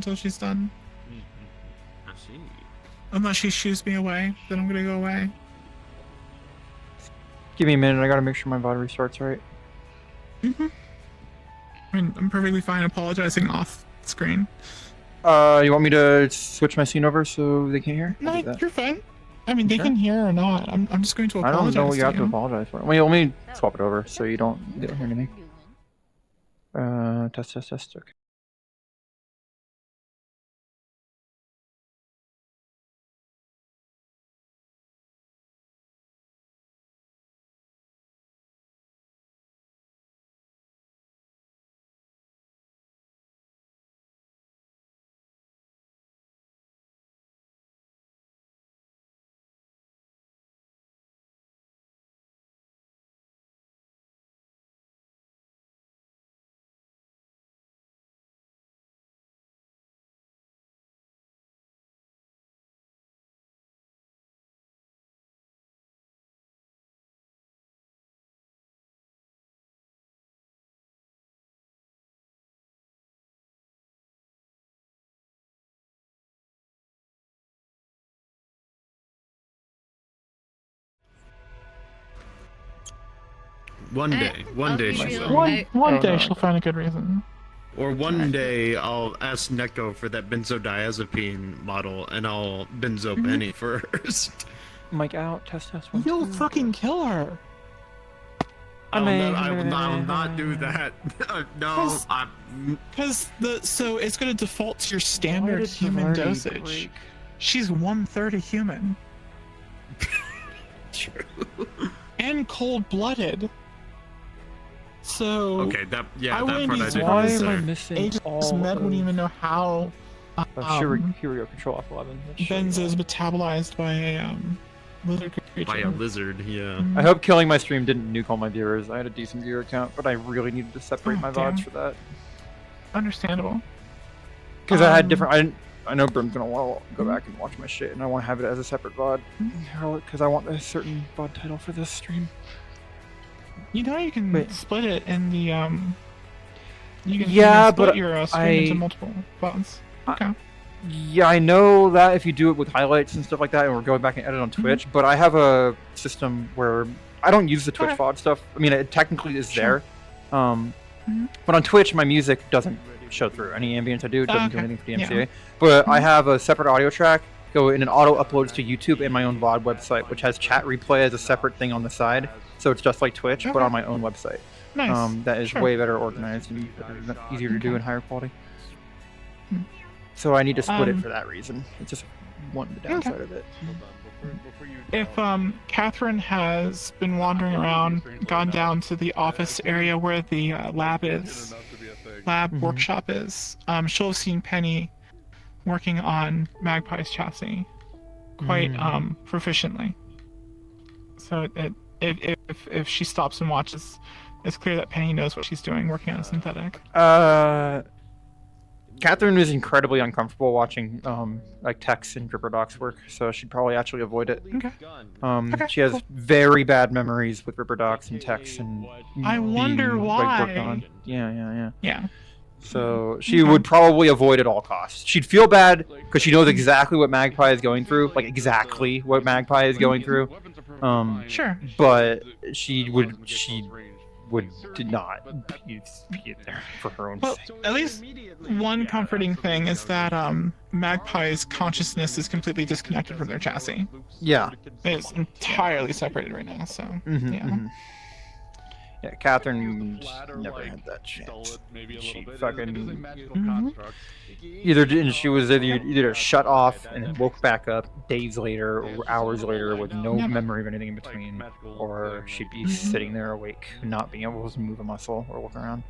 until she's done. I see. Unless she shoos me away, then I'm gonna go away. Give me a minute, I gotta make sure my VOD restarts right. I mean, I'm perfectly fine apologizing off screen. You want me to switch my scene over so they can't hear? No, you're fine. I mean, they can hear or not. I'm just going to I apologize. don't know what you have to apologize for. Wait, let me swap it over so you don't hear anything. Test, okay. One day she will. One day she'll find a good reason. Or one day I'll ask Neko for that benzodiazepine model, and I'll benzo Penny first. Mic out, test, one. You'll fucking kill her. I will not do that. No, because so it's gonna default to your standard human dosage. She's 1/3 human. True. And cold-blooded. So okay, that part I didn't Why am I answer. missing Aegis all Med of... wouldn't even know how here we go, control F11. Benz is metabolized by a lizard creature. By a lizard, yeah. I hope killing my stream didn't nuke all my viewers. I had a decent viewer count, but I really needed to separate my VODs for that. Understandable. Because I had different... I know Brim's gonna want to go back and watch my shit, and I want to have it as a separate VOD. Because I want a certain VOD title for this stream. You know you can split it in the you can split your stream into multiple VODs. Okay. Yeah, I know that if you do it with highlights and stuff like that, and we're going back and edit on Twitch, but I have a system where I don't use the Twitch VOD stuff. I mean, it technically is there, but on Twitch, my music doesn't show through. Any ambience I do doesn't do anything for the MCA. But I have a separate audio track, and it auto uploads to YouTube and my own VOD website, which has chat replay as a separate thing on the side. So it's just like Twitch, but on my own website. Nice. That is way better organized and easier to do and higher quality. So I need to split it for that reason. It's just one the downside of it. If Katherine has been wandering around, gone down to the office area where the lab workshop is, she'll have seen Penny working on Magpie's chassis quite proficiently. So if she stops and watches, it's clear that Penny knows what she's doing working on a synthetic. Katherine is incredibly uncomfortable watching like Tex and Ripperdocs work, so she'd probably actually avoid it. Okay. She has very bad memories with Ripperdocs and Tex and I wonder why. worked on. Yeah. Yeah. So she would probably avoid at all costs. She'd feel bad because she knows exactly what Magpie is going through, like exactly what Magpie is going through. Sure. But she would not be there for her own sake. At least one comforting thing is that Magpie's consciousness is completely disconnected from their chassis. Yeah. It's entirely separated right now, so Yeah, Katherine never had that chance. She fucking she was either shut off and then woke back up days later or hours later with no memory of anything in between, or she'd be sitting there awake, not being able to move a muscle or look around.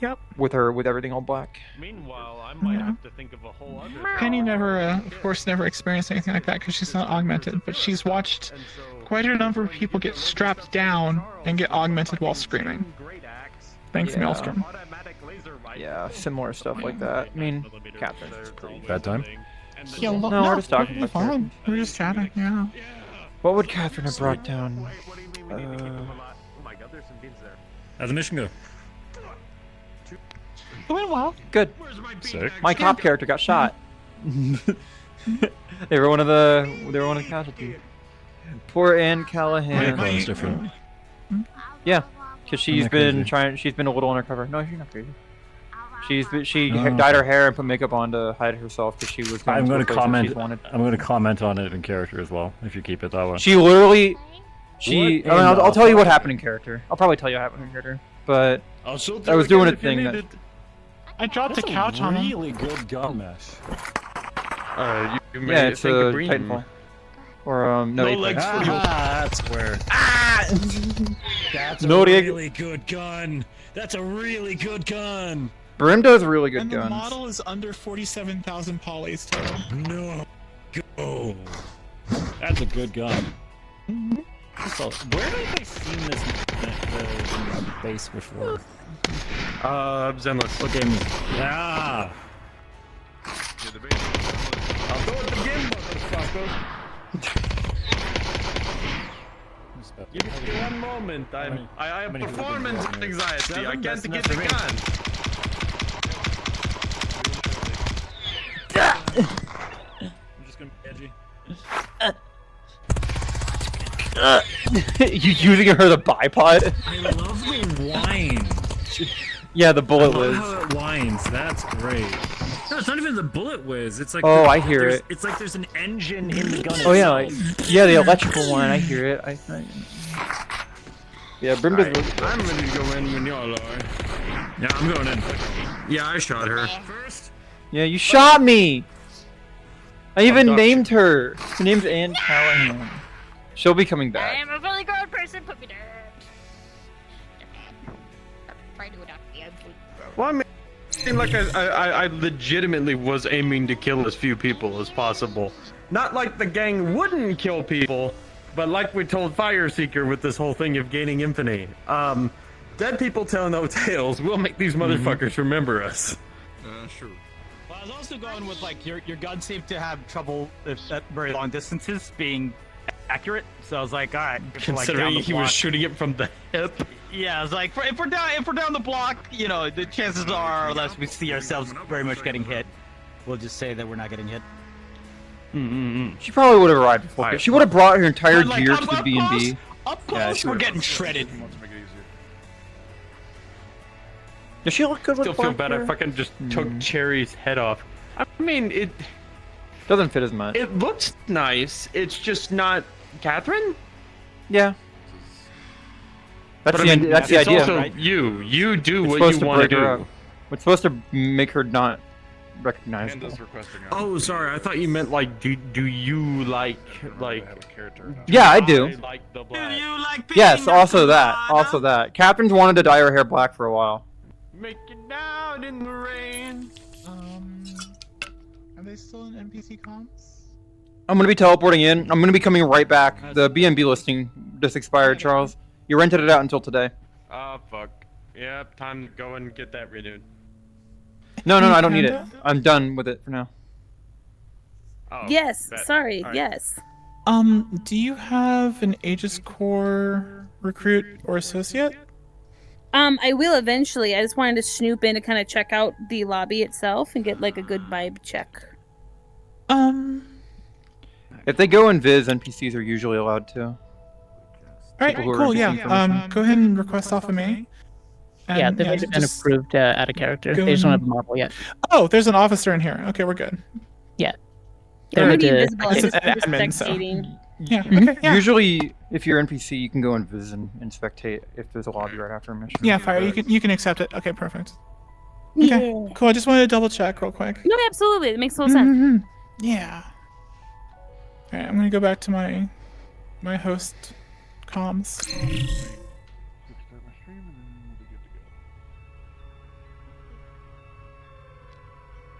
Yep. With everything all black. Meanwhile, I might have to think of a whole other. Penny never, of course, never experienced anything like that because she's not augmented, but she's watched quite a number of people get strapped down and get augmented while screaming. Thanks, Maelstrom. Yeah, similar stuff like that. I mean, Katherine's pretty bad time. Yeah, no, we're just talking about fine. We're just chatting. Yeah. What would Katherine have brought down? How'd the mission go? It went well. Good. Where's my Sick. beanbag? My cop character got shot. They were one of the casualties. Poor Anne Callahan. My is different. Yeah, because she's that been crazy? she's been a little undercover. No, she's not crazy. She Oh, dyed her okay. hair and put makeup on to hide herself because she was going I'm to going a to place that comment. she's wanted. I'm going to comment on it in character as well. If you keep it that way. She literally, What I mean, in I'll the tell you what fuck? happened in character. I'll probably tell you what happened in character. But I'll shoot I was you doing again a if you thing need that- it. I dropped That's a couch on him. really good gun mesh. You may yeah, it's think a of Bream. Titanfall. Or no, No Apex. legs for you. That's where. Ah! That's No, a Diego. really good gun. That's a really good gun. Brim does really good And the guns. model is under 47,000 polys total. No. Go. That's a good gun. So, where have I seen this base before? Zenless. What game is it? Ah! I'll go with the game, motherfucker. Give me one moment. I have many people performance have been doing anxiety. I Seven? can't That's get the enough gun. I'm just gonna be edgy. You using her the bipod? I love the whine. Yeah, the I bullet love whiz. how it whines. That's great. No, it's not even the bullet whiz. It's like Oh, I hear there's- it. It's like there's an engine in the gun. Oh yeah, like, itself. yeah, the electrical one. I hear it. Yeah, Brim does. Really I'm ready to go in when y'all are. Yeah, I'm going in. Yeah, I shot her. First. Yeah, you shot me. I even Abduction. named her. Her name's Anne Callahan. She'll be coming I back. am a fully grown person. Put me down. Try to adopt me. I'm fully grown. Well, I mean, it seemed like I legitimately was aiming to kill as few people as possible. Not like the gang wouldn't kill people, but like we told Fireseeker with this whole thing of gaining infamy. Dead people tell no tales. We'll make these motherfuckers remember us. Sure. Well, I was also going with like your gun seemed to have trouble at very long distances being accurate. So I was like, all right, if we're, like, down Considering the he was block- shooting it from the hip. Yeah, I was like, if we're down the block, you know, the chances are, unless we see ourselves very much getting hit, we'll just say that we're not getting hit. She probably would have arrived before. Alright, She would have brought her entire But, like, gear up- to the up B&B. close- Up Yeah, close, she we're would've- getting shredded. Does she look good with Still feel black bad. hair? I fucking just took Cherry's head off. I mean, it Doesn't fit as much. looks nice. It's just not Catherine. Yeah. That's But the, I mean, that's the it's idea. also right? you do It's what supposed you to want to break her do. up. It's supposed to make her not recognizable. Panda's requesting. Oh, sorry. I thought you meant like, do you like have a character. Yeah, I do. like the Do black? you like Yes, pina also that. colada? Also that. Catherine's wanted to dye her hair black for a while. Make it down in the rain. Are they still in NPC comms? I'm gonna be teleporting in. I'm gonna be coming right back. The B&B listing just expired, Charles. You rented it out until today. Oh fuck. Yep, time to go and get that renewed. No, I don't need it. Panda? I'm done with it for now. Oh, Yes, bet. sorry, Alright. yes. Do you have an Aegis Core recruit or associate? I will eventually. I just wanted to snoop in to kind of check out the lobby itself and get like a good vibe check. If they go in Viz, NPCs are usually allowed to. All right, People who are cool. NPC Yeah. information. Go ahead and request off of me. Yeah, And, they've already been just- approved out of character. go They just don't and- have a model yet. Oh, there's an officer in here. Okay, we're good. They're Pretty to- invisible. I'm It's just, an I'm just admin, so- spectating. Yeah. Mhm. Okay. Yeah. Usually, if you're NPC, you can go in Viz and spectate if there's a lobby right after a mission. Yeah, fire. You can accept it. Okay, perfect. Okay, Yeah. cool. I just wanted to double check real quick. No, absolutely. It makes total sense. Mhm. Yeah. All right, I'm gonna go back to my host comms.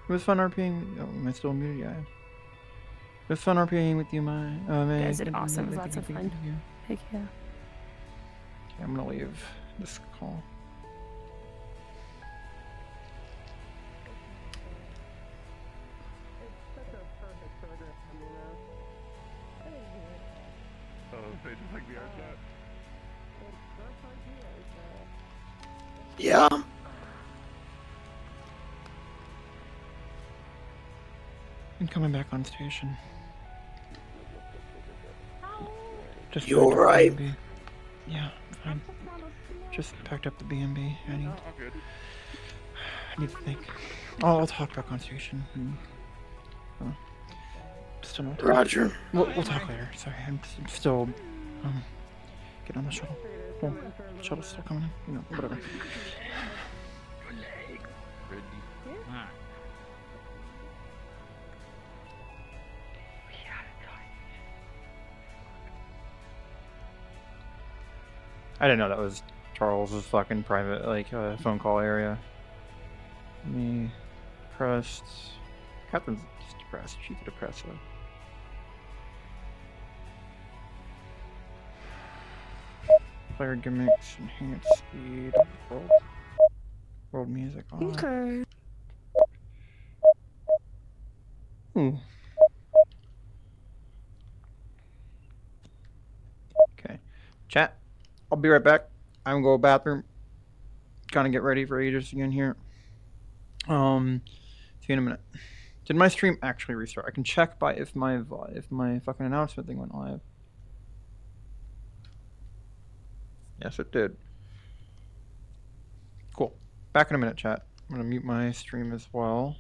It was fun RPing. Oh, am I still muted? Yeah. It was fun RPing with you, my. You guys did awesome. It was lots of fun. Heck yeah. Okay, I'm gonna leave this call. Oh, they just like VRChat. Yeah. I'm coming back on station. Just You alright? Yeah, I'm fine. Just packed up the B&B. I need to think. I'll talk back on station. Still not. Roger. We'll talk later. Sorry, I'm still getting on the shuttle. Well, shuttle's still coming in. You know, whatever. I didn't know that was Charles's fucking private phone call area. Me depressed. Catherine's just depressed. She's a depressive. Player gimmicks, enhance speed, world music on. Okay. Okay. Chat. I'll be right back. I'm gonna go to the bathroom. Gonna get ready for Aegis again here. See you in a minute. Did my stream actually restart? I can check by if my fucking announcement thing went live. Yes, it did. Cool. Back in a minute, chat. I'm gonna mute my stream as well.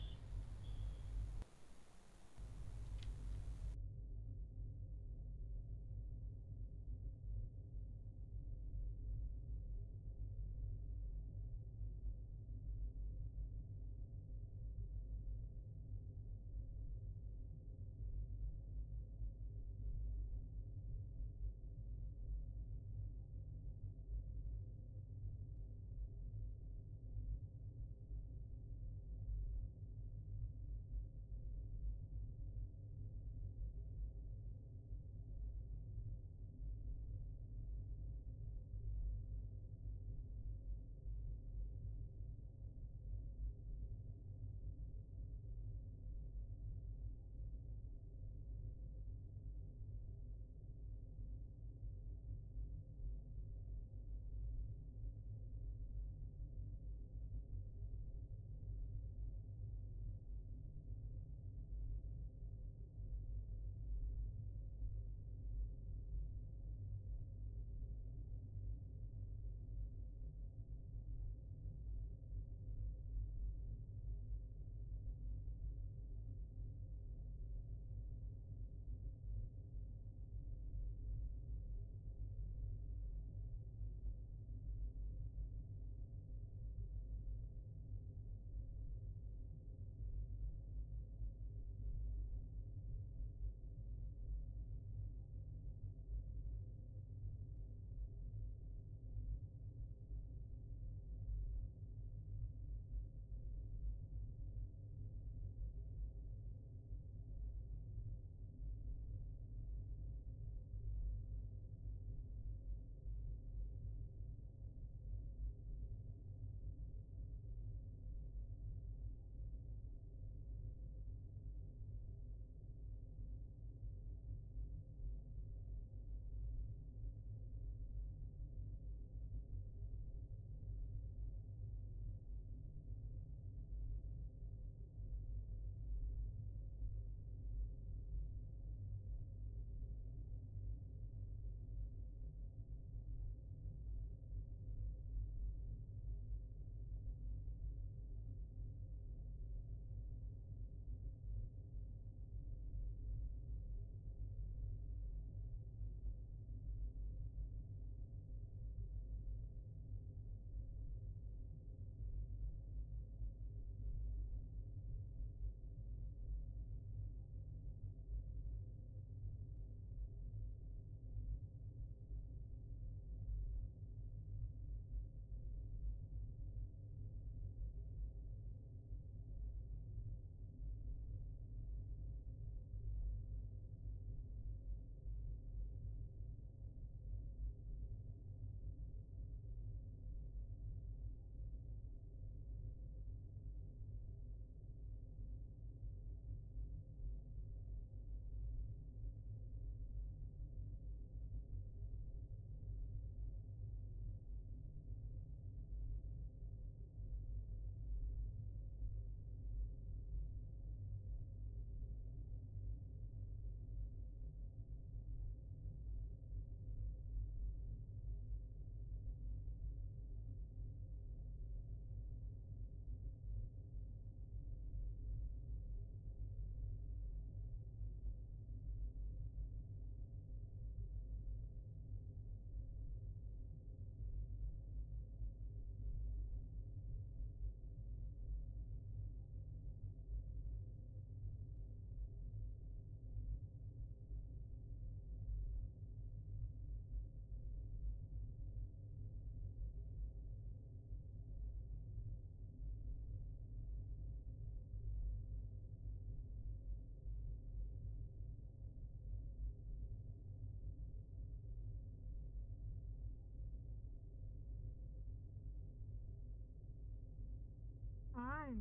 Hi.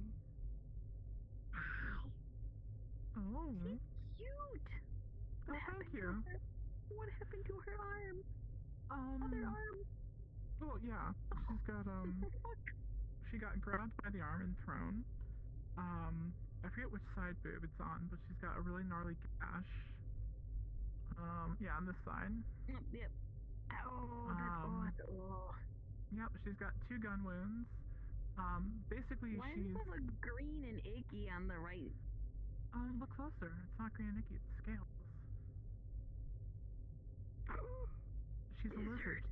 Oh. Cute. Oh, thank you. What happened to her arm? Other arm. Well, yeah. She's got she got grabbed by the arm and thrown. I forget which side boob it's on, but she's got a really gnarly gash. Yeah, on this side. Yep. Oh, that's awesome. Oh. Yep, she's got 2 gun wounds. Basically Why she's... does it look green and icky on the right? Look closer. It's not green and icky, it's scales. She's a lizard.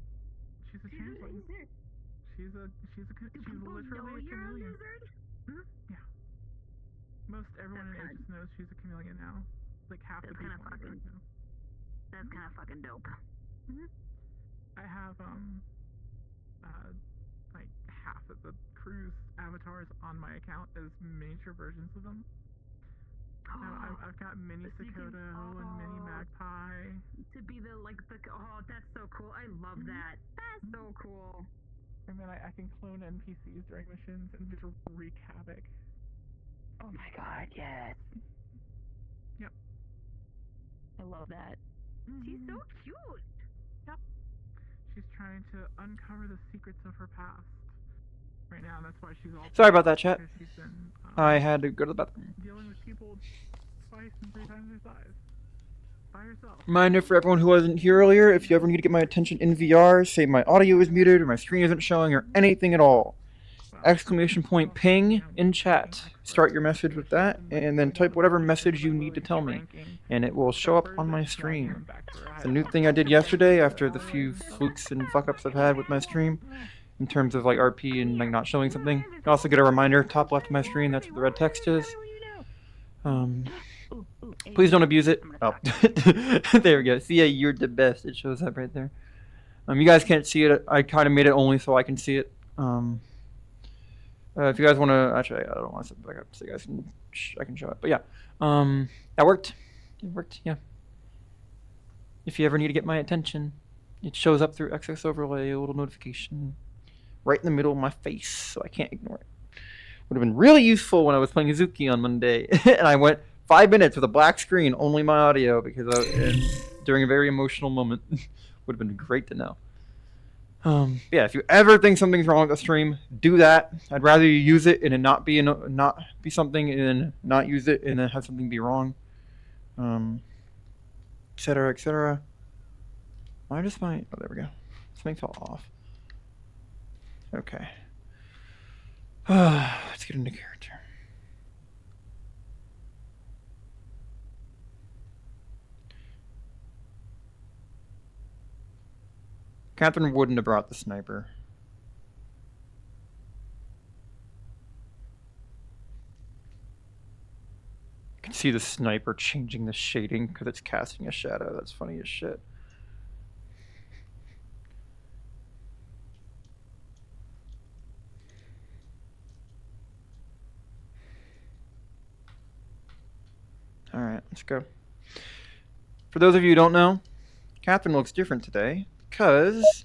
She's a changeling. She's literally a chameleon. Yeah. Most everyone in Aegis knows she's a chameleon now. Like half the people in Aegis know. That's kind of fucking dope. I have like half of the crew's avatars on my account as miniature versions of them. I've got mini Sakoto and mini Magpie. To be oh, that's so cool. I love that. That's so cool. And then I can clone NPCs during missions and just wreak havoc. Oh my god, yes. Yep. I love that. She's so cute. Yep. She's trying to uncover the secrets of her past. Right now, that's why she's all... Sorry about that, chat. She's been, I had to go to the bathroom. dealing with people twice and 3 times her size. By herself. Reminder for everyone who wasn't here earlier, if you ever need to get my attention in VR, say my audio is muted or my screen isn't showing or anything at all. Exclamation point ping in chat. Start your message with that, and then type whatever message you need to tell me, and it will show up on my stream. It's a new thing I did yesterday after the few flukes and fuck-ups I've had with my stream, in terms of like RP and like not showing something. You also get a reminder, top left of my screen, that's what the red text is. Please don't abuse it. Oh, there we go. See, yeah, you're the best. It shows up right there. You guys can't see it. I kind of made it only so I can see it. If you guys want to, actually, I don't want to set it back up so you guys can, I can show it. But yeah, that worked. It worked. Yeah. If you ever need to get my attention, it shows up through XS overlay, a little notification, right in the middle of my face, so I can't ignore it. Would have been really useful when I was playing Izuki on Monday, and I went 5 minutes with a black screen, only my audio, because during a very emotional moment. Would have been great to know. Yeah, if you ever think something's wrong with the stream, do that. I'd rather you use it and it not be something, and then not use it and then have something be wrong, etc., etc. Why does my... oh, there we go. Something fell off. Okay. Let's get into character. Katherine wouldn't have brought the sniper. You can see the sniper changing the shading because it's casting a shadow. That's funny as shit. Alright, let's go. For those of you who don't know, Katherine looks different today because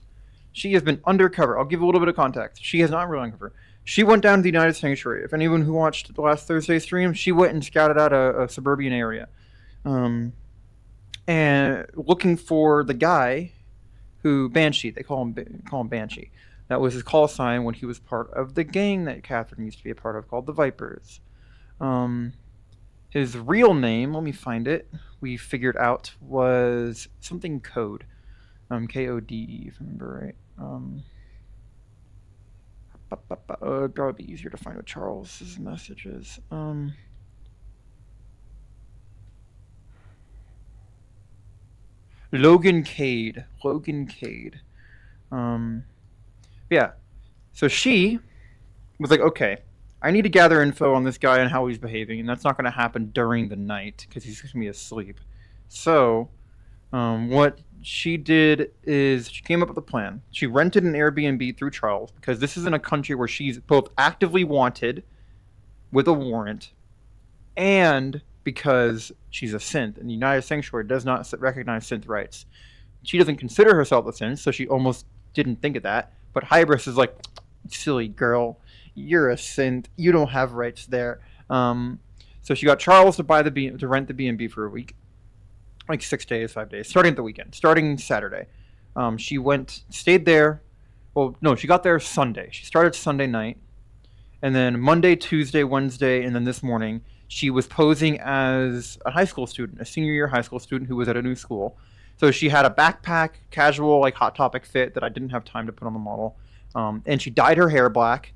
she has been undercover. I'll give a little bit of context. She has not been undercover. She went down to the United Sanctuary. If anyone who watched the last Thursday stream, she went and scouted out a suburban area. And looking for the guy who, Banshee, they call him Banshee. That was his call sign when he was part of the gang that Katherine used to be a part of called the Vipers. His real name, let me find it, we figured out was something Code. K-O-D-E, if I remember right. It'd probably be easier to find what Charles's message is. Logan Cade. Yeah. So she was like, okay, I need to gather info on this guy and how he's behaving, and that's not going to happen during the night because he's going to be asleep. So, what she did is she came up with a plan. She rented an Airbnb through Charles because this is in a country where she's both actively wanted with a warrant and because she's a synth, and the United Sanctuary does not recognize synth rights. She doesn't consider herself a synth, so she almost didn't think of that. But Hybris is like, silly girl, You're a synth. You don't have rights there. So she got Charles to rent the B&B for a week, like 6 days, 5 days, starting at the weekend, starting Saturday. She stayed there. Well, no, she got there Sunday. She started Sunday night, and then Monday, Tuesday, Wednesday, and then this morning, she was posing as a high school student, a senior year high school student who was at a new school. So she had a backpack, casual, like Hot Topic fit that I didn't have time to put on the model. And she dyed her hair black,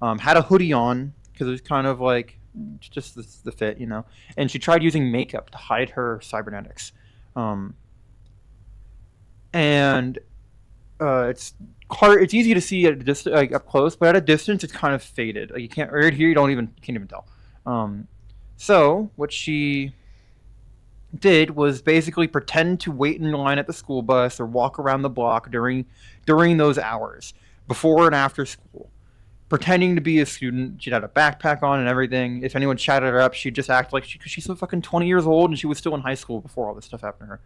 had a hoodie on because it was kind of like just the fit, you know. And she tried using makeup to hide her cybernetics. It's easy to see at a distance, like up close, but at a distance it's kind of faded. Like you can't right here, you can't even tell. So what she did was basically pretend to wait in line at the school bus or walk around the block during those hours, before and after school, pretending to be a student. She'd had a backpack on and everything. If anyone chatted her up, she'd just act like she's so fucking 20 years old and she was still in high school before all this stuff happened to her.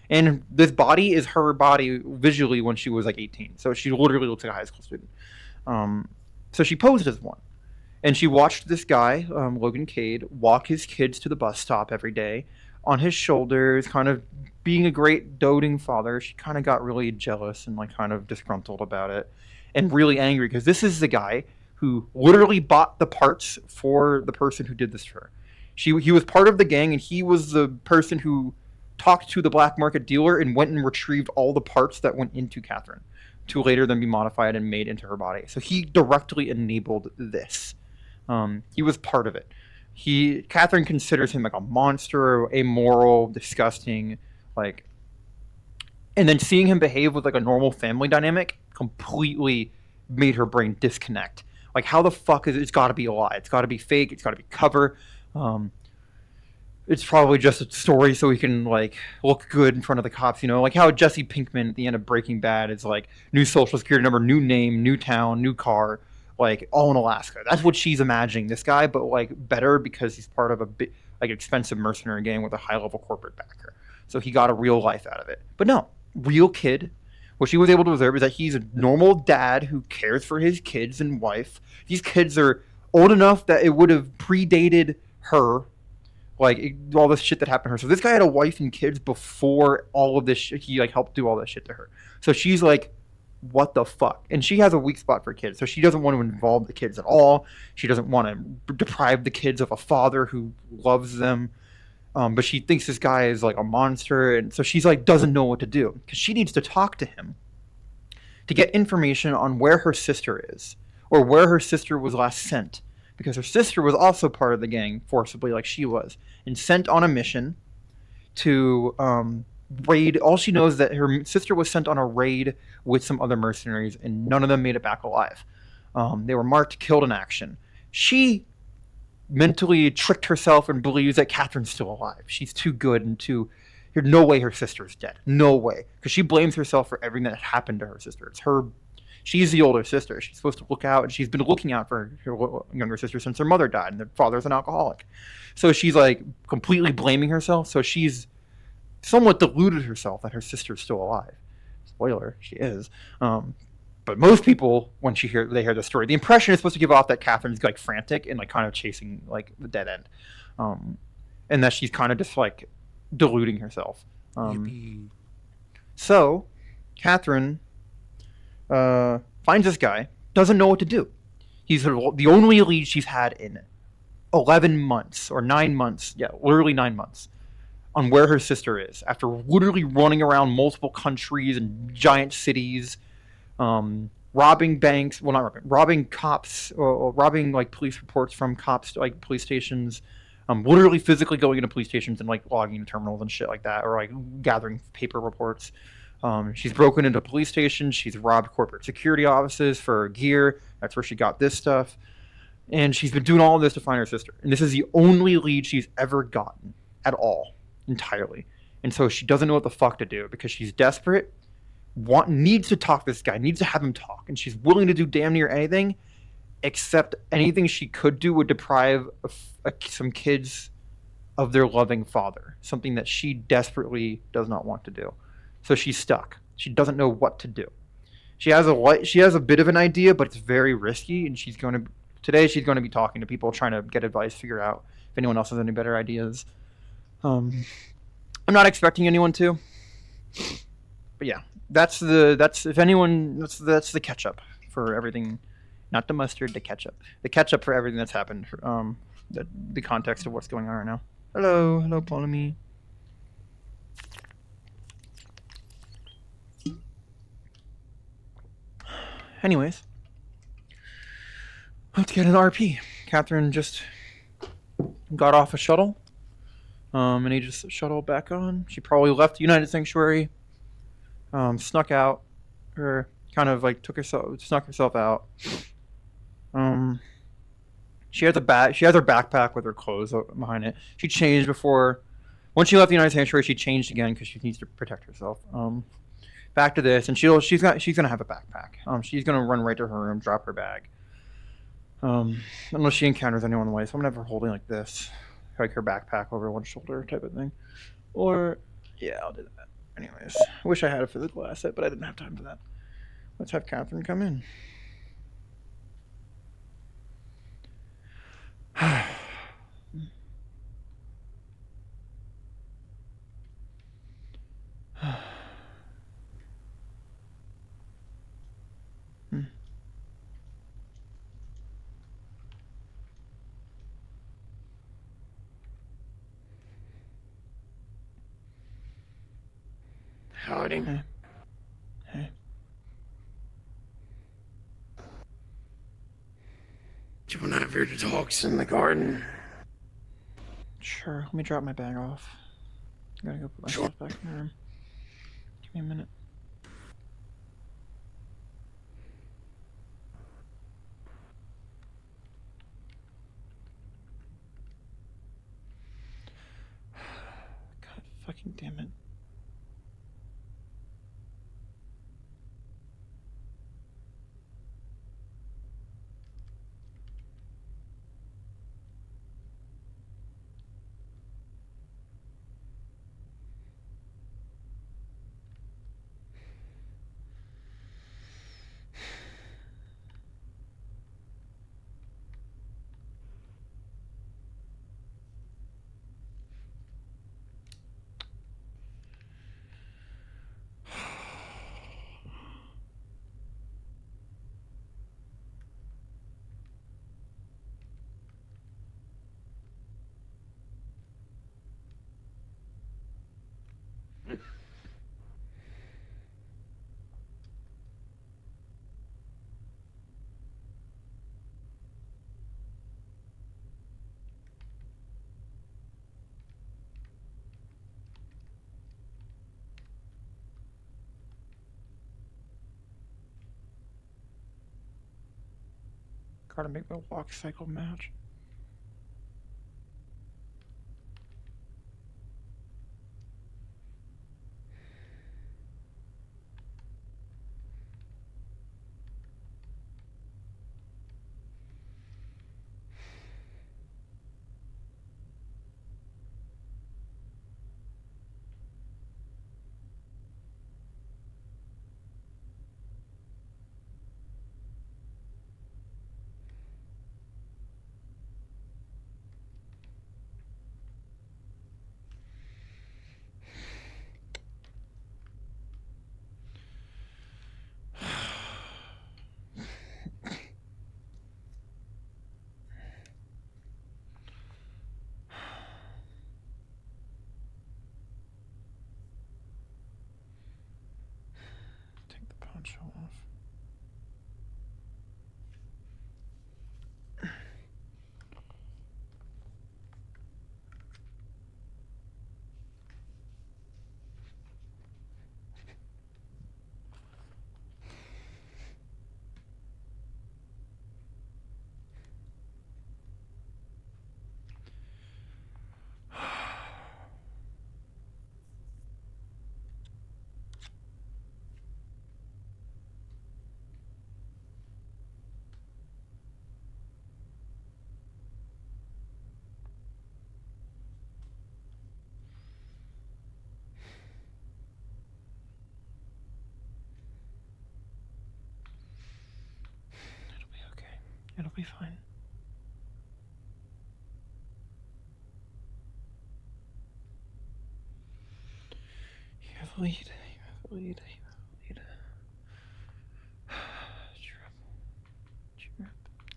And this body is her body visually when she was like 18. So she literally looks like a high school student. So she posed as one. And she watched this guy, Logan Cade, walk his kids to the bus stop every day on his shoulders, kind of being a great doting father. She kind of got really jealous and like kind of disgruntled about it and really angry because this is the guy who literally bought the parts for the person who did this to her. He was part of the gang, and he was the person who talked to the black market dealer and went and retrieved all the parts that went into Katherine to later then be modified and made into her body. So he directly enabled this. He was part of it. Katherine considers him like a monster, amoral, disgusting, like, and then seeing him behave with like a normal family dynamic completely made her brain disconnect. Like, how the fuck it's got to be a lie? It's got to be fake. It's got to be cover. It's probably just a story so he can like look good in front of the cops, you know, like how Jesse Pinkman at the end of Breaking Bad is like new social security number, new name, new town, new car, like all in Alaska. That's what she's imagining this guy, but like better because he's part of a bit like expensive mercenary gang with a high level corporate backer. So he got a real life out of it. But no, real kid. What she was able to observe is that he's a normal dad who cares for his kids and wife. These kids are old enough that it would have predated her. Like, all this shit that happened to her. So this guy had a wife and kids before all of this shit. He, like, helped do all this shit to her. So she's like, what the fuck? And she has a weak spot for kids. So she doesn't want to involve the kids at all. She doesn't want to deprive the kids of a father who loves them. But she thinks this guy is, like, a monster. And so she's, like, doesn't know what to do. Because she needs to talk to him to get information on where her sister is. Or where her sister was last sent. Because her sister was also part of the gang, forcibly like she was, and sent on a mission to raid. All she knows is that her sister was sent on a raid with some other mercenaries, and none of them made it back alive. They were marked killed in action. She mentally tricked herself and believes that Katherine's still alive. She's too good and there's no way her sister's dead. No way. Because she blames herself for everything that happened to her sister. It's her. She's the older sister. She's supposed to look out, and she's been looking out for her younger sister since her mother died, and their father's an alcoholic. So she's like completely blaming herself. So she's somewhat deluded herself that her sister's still alive. Spoiler, she is. But most people, when they hear the story, the impression is supposed to give off that Katherine's like frantic and like kind of chasing like the dead end, and that she's kind of just like deluding herself. So Katherine finds this guy, doesn't know what to do. He's the only lead she's had in 11 months or 9 months. Yeah, literally 9 months on where her sister is after literally running around multiple countries and giant cities, robbing banks. Well, not robbing, robbing cops or robbing like police reports from cops, like police stations. Literally physically going into police stations and like logging into terminals and shit like that, or like gathering paper reports. She's broken into police stations. She's robbed corporate security offices for gear. That's where she got this stuff. And she's been doing all of this to find her sister. And this is the only lead she's ever gotten at all, entirely. And so she doesn't know what the fuck to do because she's desperate, needs to talk to this guy, needs to have him talk. And she's willing to do damn near anything, except anything she could do would deprive some kids of their loving father. Something that she desperately does not want to do. So she's stuck. She doesn't know what to do. She has a bit of an idea, but it's very risky, and she's going to Today she's going to be talking to people, trying to get advice, figure out if anyone else has any better ideas. I'm not expecting anyone to, but yeah, that's the ketchup for everything, not the mustard, the ketchup for everything that's happened. The context of what's going on right now. Hello, Polemy. Anyways, let's get an RP. Catherine just got off a shuttle. And he just shuttled back on. She probably left the United Sanctuary, snuck out, or kind of like snuck herself out. She has her backpack with her clothes behind it. She changed before. Once she left the United Sanctuary, she changed again because she needs to protect herself. Back to this, and she's gonna have a backpack. She's gonna run right to her room, drop her bag. Unless she encounters anyone on the way, so I'm gonna have her holding like this, like her backpack over one shoulder type of thing. Or yeah, I'll do that. Anyways, I wish I had a physical asset, but I didn't have time for that. Let's have Catherine come in. Howdy. Hey. Do you want to have your talks in the garden? Sure. Let me drop my bag off. I gotta go put my stuff back in the room. Give me a minute. God fucking damn it. Gotta make my walk cycle match. Take the poncho off. It'll be okay. It'll be fine. Lead. Cheer up.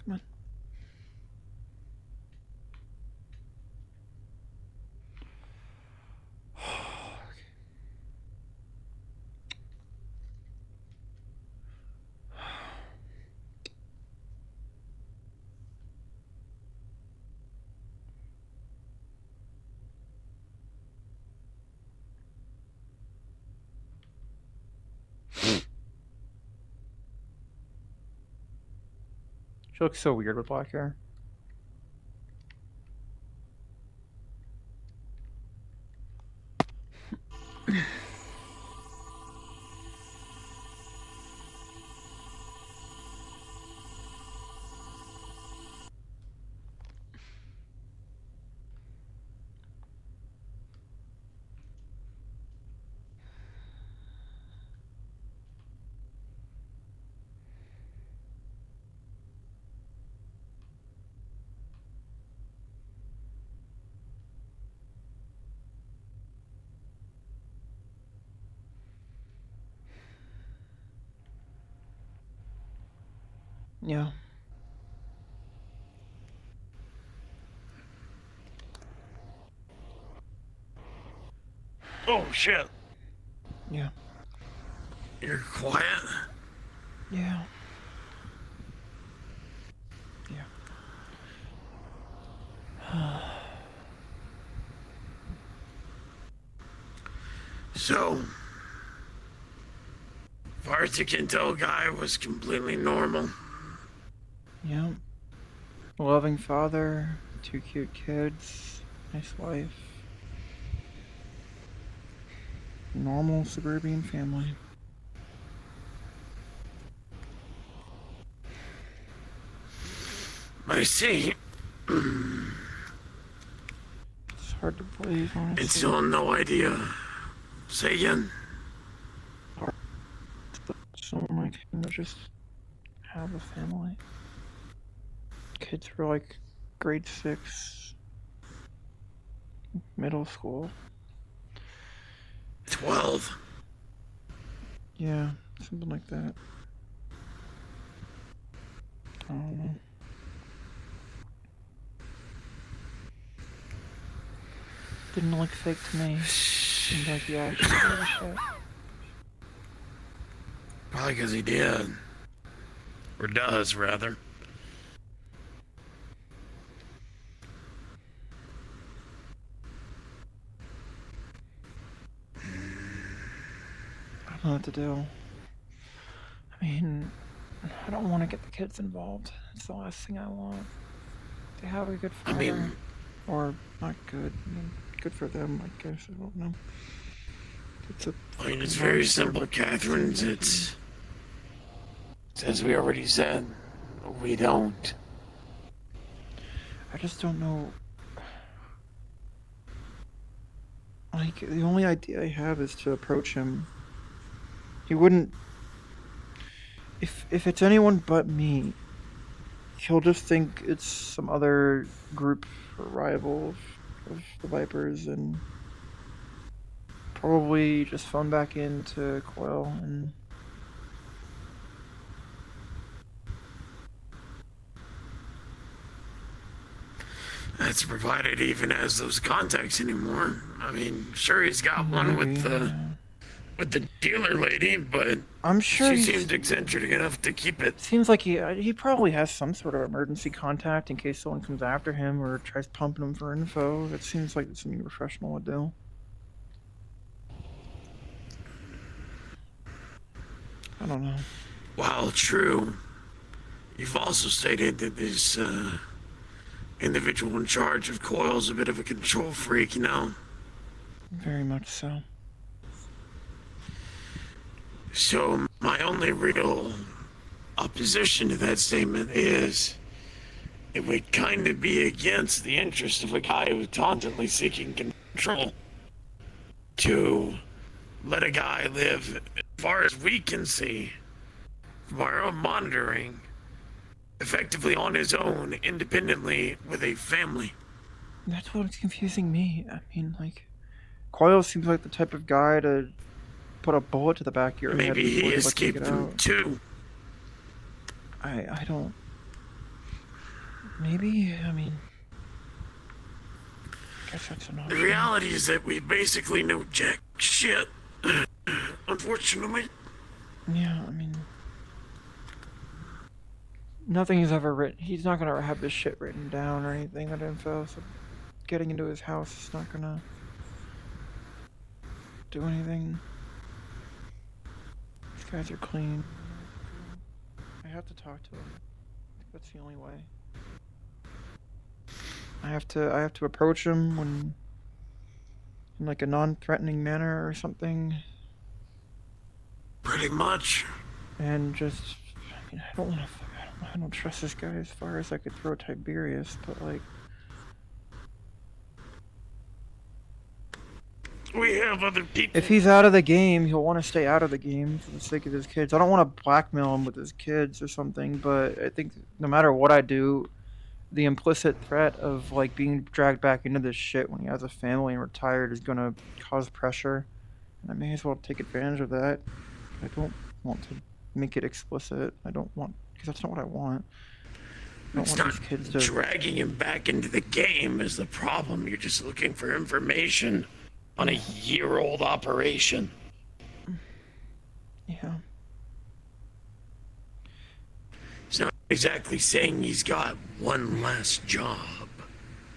Come on. She looks so weird with black hair. Yeah. Oh shit. Yeah. You're quiet. Yeah. So, far as you can tell, guy was completely normal. Yeah. Loving father, 2 cute kids, nice wife. Normal suburban family. I see. It's hard to believe, honestly. It's still no idea. Say again. Someone like him to just have a family. Kids were like grade 6, middle school. 12. Yeah, something like that. I don't know. Didn't look fake to me. Seemed like he actually gave a shit. Probably because he did. Or does, rather. I don't know what to do. I mean, I don't want to get the kids involved. It's the last thing I want. They have a good father. I mean, or not good. I mean, good for them, I guess. I don't know. It's very simple, Catherine. It's as we already said, we don't. I just don't know. Like, the only idea I have is to approach him. He wouldn't. If it's anyone but me, he'll just think it's some other group or rival of the Vipers and probably just phone back into Coil and That's provided he even has those contacts anymore. I mean, sure he's got one with the dealer lady, but I'm sure she seems eccentric enough to keep it. Seems like he probably has some sort of emergency contact in case someone comes after him or tries pumping him for info. It seems like it's something a professional would do. I don't know. While true, you've also stated that this individual in charge of Coil's a bit of a control freak, you know? Very much so. So my only real opposition to that statement is it would kind of be against the interest of a guy who's constantly seeking control to let a guy live, as far as we can see, from our own monitoring, effectively on his own, independently, with a family. That's what's confusing me. I mean, like, Coil seems like the type of guy to put a bullet to the back of your head. Maybe he before you let you escaped get them out. too. I don't. Maybe, I mean. I guess that's an The option. reality is that we basically know jack shit. Unfortunately. Yeah, I mean. Nothing he's ever written. He's not gonna have this shit written down or anything, that info, so getting into his house is not gonna do anything. These guys are clean. I have to talk to him. That's the only way. I have to approach him when in like a non-threatening manner or something. Pretty much. And just, I mean, I don't trust this guy as far as I could throw Tiberius, but like. We have other people. If he's out of the game, he'll want to stay out of the game for the sake of his kids. I don't want to blackmail him with his kids or something, but I think no matter what I do, the implicit threat of like being dragged back into this shit when he has a family and retired is gonna cause pressure, and I may as well take advantage of that. I don't want to make it explicit. I don't want, because that's not what I want. I don't It's want not these kids to. dragging him back into the game is the problem. You're just looking for information on a year-old operation. Yeah. It's not exactly saying he's got one last job.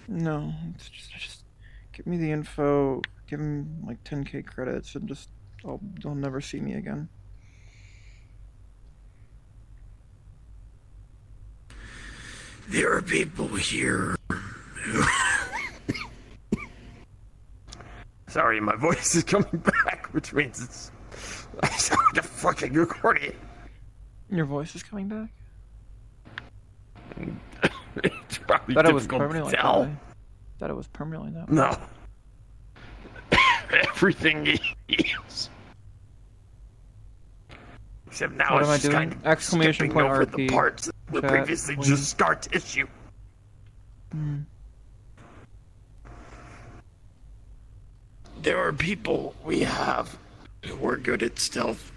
No, it's just give me the info, give him like 10k credits, and just they'll never see me again. There are people here who... Sorry, my voice is coming back, which means it's... I sound like a fucking accordion. Your voice is coming back? It's probably Thought it was difficult permanently to that tell. way. Thought it was permanently that way. No. Everything is. Except now What it's am I just doing? kind of Exclamation skipping point over RP. the parts that were Chat, previously please. just scar tissue. Hmm. There are people we have who are good at stealth.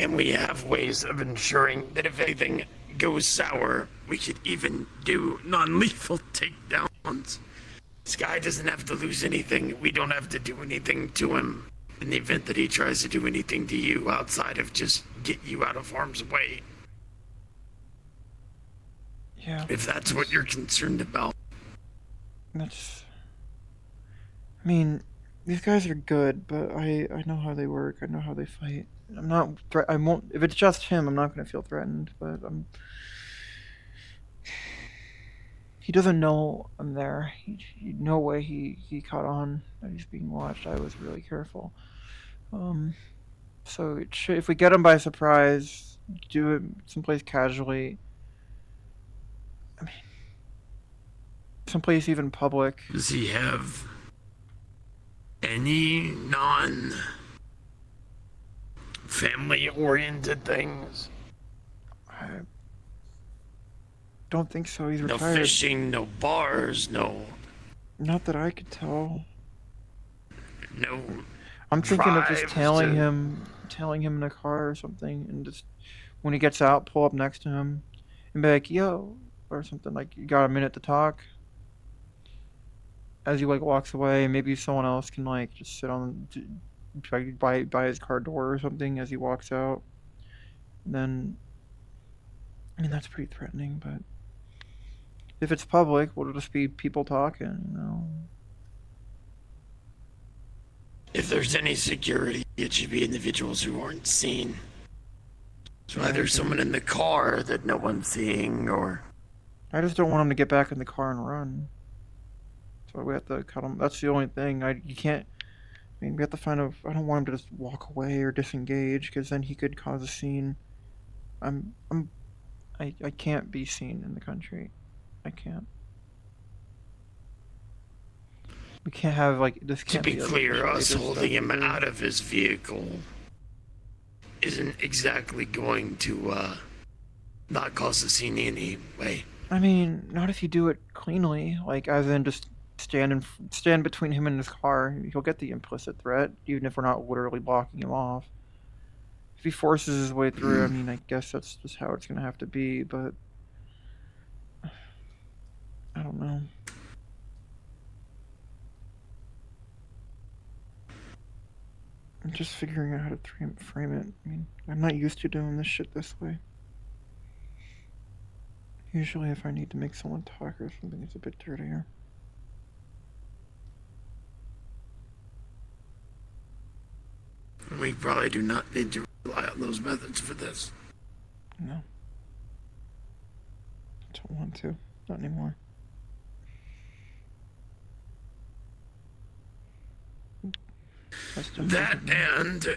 And we have ways of ensuring that if anything goes sour, we could even do non-lethal takedowns. This guy doesn't have to lose anything. We don't have to do anything to him in the event that he tries to do anything to you outside of just get you out of harm's way. Yeah. If that's what you're concerned about. That's. I mean, these guys are good, but I know how they work. I know how they fight. I'm not. I won't. If it's just him, I'm not gonna feel threatened. But I'm. He doesn't know I'm there. No way he caught on that he's being watched. I was really careful. So if we get him by surprise, do it someplace casually. I mean, someplace even public. Does he have any non-family-oriented things? I don't think so. He's No retired. fishing, no bars, no... Not that I could tell. No... I'm thinking of just drives tailing to- him in a car or something, and just when he gets out, pull up next to him, and be like, "Yo," or something like, "You got a minute to talk?" As he like walks away, maybe someone else can like just sit on by his car door or something as he walks out. And then, I mean, that's pretty threatening, but if it's public, we'll just be people talking, you know. If there's any security, it should be individuals who aren't seen. So either someone in the car that no one's seeing, or... I just don't want him to get back in the car and run. So we have to cut him. That's the only thing. You can't. I mean, we have to find a. I don't want him to just walk away or disengage, because then he could cause a scene. I can't be seen in the country. I can't. We can't have like this. To Can't be clear, us officially holding him disturbed. out of his vehicle isn't exactly going to, not cause a scene anyway. I mean, not if you do it cleanly, like as in just stand between him and his car, he'll get the implicit threat, even if we're not literally blocking him off. If he forces his way through, I mean, I guess that's just how it's gonna have to be, but I don't know. I'm just figuring out how to frame it. I mean, I'm not used to doing this shit this way. Usually if I need to make someone talk or something, it's a bit dirtier. We probably do not need to rely on those methods for this. No. I don't want to. Not anymore. That and,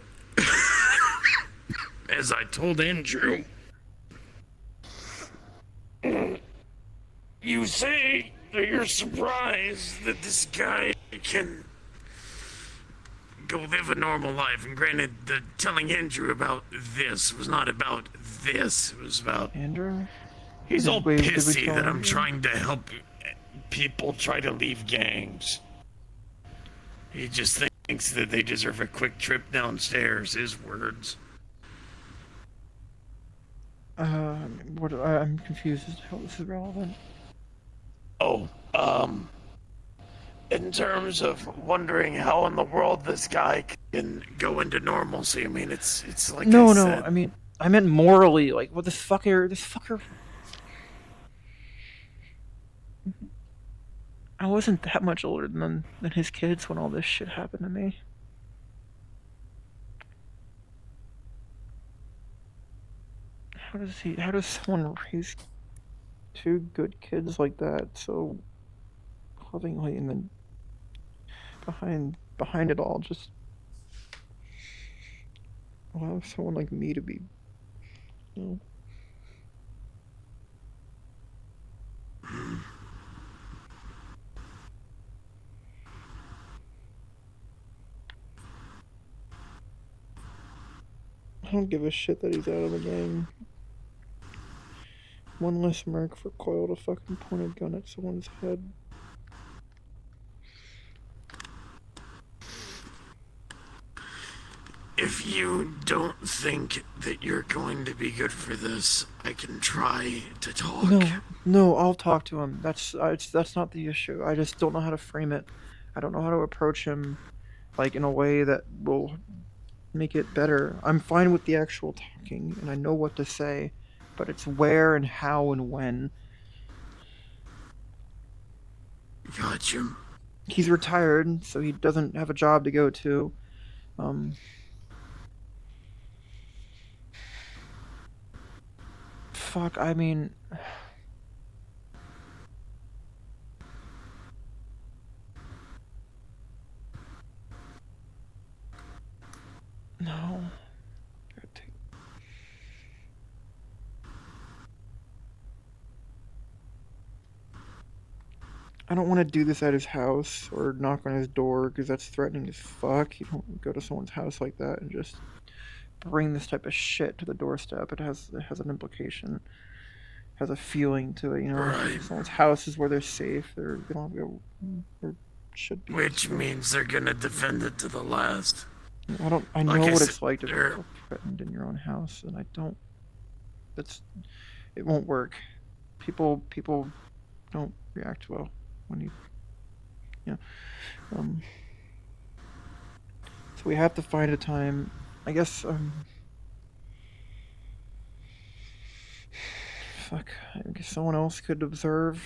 as I told Andrew, you say that you're surprised that this guy can go live a normal life, and granted, the telling Andrew about this was not about this, it was about... Andrew? He's all pissy that I'm trying to help people try to leave gangs. He just thinks that they deserve a quick trip downstairs, his words. I'm confused as to how this is relevant. Oh, in terms of wondering how in the world this guy can go into normalcy, I mean, it's like No, I no, said. I mean, I meant morally, like, what this fucker... I wasn't that much older than his kids when all this shit happened to me. How does someone raise two good kids like that so lovingly, and then behind it all just allow someone like me to be, you know? I don't give a shit that he's out of the game. One less merc for Coil to fucking point a gun at someone's head. If you don't think that you're going to be good for this, I can try to talk. No, I'll talk to him. That's not the issue. I just don't know how to frame it. I don't know how to approach him, like, in a way that will make it better. I'm fine with the actual talking, and I know what to say, but it's where and how and when. Gotcha. He's retired, so he doesn't have a job to go to. Fuck, I mean... No. I don't want to do this at his house or knock on his door, because that's threatening as fuck. You don't go to someone's house like that and just bring this type of shit to the doorstep. It has an implication, has a feeling to it, you know. Right. Someone's house is where they're safe. They don't go, or should be. Which means they're gonna defend it to the last. I know Like what I it's said, like to feel threatened in your own house, and I don't. It won't work. People don't react well when you. Yeah. So we have to find a time. I guess. Fuck. I guess someone else could observe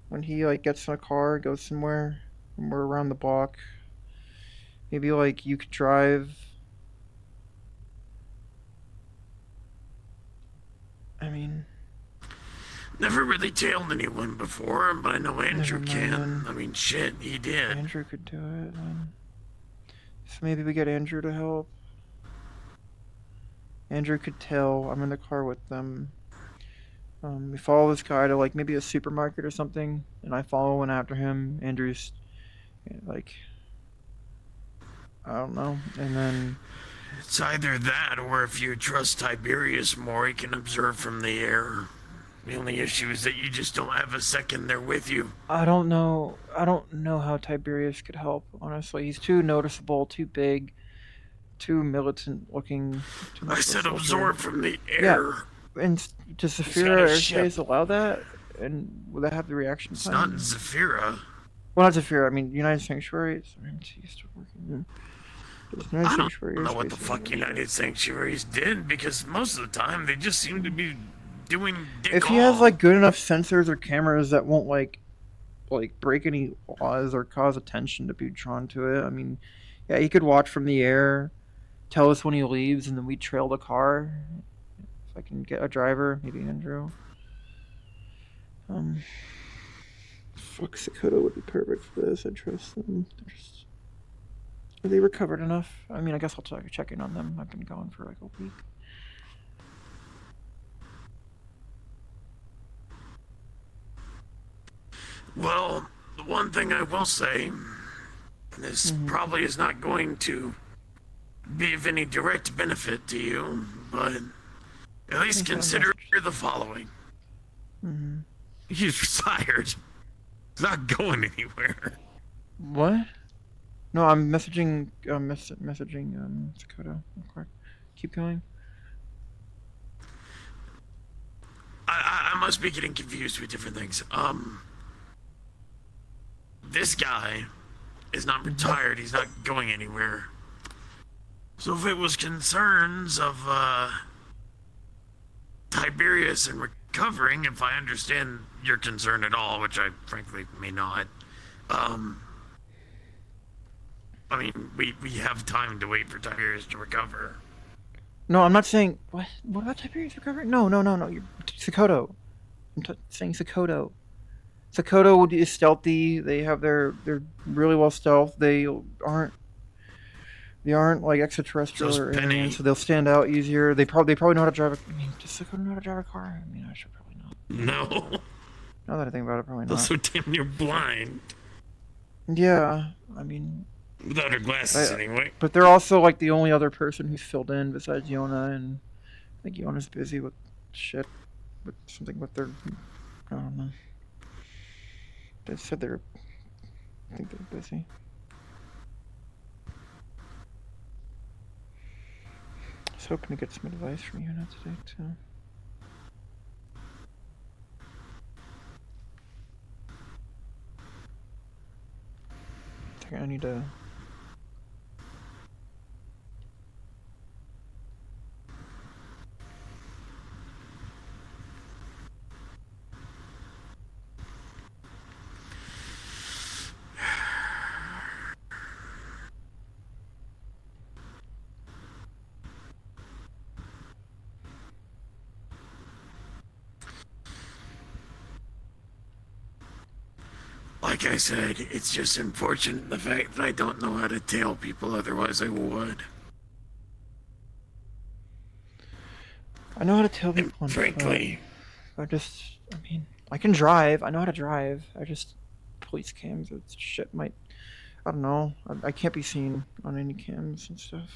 when he like gets in a car, goes somewhere, and we're around the block. Maybe like you could drive. I mean, never really tailed anyone before, but I know Andrew can. Then. I mean, shit, he did. Andrew could do it. So maybe we get Andrew to help. Andrew could tell. I'm in the car with them. We follow this guy to like maybe a supermarket or something, and I follow in after him. Andrew's like, I don't know, and then It's either that, or if you trust Tiberius more, he can observe from the air. The only issue is that you just don't have a second there with you. I don't know. I don't know how Tiberius could help. Honestly, he's too noticeable, too big, too militant looking. Too much I of a said soldier. absorb from the air. Yeah. And does Zafira airspace allow that? And will that have the reaction It's time? not in Zafira. Well, not Zafira. I mean, United Sanctuary. I'm used to working. United I Sanctuary don't know what airspace the is fuck United Sanctuaries did, because most of the time they just seem to be doing dick If he all. has like good enough sensors or cameras that won't like break any laws or cause attention to be drawn to it, I mean, yeah, he could watch from the air, tell us when he leaves, and then we trail the car. If I can get a driver, maybe Andrew. Fuck, Sakota would be perfect for this. I trust them. Are they recovered enough? I mean, I guess I'll check in on them. I've been gone for like a week. Well, the one thing I will say, this probably is not going to be of any direct benefit to you, but at least consider the following. He's retired. He's not going anywhere. What? No, I'm messaging. Messaging Sakota. Okay. Keep going. I must be getting confused with different things. This guy is not retired. He's not going anywhere. So if it was concerns of Tiberius and recovering, if I understand your concern at all, which I frankly may not, I mean, we have time to wait for Tiberius to recover. No, I'm not saying. What? What about Tiberius recovering? No. You're Sakota. I'm saying Sakota. Sakota is stealthy. They have they're really well stealthed. They aren't like extraterrestrial or alien, so they'll stand out easier. They probably know how to drive. I mean, does Sakota know how to drive a car? I mean, I should probably know. No. Now that I think about it, probably not. They're so damn near blind. Yeah, I mean. Without her glasses, anyway. But they're also like the only other person who's filled in besides Yona, and I think Yona's busy with shit, with something with their. I don't know. They said I think they're busy. I was hoping to get some advice from Yona today too. I think I need to. Like I said, it's just unfortunate the fact that I don't know how to tell people, otherwise I would. I know how to tell people. And frankly, I mean, I can drive. I know how to drive. Police cams, it's shit might. I don't know. I can't be seen on any cams and stuff.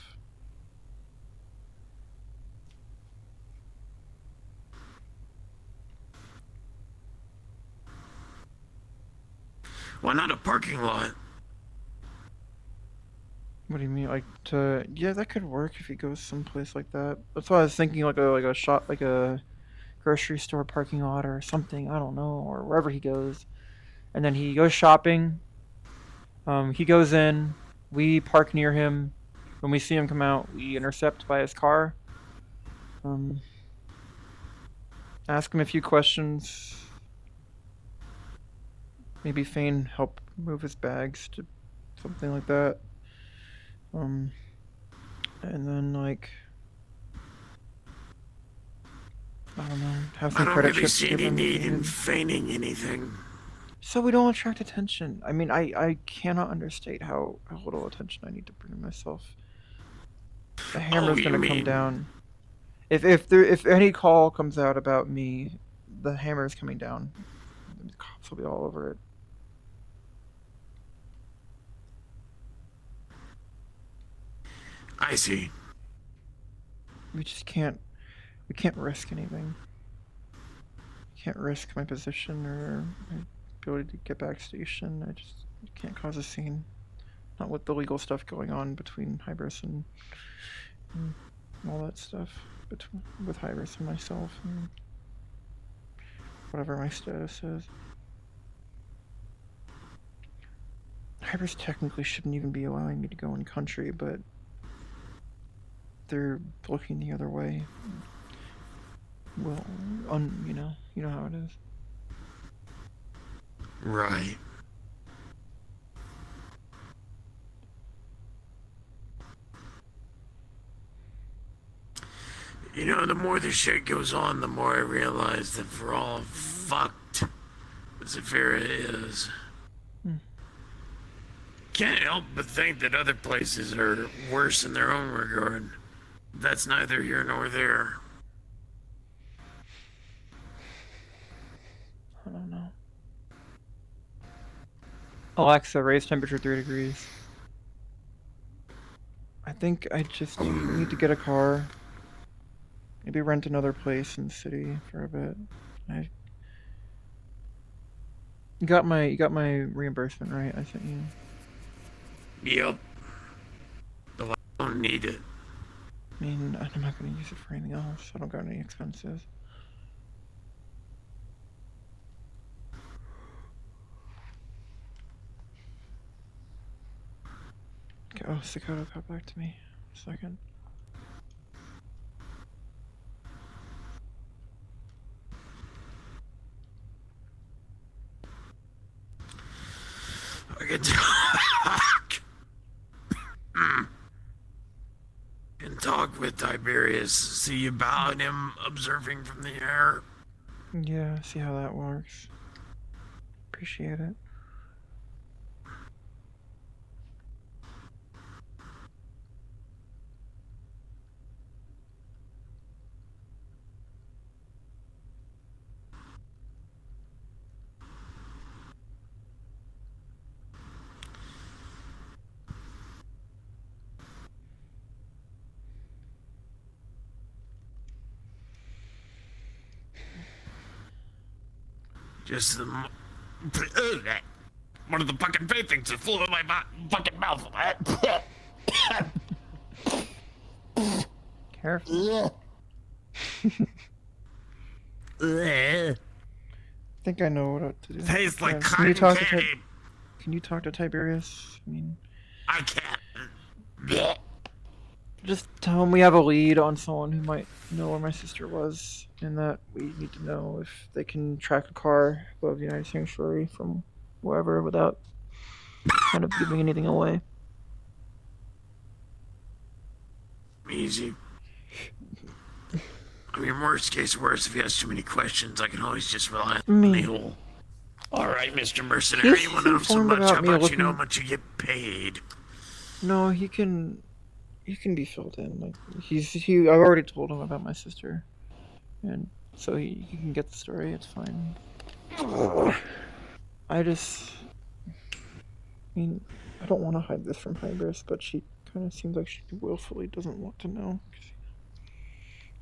why not a parking lot? What do you mean, like to? Yeah, that could work if he goes someplace like that. That's why I was thinking, like a shop, like a grocery store parking lot or something. I don't know, or wherever he goes, and then he goes shopping. He goes in. We park near him. When we see him come out, we intercept by his car. Ask him a few questions. Maybe feign help move his bags to something like that. And then like I don't know, have some credit chips. I don't really see any need in feigning anything. So we don't attract attention. I mean, I cannot understate how little attention I need to bring to myself. The hammer's gonna come down. If any call comes out about me, the hammer's coming down. The cops will be all over it. I see. We just can't. We can't risk anything. can't risk my position or my ability to get back station. I just can't cause a scene. Not with the legal stuff going on between Hybris and all that stuff with Hybris and myself and whatever my status is. Hybris technically shouldn't even be allowing me to go in country, but they're looking the other way. Well, you know how it is. Right. You know, the more this shit goes on, the more I realize that we're all fucked as Zafira is. Can't help but think that other places are worse in their own regard. That's neither here nor there. I don't know. Alexa, raise temperature 3 degrees. I think I just need to get a car. Maybe rent another place in the city for a bit. You got my reimbursement, right? I sent you. Yep. Though I don't need it. I mean, I'm not gonna use it for anything else. I don't got any expenses. Okay, oh, Sakota got back to me. A second. I can talk. Can talk with Tiberius. See about him observing from the air. Yeah, see how that works. Appreciate it. Just one of the fucking vape things that flew in my fucking mouth. Careful. I think I know what to do. Tastes like Can you cotton talk to candy. Can you talk to Tiberius? I mean, I can't. just tell him we have a lead on someone who might know where my sister was, and that we need to know if they can track a car above the United Sanctuary from wherever without kind of giving anything away. Easy. I mean, worst case worst, if he has too many questions, I can always just rely on the whole. Alright, Mr. Mercenary, He's you want to know so informed much? about How me about you know how looking- much you get paid? No, he can be filled in. Like I've already told him about my sister, and so he can get the story. It's fine. I mean, I don't want to hide this from Hybris, but she kind of seems like she willfully doesn't want to know.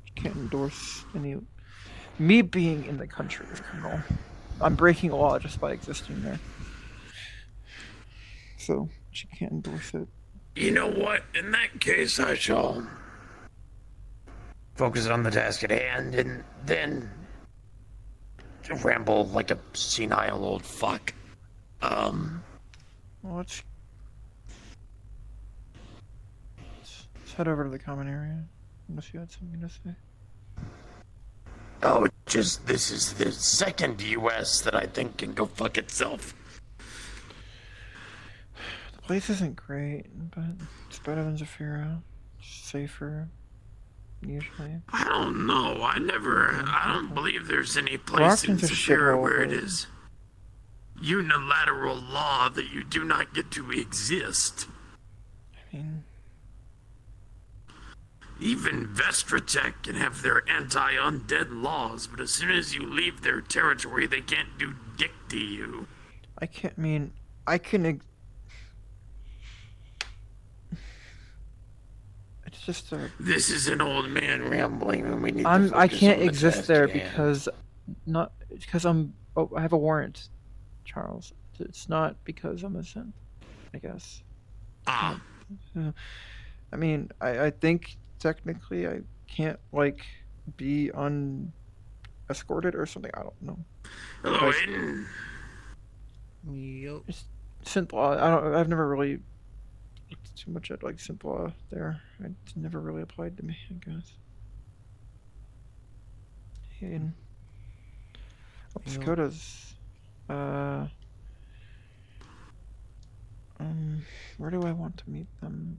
She can't endorse me being in the country is criminal. I'm breaking law just by existing there. So she can't endorse it. You know what? In that case, I shall focus on the task at hand and then ramble like a senile old fuck. Well, let's head over to the common area. Unless you had something to say. Oh, just this is the second US that I think can go fuck itself. The place isn't great, but it's better than Zafira. Safer, usually. I don't know. I don't believe there's any place in Rockton's a Zafira shithole, where it but- is unilateral law that you do not get to exist. I mean, even Vestratech can have their anti-undead laws, but as soon as you leave their territory, they can't do dick to you. I can. It's just a. This is an old man rambling, and we need to I focus can't on the exist task there at hand. because not because I'm. Oh, I have a warrant, Charles. It's not because I'm a synth, I guess. Ah, I mean, I think technically I can't like be escorted or something. I don't know. hello, Like, Aiden. Yup. Just synth law. I've never really looked too much at like synth law there. It's never really applied to me, I guess. And Dakota's. Where do I want to meet them?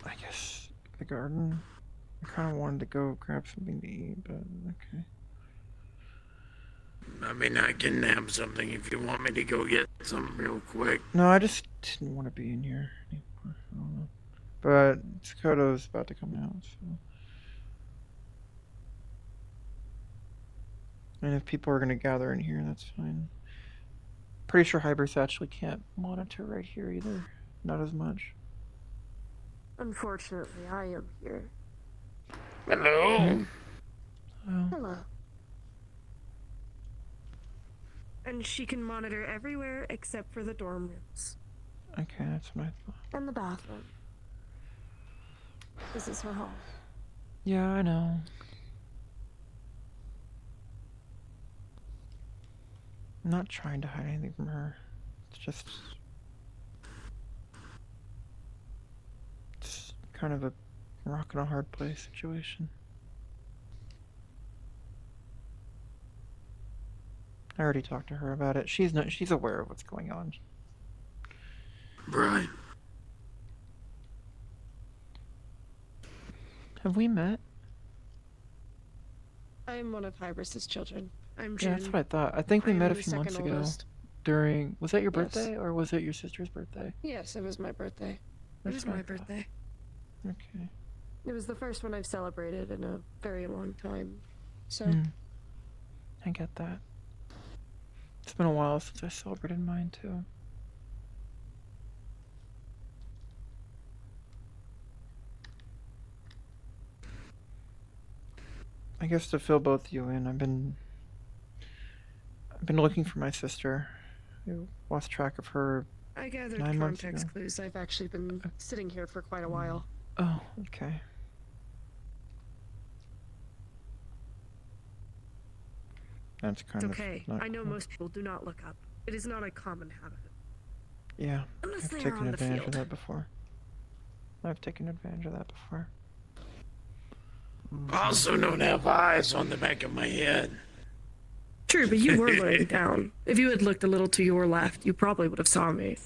I guess the garden. I kind of wanted to go grab something to eat, but okay. I mean, I can nab something if you want me to go get some real quick. No, I just didn't want to be in here anymore. I don't know. But Dakota's about to come out, so. And if people are going to gather in here, that's fine. Pretty sure Hybris actually can't monitor right here either. Not as much. Unfortunately, I am here. Hello. Oh. Hello. And she can monitor everywhere except for the dorm rooms. Okay, that's what I thought. And the bathroom. This is her home. Yeah, I know. I'm not trying to hide anything from her. It's just kind of a rock and a hard place situation. I already talked to her about it. She's aware of what's going on. Right. Have we met? I'm one of Hybris's children. I'm June. Yeah, that's what I thought. I think we met a the few months second ago. oldest. Was that your Yes. birthday or was it your sister's birthday? Yes, it was my birthday. It That's was what I my thought. birthday. Okay. It was the first one I've celebrated in a very long time. So, I get that. It's been a while since I celebrated mine too. I guess to fill both you in, I've been looking for my sister. I lost track of her. I gathered 9 months context ago. clues. I've actually been sitting here for quite a while. Oh, okay. That's kind It's of okay. not I know cool. most people do not look up. It is not a common habit. Yeah, Unless I've they are taken on the advantage of field. that before. I've taken advantage of that before. Also known to have eyes on the back of my head. True, but you were laying down. If you had looked a little to your left, you probably would have saw me.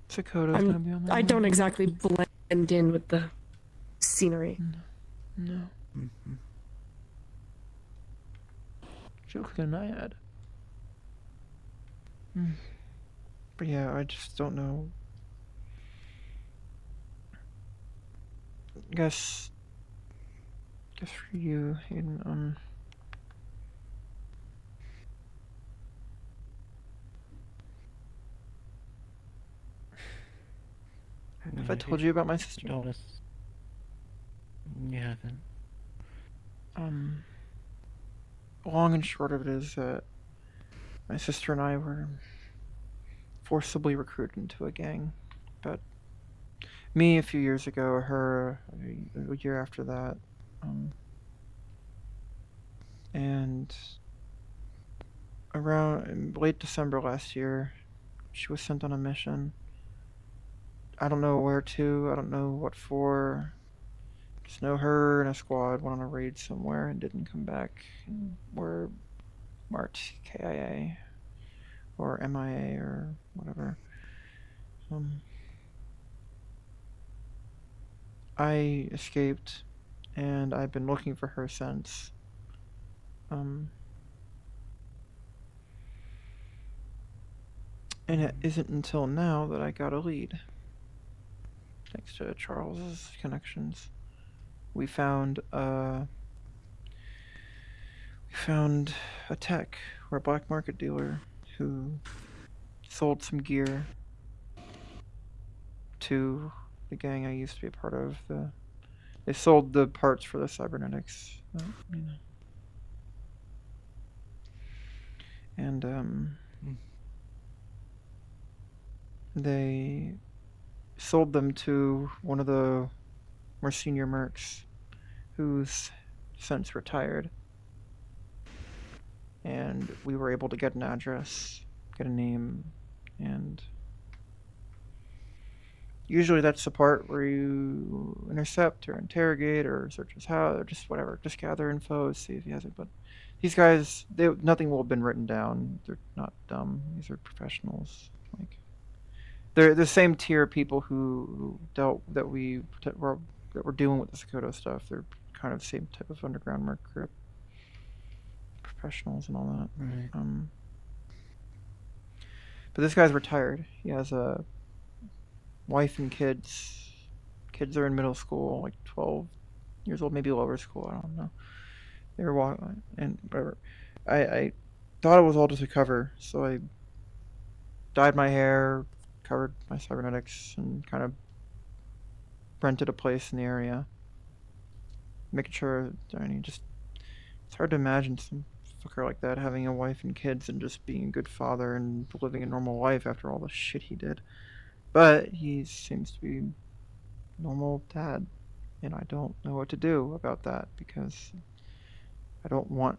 Dakota's gonna be on the I don't exactly blend in with the scenery. No. She looks like a naiad. But yeah, I just don't know. Guess for you, Hayden, have I told you about my sister? Notice. You haven't. Long and short of it is that my sister and I were forcibly recruited into a gang. But me a few years ago, her a year after that. And around late December last year, she was sent on a mission. I don't know where to, I don't know what for. Just know her and a squad went on a raid somewhere and didn't come back. And were marked KIA or MIA or whatever. I escaped and I've been looking for her since. And it isn't until now that I got a lead. Thanks to Charles's connections. We found a tech or a black market dealer who sold some gear to the gang I used to be a part of. They sold the parts for the cybernetics. You know. And they sold them to one of the more senior mercs who's since retired. And we were able to get an address, get a name, and usually that's the part where you intercept or interrogate or search his house or just whatever, just gather info, see if he has it. But these guys, nothing will have been written down. They're not dumb. These are professionals. Like, they're the same tier of people who dealt that were dealing with the Sakoto stuff. They're kind of the same type of underground merc group, professionals and all that. Right. But this guy's retired. He has a wife and kids. Kids are in middle school, like 12 years old, maybe lower school. I don't know. They were walking and whatever. I thought it was all just a cover, so I dyed my hair, covered my cybernetics, and kind of rented a place in the area, making sure. It's hard to imagine some fucker like that having a wife and kids and just being a good father and living a normal life after all the shit he did. But he seems to be a normal dad, and I don't know what to do about that because I don't want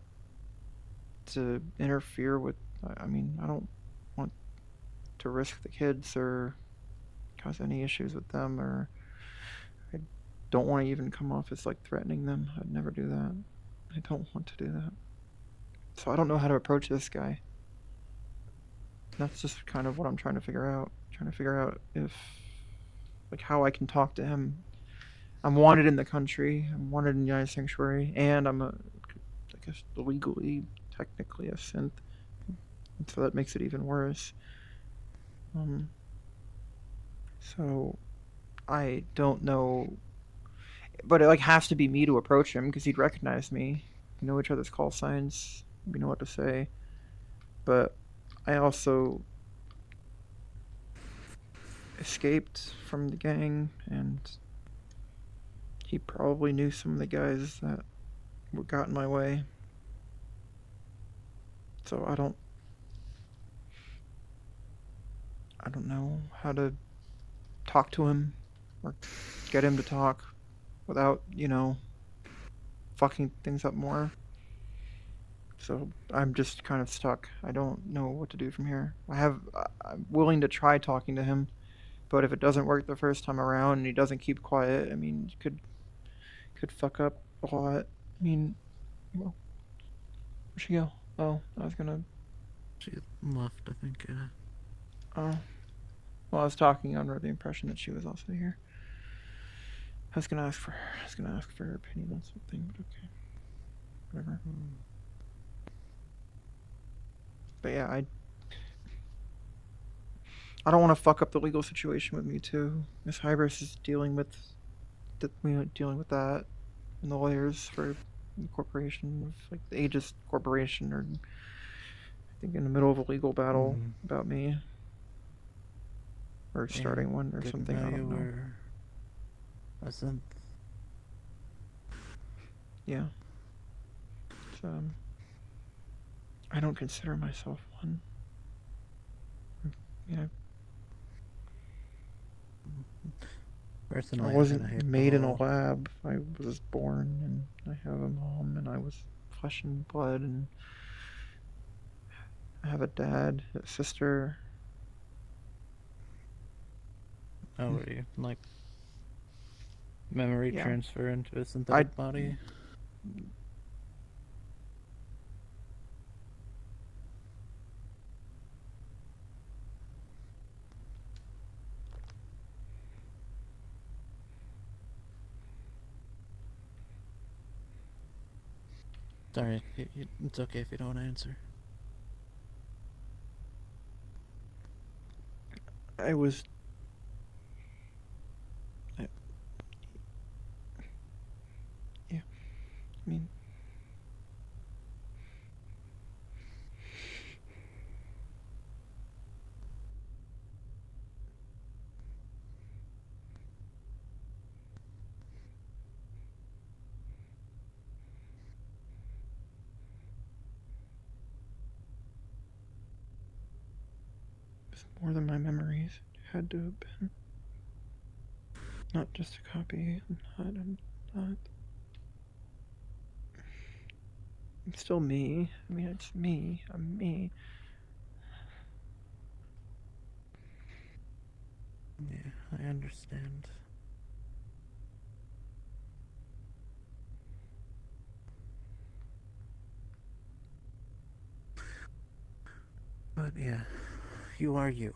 to interfere with. I mean, I don't want to risk the kids or cause any issues with them, or I don't want to even come off as like threatening them. I'd never do that. I don't want to do that. So I don't know how to approach this guy. That's just kind of what I'm trying to figure out. Trying to figure out if, like, how I can talk to him. I'm wanted in the country. I'm wanted in United Sanctuary, and I'm I guess legally, technically a synth, and so that makes it even worse. So I don't know, but it like has to be me to approach him because he'd recognize me. We know each other's call signs. We know what to say. But I also escaped from the gang, and he probably knew some of the guys that got in my way. So I don't know how to talk to him or get him to talk without, fucking things up more. So I'm just kind of stuck. I don't know what to do from here. I'm willing to try talking to him, but if it doesn't work the first time around and he doesn't keep quiet, I mean, could fuck up a lot. I mean, well, where'd she go? Oh, I was gonna. She left, I think. Oh, well, I was talking under the impression that she was also here. I was gonna ask for her opinion on something, but okay, whatever. But yeah, I don't want to fuck up the legal situation with me too. Miss Hybris is dealing with that, and the lawyers for the corporation, like the Aegis Corporation, are I think in the middle of a legal battle about me, or starting one or something. I don't know. A synth. Yeah. So I don't consider myself one. Yeah. Personally, I wasn't made in a lab. I was born, and I have a mom, and I was flesh and blood, and I have a dad, a sister. Oh, were you like memory Yeah. transfer into a synthetic body? Sorry, it's okay if you don't answer. I was. Yeah. I mean. was more than my memories. It had to have been. Not just a copy. I'm not. I'm still me. I mean, it's me. I'm me. Yeah, I understand. But yeah, you are you.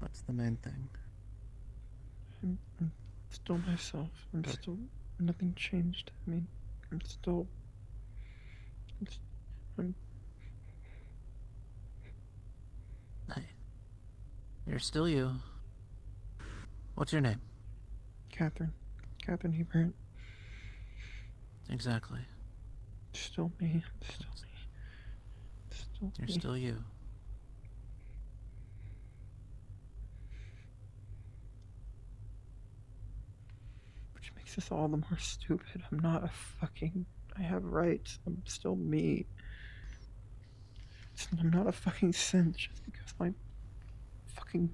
That's the main thing. I'm still myself. I'm still. Nothing changed. I mean, I'm still. I'm. You're still you. What's your name? Katherine. Katherine Hebert. Exactly. Still me. Still me. Still You're me. still you. Which makes this all the more stupid. I'm not a fucking. I have rights. I'm still me. I'm not a fucking synth just because my fucking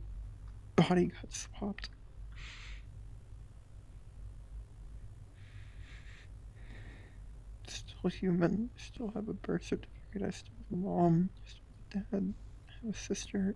body got swapped. Still human. I still have a birth certificate. I still have a mom. I still have a dad. I have a sister.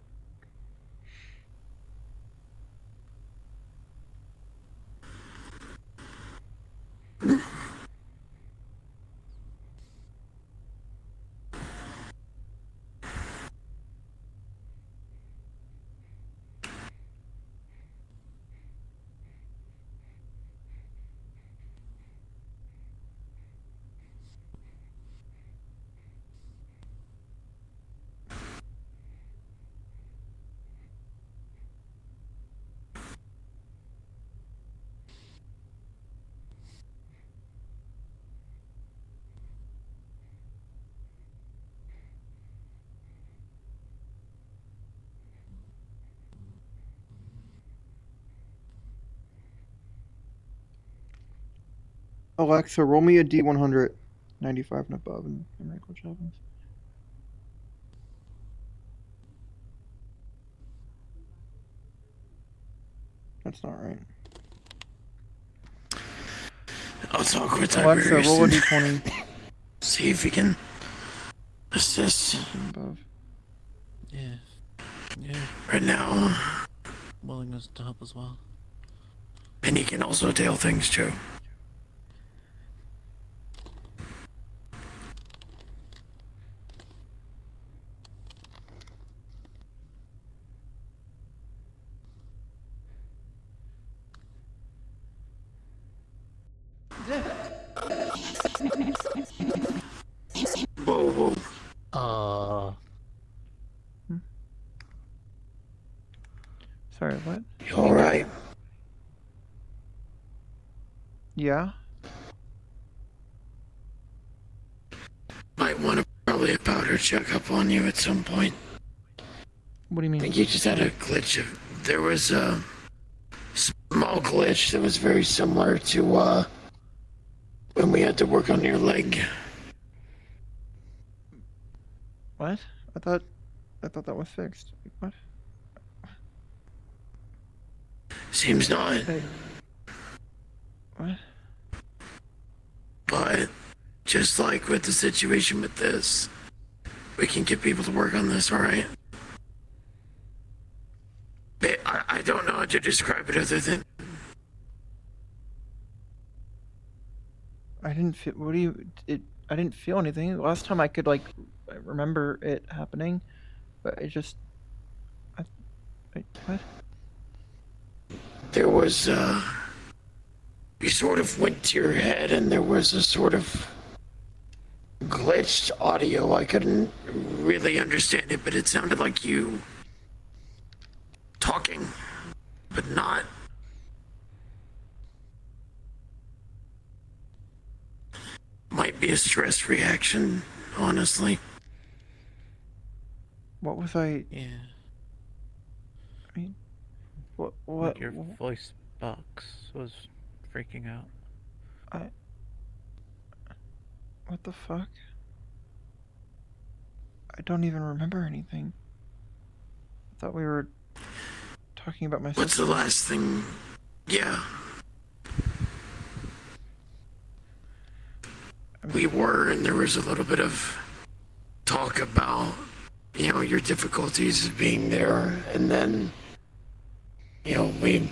Alexa, roll me a D100. 95 and above in American Japanese. That's not right. I'll talk with Alexa, Tiberius roll a and D20. see if he can assist. Above. Yeah. Yeah. Right now. Willingness to help as well. And he can also tail things too. Whoa, whoa. Sorry, what? You alright? Yeah? Might want to probably a powder checkup on you at some point. What do you mean? I think you just had a glitch. There was a small glitch that was very similar to when we had to work on your leg. What? I thought that was fixed. What? Seems not. Hey. What? But just like with the situation with this, we can get people to work on this, alright? I don't know how to describe it other than... I didn't feel. What do you? I didn't feel anything. Last time I could like remember it happening, but it just. What? There was you sort of went to your head and there was a sort of glitched audio. I couldn't really understand it, but it sounded like you talking, but not. Might be a stress reaction, honestly. What was I? Yeah. I mean, what? Like your voice box was freaking out. What the fuck? I don't even remember anything. thought we were talking about my What's sister. the last thing? Yeah. We were, and there was a little bit of talk about, you know, your difficulties of being there, and then, you know, we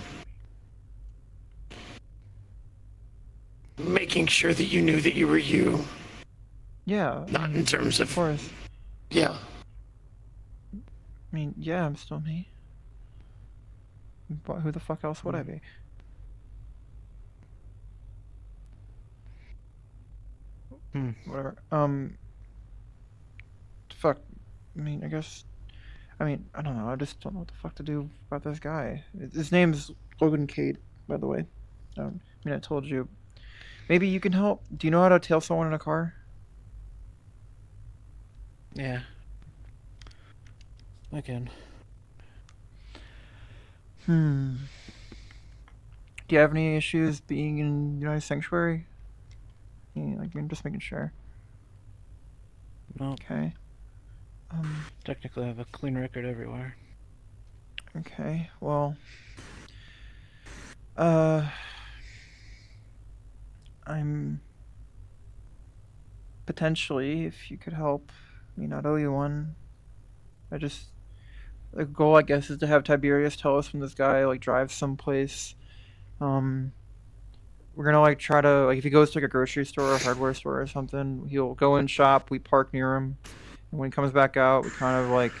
making sure that you knew that you were you. Yeah. Not in terms of. Of course. Yeah. I mean, yeah, I'm still me. Who the fuck else would I be? Whatever. Fuck. I mean, I guess. I mean, I don't know. I just don't know what the fuck to do about this guy. His name's Logan Cade, by the way. I mean, I told you. Maybe you can help. Do you know how to tail someone in a car? Yeah. I can. Do you have any issues being in United Sanctuary? Yeah, like, I'm just making sure. No. Okay. Technically, I have a clean record everywhere. Okay, well... I'm... Potentially, if you could help. I mean, I'd owe you one. The goal, I guess, is to have Tiberius tell us when this guy, like, drives someplace. We're gonna, like, try to, like, if he goes to, like, a grocery store or a hardware store or something, he'll go in shop, we park near him, and when he comes back out, we kind of, like,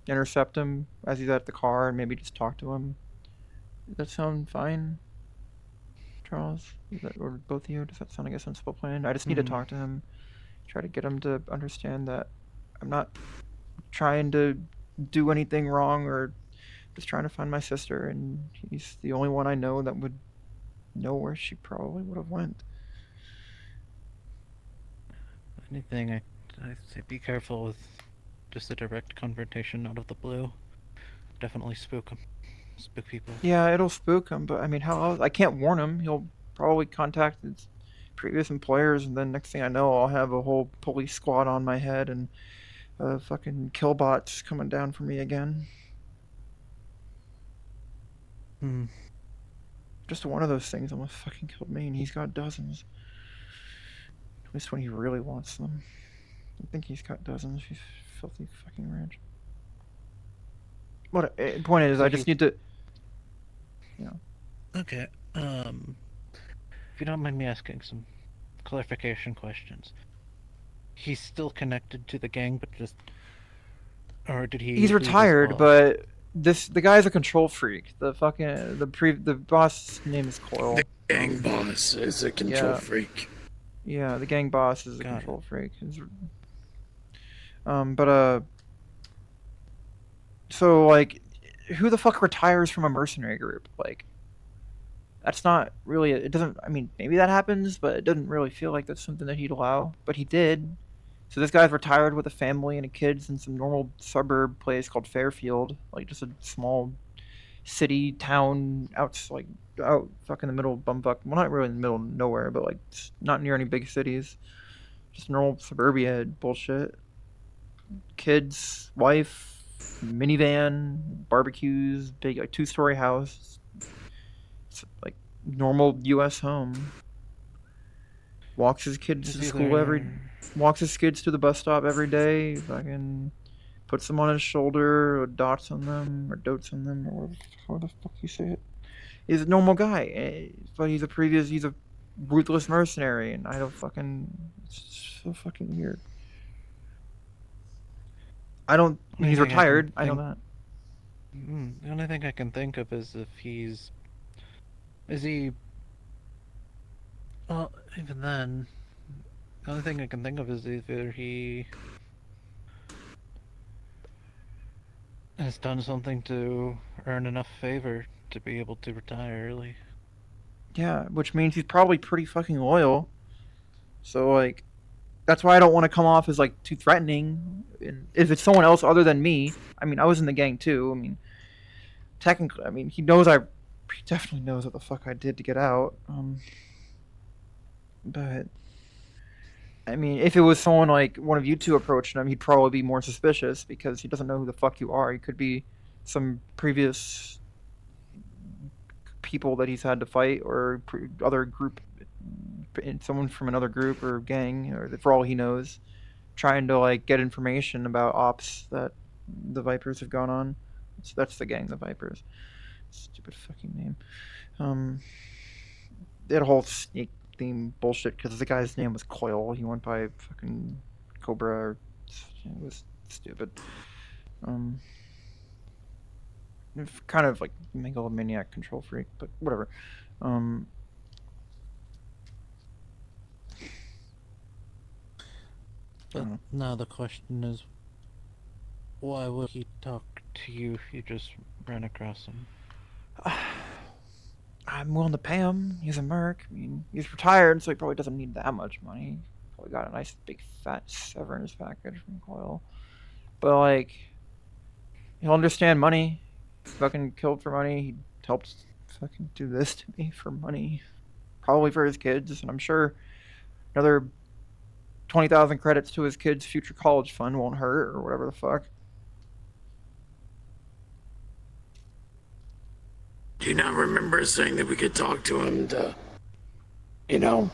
intercept him as he's at the car and maybe just talk to him. Does that sound fine, Charles? Or both of you? Does that sound like a sensible plan? I just need to talk to him, try to get him to understand that I'm not trying to do anything wrong or just trying to find my sister, and he's the only one I know that would know where she probably would have went. Anything, I say be careful with just a direct confrontation out of the blue. Definitely spook people. Yeah, it'll spook him, but I mean, how else? I can't warn him. He'll probably contact his previous employers, and then next thing I know, I'll have a whole police squad on my head and fucking killbots coming down for me again. Just one of those things almost fucking killed me, and he's got dozens. At least when he really wants them. I think he's got dozens. He's filthy fucking rich. What point is, I just need to, you know. Okay. If you don't mind me asking some clarification questions, he's still connected to the gang, but just, or did he? He's retired, but the guy's a control freak. The fucking the boss name is Coyle. The gang boss is a control freak. Yeah, the gang boss is a control freak. So like, who the fuck retires from a mercenary group? Like, that's not really. It doesn't. I mean, maybe that happens, but it doesn't really feel like that's something that he'd allow. But he did. So this guy's retired with a family and a kids in some normal suburb place called Fairfield, like just a small city town out fuck in the middle of bumfuck. Well, not really in the middle of nowhere, but like not near any big cities. Just normal suburbia bullshit. Kids, wife, minivan, barbecues, big like 2-story house. It's like normal U.S. home. Walks his kids to school walks his kids to the bus stop every day. Fucking puts them on his shoulder, or dots on them, or dotes on them, or how the fuck you say it. He's a normal guy, but he's a ruthless mercenary, and I don't fucking. It's so fucking weird. He's retired. I know that. The only thing I can think of is if is he? Well, even then, the only thing I can think of is either he has done something to earn enough favor to be able to retire early. Yeah, which means he's probably pretty fucking loyal. So like, that's why I don't want to come off as like too threatening. And if it's someone else other than me, I mean, I was in the gang too. I mean, technically, I mean, he definitely knows what the fuck I did to get out. But I mean, if it was someone like one of you two approaching him, he'd probably be more suspicious because he doesn't know who the fuck you are. He could be some previous people that he's had to fight, or other group, someone from another group or gang, or for all he knows, trying to like get information about ops that the Vipers have gone on. So that's the gang, the Vipers. Stupid fucking name. They had a whole snake theme bullshit because the guy's name was Coil. He went by fucking Cobra. Or, it was stupid. Kind of like megalomaniac control freak, but whatever. But now the question is, why would he talk to you if you just ran across him? I'm willing to pay him. He's a merc. I mean, he's retired, so he probably doesn't need that much money. Probably got a nice big fat severance package from Coil. But like, he'll understand money. He's fucking killed for money. He helped fucking do this to me for money. Probably for his kids, and I'm sure another 20,000 credits to his kids' future college fund won't hurt, or whatever the fuck. Do you not remember saying that we could talk to him to, you know,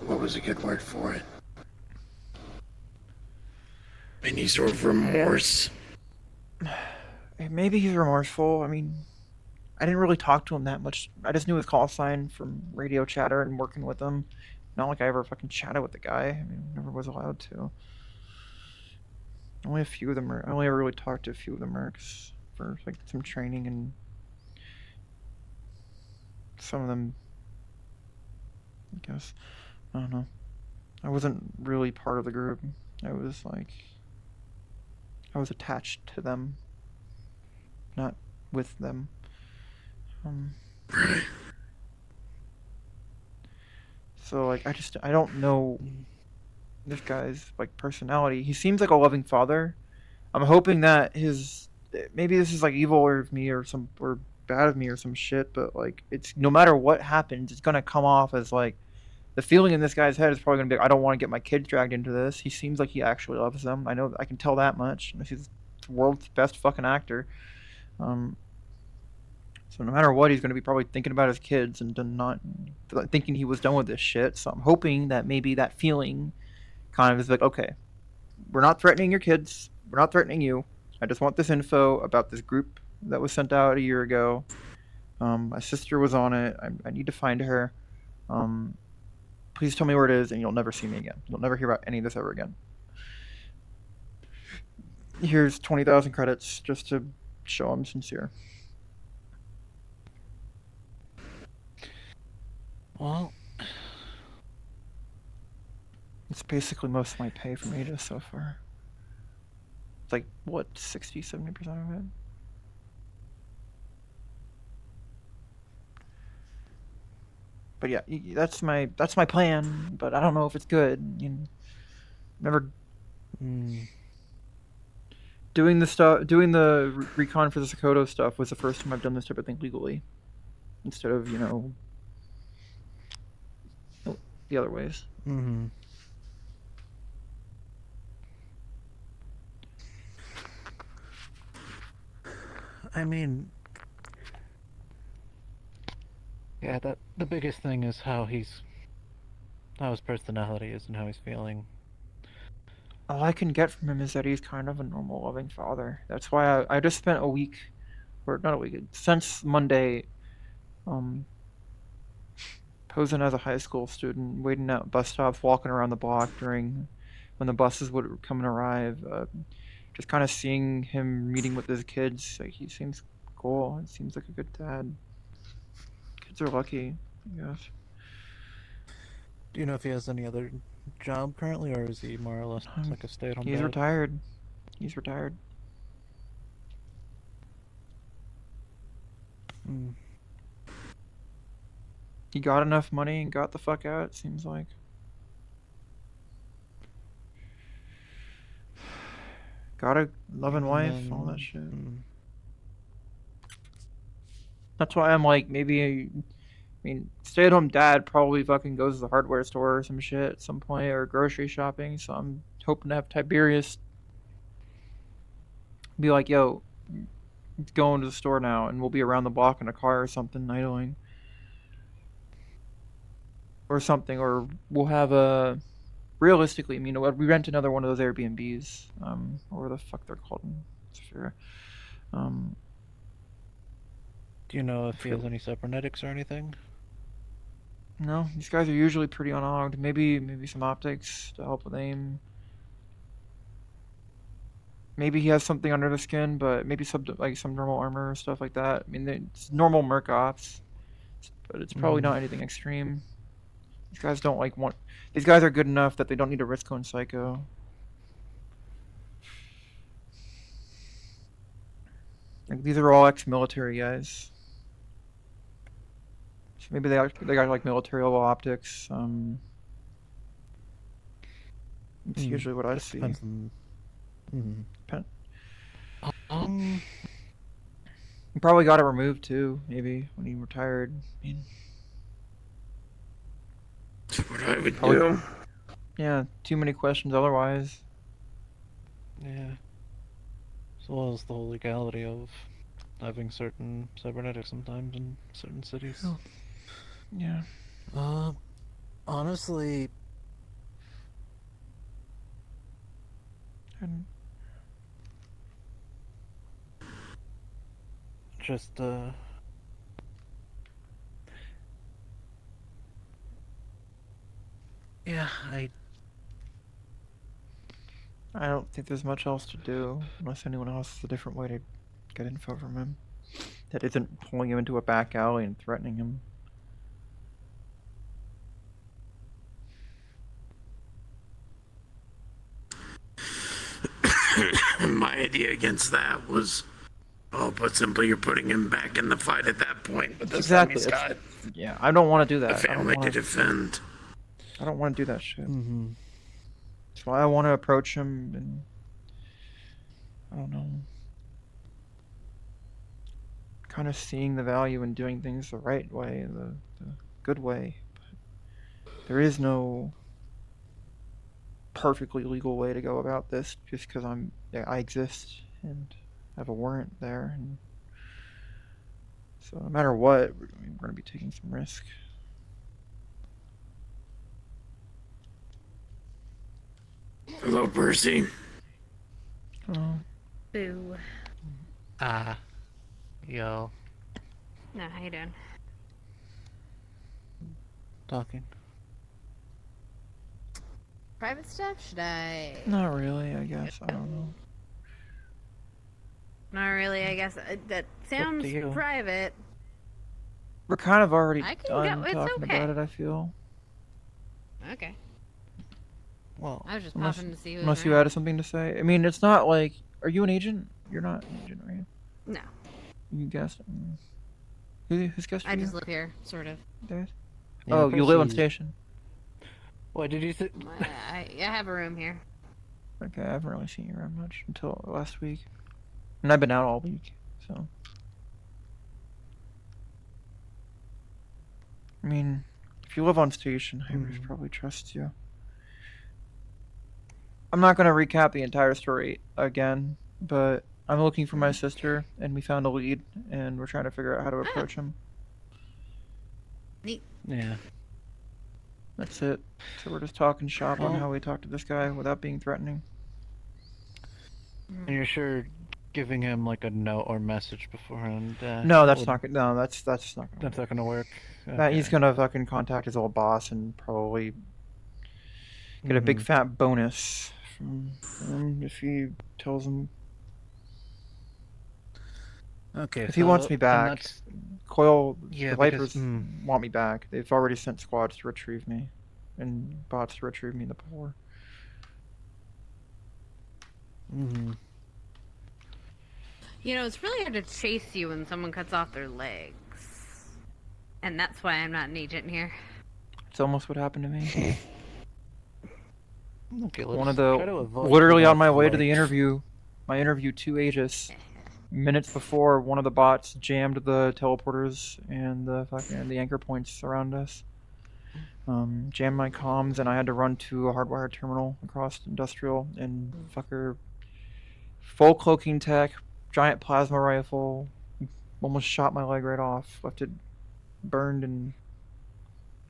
what was a good word for it? Any sort of remorse? Maybe he's remorseful. I mean, I didn't really talk to him that much. I just knew his call sign from radio chatter and working with him. Not like I ever fucking chatted with the guy. I mean, never was allowed to. Only a few of them. I only ever really talked to a few of the mercs for like some training, and some of them, I guess, I don't know. I wasn't really part of the group. I was attached to them, not with them. So like I don't know this guy's like personality. He seems like a loving father. I'm hoping that maybe this is like evil of me or bad of me or some shit, but like it's no matter what happens, it's gonna come off as like the feeling in this guy's head is probably gonna be, I don't want to get my kids dragged into this. He seems like he actually loves them. I can tell that much. He's the world's best fucking actor. So no matter what, he's gonna be probably thinking about his kids and not thinking he was done with this shit. So I'm hoping that maybe that feeling kind of is like, okay, we're not threatening your kids. We're not threatening you. I just want this info about this group that was sent out a year ago. My sister was on it. I need to find her. Please tell me where it is, and you'll never see me again. You'll never hear about any of this ever again. Here's 20,000 credits just to show I'm sincere. Well, it's basically most of my pay from Aegis so far. It's like, what, 60-70% of it? But yeah, that's my plan, but I don't know if it's good. Never doing the recon for the Sokoto stuff was the first time I've done this type of thing legally, instead of the other ways. I mean, yeah, the biggest thing is how his personality is and how he's feeling. All I can get from him is that he's kind of a normal, loving father. That's why I just spent a week, or not a week, since Monday, posing as a high school student, waiting at bus stops, walking around the block when the buses would come and arrive. Just kind of seeing him meeting with his kids. Like, he seems cool. He seems like a good dad. Kids are lucky, I guess. Do you know if he has any other job currently, or is he more or less like a stay-at-home dad? He's retired. He's retired. He got enough money and got the fuck out, it seems like. Got a loving wife, all that shit. That's why I'm like, maybe, stay-at-home dad probably fucking goes to the hardware store or some shit at some point, or grocery shopping, so I'm hoping to have Tiberius Be like, yo, going to the store now, and we'll be around the block in a car or something, idling. Or something, or we'll have a... Realistically, you know what, we rent another one of those Airbnbs, or the fuck they're called in Sphere. Do you know if he has any cybernetics or anything? No, these guys are usually pretty unogged. Maybe some optics to help with aim. Maybe he has something under the skin, but maybe some normal armor or stuff like that. I mean, it's normal merc ops, but it's probably not anything extreme. These guys don't These guys are good enough that they don't need a risk going psycho. Like, these are all ex-military guys. So maybe they got like military level optics. It's usually what I see. Depends on... He probably got it removed too, maybe when he retired. I mean, that's what I would do. Yeah, too many questions otherwise. Yeah. As well as the whole legality of having certain cybernetics sometimes in certain cities. Oh. Yeah. Honestly... Just, yeah, I don't think there's much else to do, unless anyone else has a different way to get info from him. That isn't pulling him into a back alley and threatening him. My idea against that was, put simply, you're putting him back in the fight at that point. But Exactly. Yeah, I don't want to do that. A family to defend. I don't want to do that shit. That's why I want to approach him and... I don't know. Kind of seeing the value in doing things the right way, the good way. But there is no perfectly legal way to go about this just because I exist and have a warrant there. And so no matter what, we're going to be taking some risk. Hello, Percy. Oh. Boo. Yo. No, how you doing? Talking. Private stuff? Should I? Not really, I guess. I don't know. Not really, I guess. That sounds private. We're kind of already I can done go, it's talking okay. about it, I feel. Okay. Well, I was just popping to see who. Unless you had something to say. I mean, it's not like... Are you an agent? You're not an agent, right? No. You guessed. Who's guessed? I just live here, sort of. Dad? Yeah, Oh, you live on Percy. station. What did you say? I have a room here. Okay, I haven't really seen you around much until last week. And I've been out all week, so... I mean, if you live on station, Irish probably trusts you. I'm not going to recap the entire story again, but I'm looking for my sister, and we found a lead, and we're trying to figure out how to approach him. Neat. Yeah. That's it. So we're just talking shop on how we talk to this guy without being threatening. And you're sure giving him like a note or message beforehand? No, that's not good. No, that's not gonna That's not gonna work. That he's gonna fucking contact his old boss and probably get a big fat bonus from him if he tells him. Okay. If he wants me back, Coil, the Vipers want me back. They've already sent squads to retrieve me, and bots to retrieve me in the pool. You know, it's really hard to chase you when someone cuts off their legs. And that's why I'm not an agent here. It's almost what happened to me. Okay, One of the literally on my way to the interview, my interview to Aegis, minutes before, one of the bots jammed the teleporters and the anchor points around us. Jammed my comms, and I had to run to a hardwired terminal across industrial, and fucker full cloaking tech, giant plasma rifle. Almost shot my leg right off. Left it burned and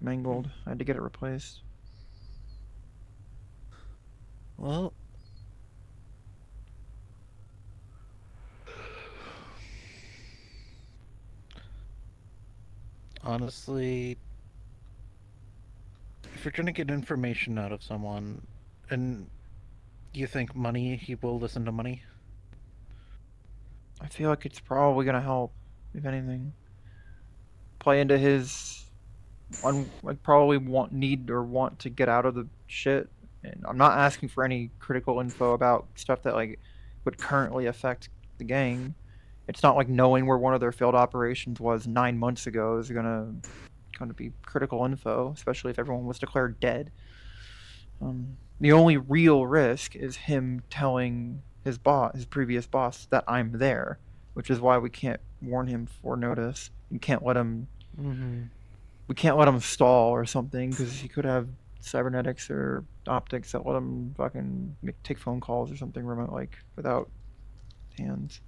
mangled. I had to get it replaced. Well, honestly, if you're trying to get information out of someone, and you think money, he will listen to money. I feel like it's probably gonna help, if anything. Play into his like probably need to get out of the shit. And I'm not asking for any critical info about stuff that like would currently affect the gang. It's not like knowing where one of their failed operations was 9 months ago is gonna be critical info, especially if everyone was declared dead. The only real risk is him telling his previous boss, that I'm there, which is why we can't warn him for notice. We can't let him. We can't let him stall or something because he could have cybernetics or optics that let him fucking take phone calls or something remote, like without hands.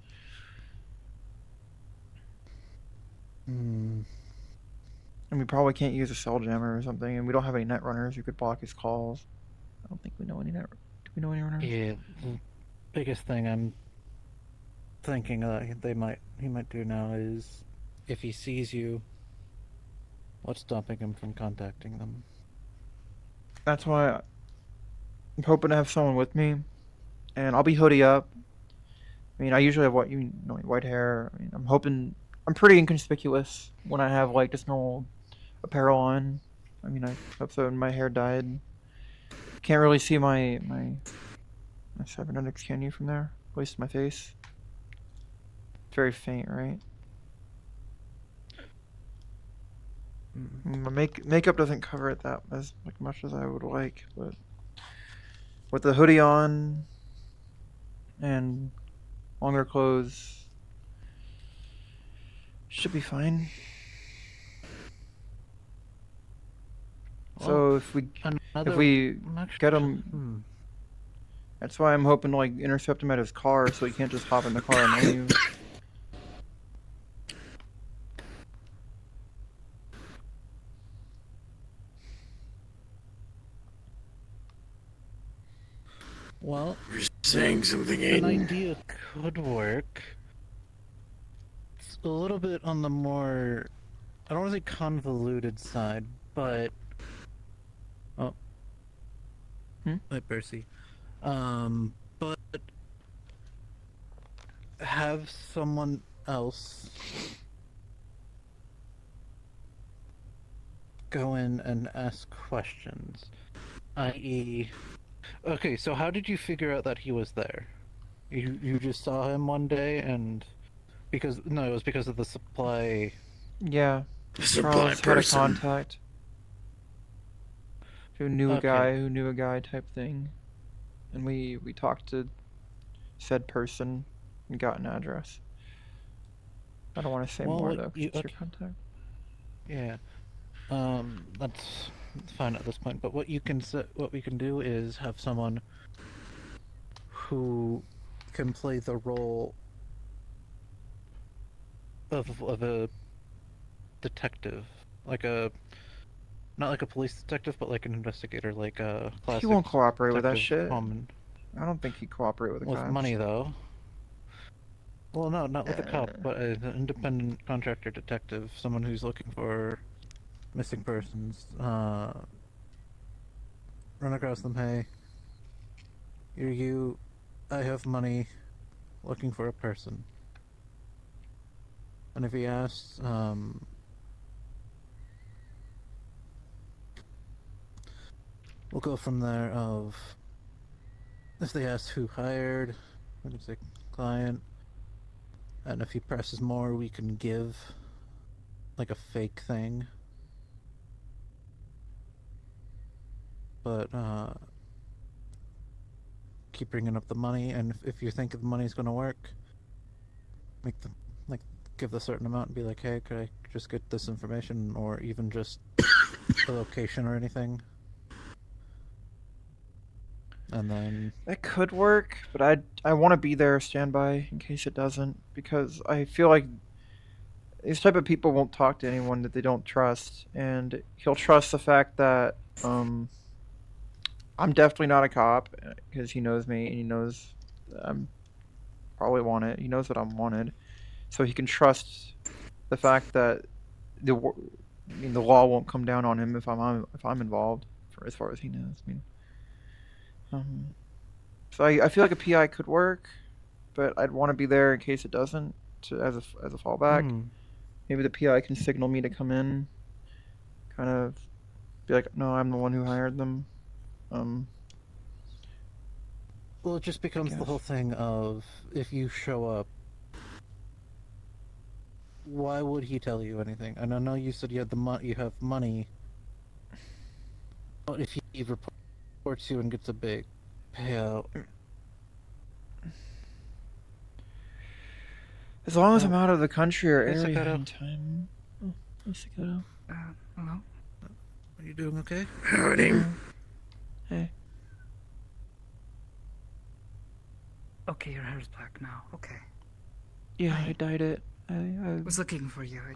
And we probably can't use a cell jammer or something, and we don't have any net runners who could block his calls. I don't think we know any do we know any runners? Yeah, the biggest thing I'm thinking he might do now is, if he sees you, what's stopping him from contacting them? That's why I'm hoping to have someone with me, and I'll be hoodie up. I mean, I usually have white hair. I mean, I'm pretty inconspicuous when I have like just normal apparel on. I mean, I hope so. My hair dyed. Can't really see my cybernetics, can you, from there? At least my face. It's very faint, right? My makeup doesn't cover it that as much as I would like, but with the hoodie on and longer clothes, should be fine. So if we get him, that's why I'm hoping to like intercept him at his car, so he can't just hop in the car and leave. Well, you're saying something, an Aiden. idea could work. It's a little bit on the more, I don't want to say convoluted side, but hi Percy. But have someone else go in and ask questions, i.e. Okay, so how did you figure out that he was there? You just saw him one day and it was because of the supply. Yeah. Supply Charles had a person. contact who knew a guy type thing, and we talked to said person and got an address. I don't want to say more though, 'cause it's your contact. Yeah. That's fine at this point. But what we can do is have someone who can play the role of a detective, not like a police detective, but like an investigator, like a classic. He won't cooperate with that detective shit. common. I don't think he'd cooperate with the With cops. money though. Well, no, not with a cop, but an independent contractor detective, someone who's looking for missing persons. Run across them. Hey, you're you. I have money. Looking for a person. And if he asks, we'll go from there. If they ask who hired, we can say client. And if he presses more, we can give like a fake thing. But keep bringing up the money, and if you think the money's gonna work, give the certain amount and be like, hey, could I just get this information, or even just a location or anything. and then That could work, but I want to be there standby in case it doesn't, because I feel like these type of people won't talk to anyone that they don't trust, and he'll trust the fact that I'm definitely not a cop because he knows me and he knows I'm probably wanted. He knows that I'm wanted, so he can trust the fact that the law won't come down on him if I'm involved, for as far as he knows. So I feel like a PI could work, but I'd want to be there in case it doesn't, as a fallback. Maybe the PI can signal me to come in, kind of be like, no, I'm the one who hired them. Well, it just becomes the whole thing of, if you show up, why would he tell you anything? And I know you said you had you have money, but if he reports you and gets a big payout, as long as I'm out of the country or Hey, area Sakata. in time. Oh, hey, Sakata. Hello? Are you doing okay? Howdy. Hey. Okay, your hair's black now. Okay. Yeah, I dyed it. I was looking for you. I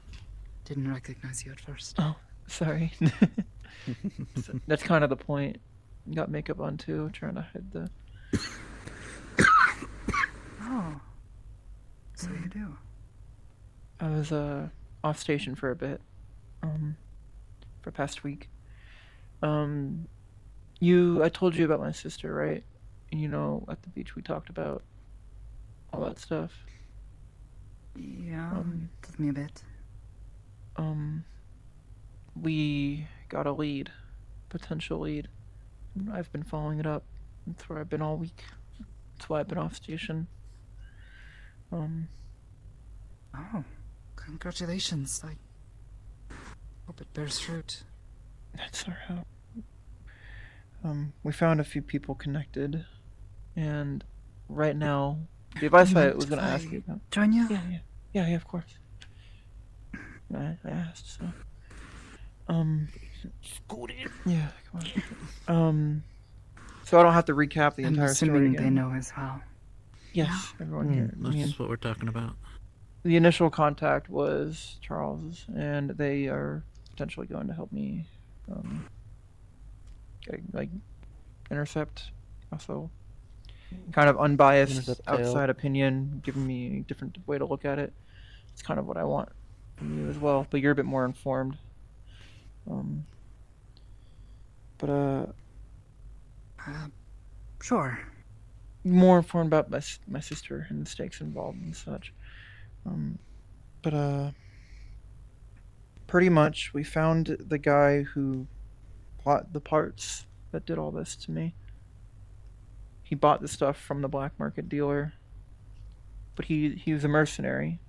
didn't recognize you at first. Oh, sorry. That's kind of the point. You got makeup on too, trying to hide the. Oh. So you do. I was off station for a bit, for past week. I told you about my sister, right? And at the beach we talked about all that stuff. Yeah. Tell me a bit. We got a lead, potential lead. I've been following it up. That's where I've been all week. That's why I've been off station. Oh, congratulations. I hope it bears fruit. That's our hope. We found a few people connected, and right now, the advice I was going to ask you about. Join you? Yeah, of course. I asked, so. Yeah, come on. So I don't have to recap the I'm entire story assuming again. they know as well. Yes, everyone here. That's what we're talking about. The initial contact was Charles, and they are potentially going to help me, intercept. Also, kind of unbiased Intercept outside opinion, giving me a different way to look at it. It's kind of what I want from you as well, but you're a bit more informed. Sure. More informed about my sister and the stakes involved and such. Pretty much, we found the guy who bought the parts that did all this to me. He bought the stuff from the black market dealer, but he was a mercenary,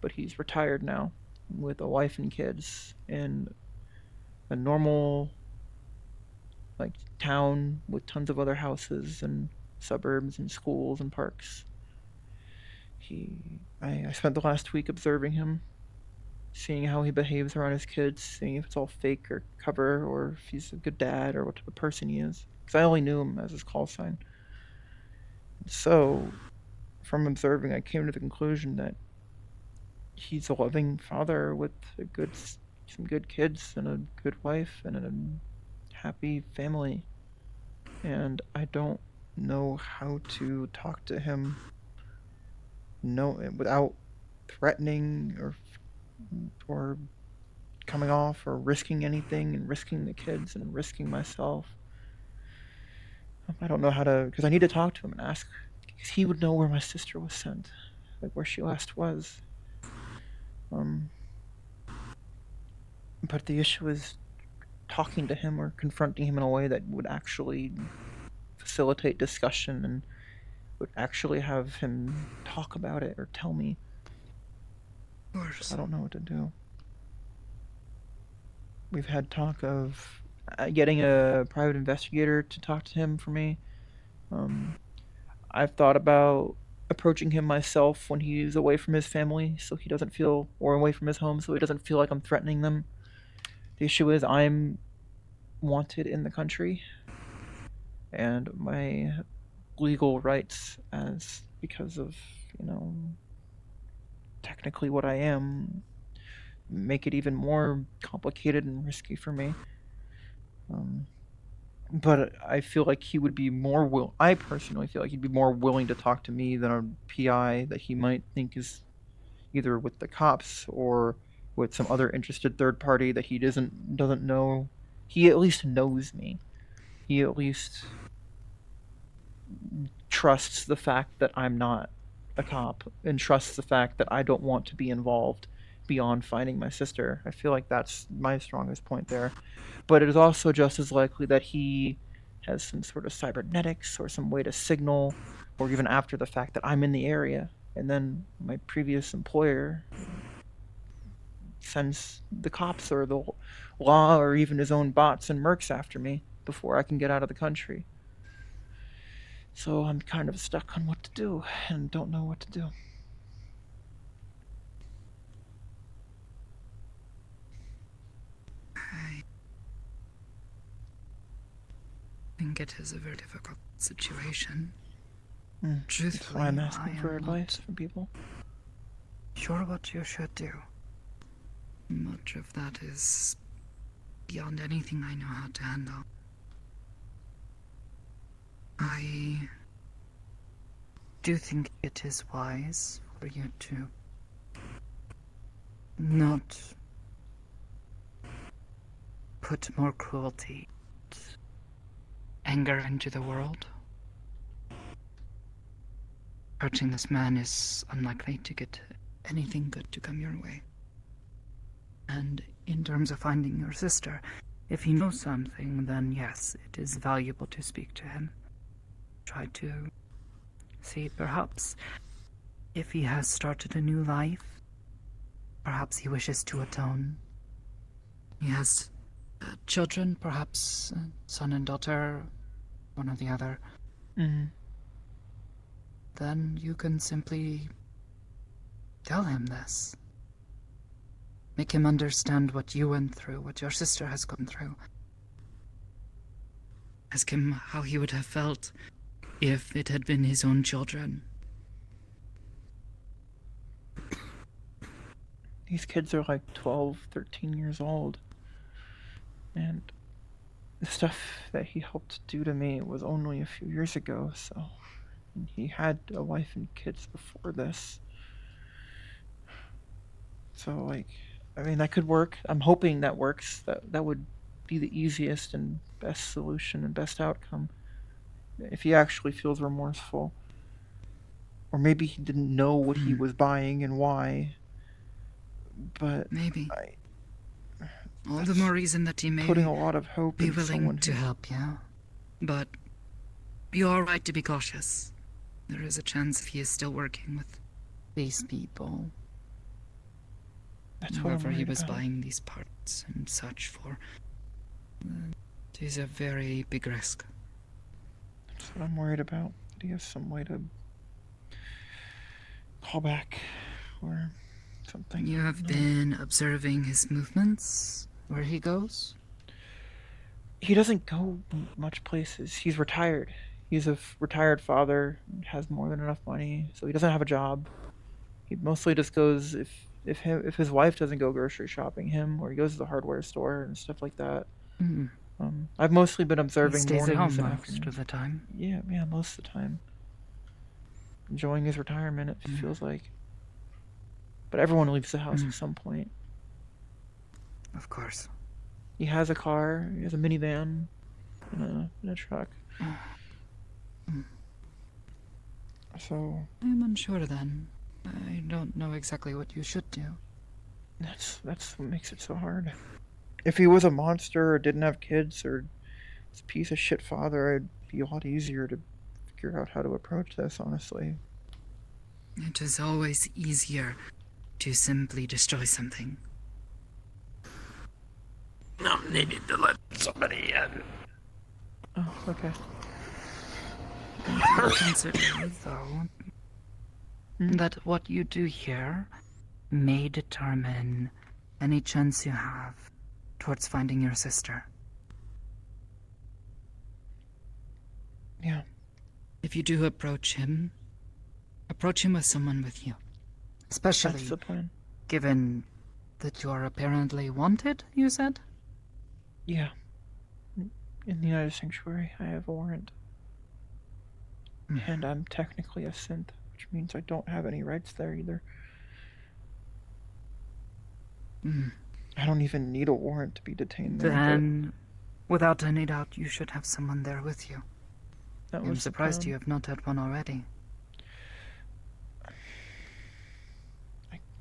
but he's retired now with a wife and kids in a normal town with tons of other houses and suburbs and schools and parks. I spent the last week observing him, seeing how he behaves around his kids, seeing if it's all fake or cover, or if he's a good dad, or what type of person he is. Because I only knew him as his call sign. So, from observing, I came to the conclusion that he's a loving father with some good kids and a good wife and a happy family. And I don't know how to talk to him without threatening or coming off or risking anything, and risking the kids and risking myself. I don't know how to, because I need to talk to him and ask, because he would know where my sister was sent, where she last was. But the issue is talking to him or confronting him in a way that would actually facilitate discussion and would actually have him talk about it or tell me. I don't know what to do. We've had talk of getting a private investigator to talk to him for me. I've thought about approaching him myself when he's away from his family, so he doesn't feel, or away from his home, so he doesn't feel like I'm threatening them. The issue is I'm wanted in the country, and my legal rights because of, technically what I am, make it even more complicated and risky for me. But I feel like he would be more I personally feel like he'd be more willing to talk to me than a PI that he might think is either with the cops or with some other interested third party that he doesn't know. He at least knows me. He at least trusts the fact that I'm not a cop and trusts the fact that I don't want to be involved beyond finding my sister. I feel like that's my strongest point there. But it is also just as likely that he has some sort of cybernetics or some way to signal, or even after the fact, that I'm in the area. And then my previous employer sends the cops or the law or even his own bots and mercs after me before I can get out of the country. So I'm kind of stuck on what to do and don't know what to do. I think it is a very difficult situation. Truthfully, That's why I'm asking for am advice from people. Sure what you should do. Much of that is beyond anything I know how to handle. I do think it is wise for you to not put more cruelty and anger into the world. Hurting this man is unlikely to get anything good to come your way. And in terms of finding your sister, if he knows something, then yes, it is valuable to speak to him. Try to see, perhaps, if he has started a new life, perhaps he wishes to atone. He has children, perhaps son and daughter, one or the other. Then you can simply tell him this. Make him understand what you went through, what your sister has gone through. Ask him how he would have felt if it had been his own children. These kids are like 12, 13 years old. And the stuff that he helped do to me was only a few years ago, so... And he had a wife and kids before this. So, like, I mean, that could work. I'm hoping that works. That would be the easiest and best solution and best outcome. If he actually feels remorseful. Or maybe he didn't know what he was buying and why. But maybe. All the more reason that he may putting a lot of hope be in willing someone to who... help you. But you are right to be cautious. There is a chance if he is still working with these people. That's what I'm whoever he worried was about. buying these parts and such for. It is a very big risk. That's what I'm worried about. Do you have some way to call back or something? You have been observing his movements, where he goes? He doesn't go much places. He's retired. He's a retired father, has more than enough money, so he doesn't have a job. He mostly just goes if his wife doesn't go grocery shopping him, or he goes to the hardware store and stuff like that. I've mostly been observing He stays at mornings home and most afternoons. of the time. Yeah, most of the time. Enjoying his retirement, it feels like. But everyone leaves the house at some point. Of course. He has a car, he has a minivan, and a truck. So... I'm unsure then. I don't know exactly what you should do. That's what makes it so hard. If he was a monster or didn't have kids or was a piece of shit father, it'd be a lot easier to figure out how to approach this, honestly. It is always easier to simply destroy something. I'm needing to let somebody in. Oh, okay. Consider, though, that what you do here may determine any chance you have towards finding your sister. Yeah. If you do approach him with someone with you. Especially That's the plan. given that you're apparently wanted, you said? Yeah. In the United Sanctuary, I have a warrant. And I'm technically a synth, which means I don't have any rights there either. I don't even need a warrant to be detained there. Then, without any doubt, you should have someone there with you. That I'm was the surprised plan. you have not had one already.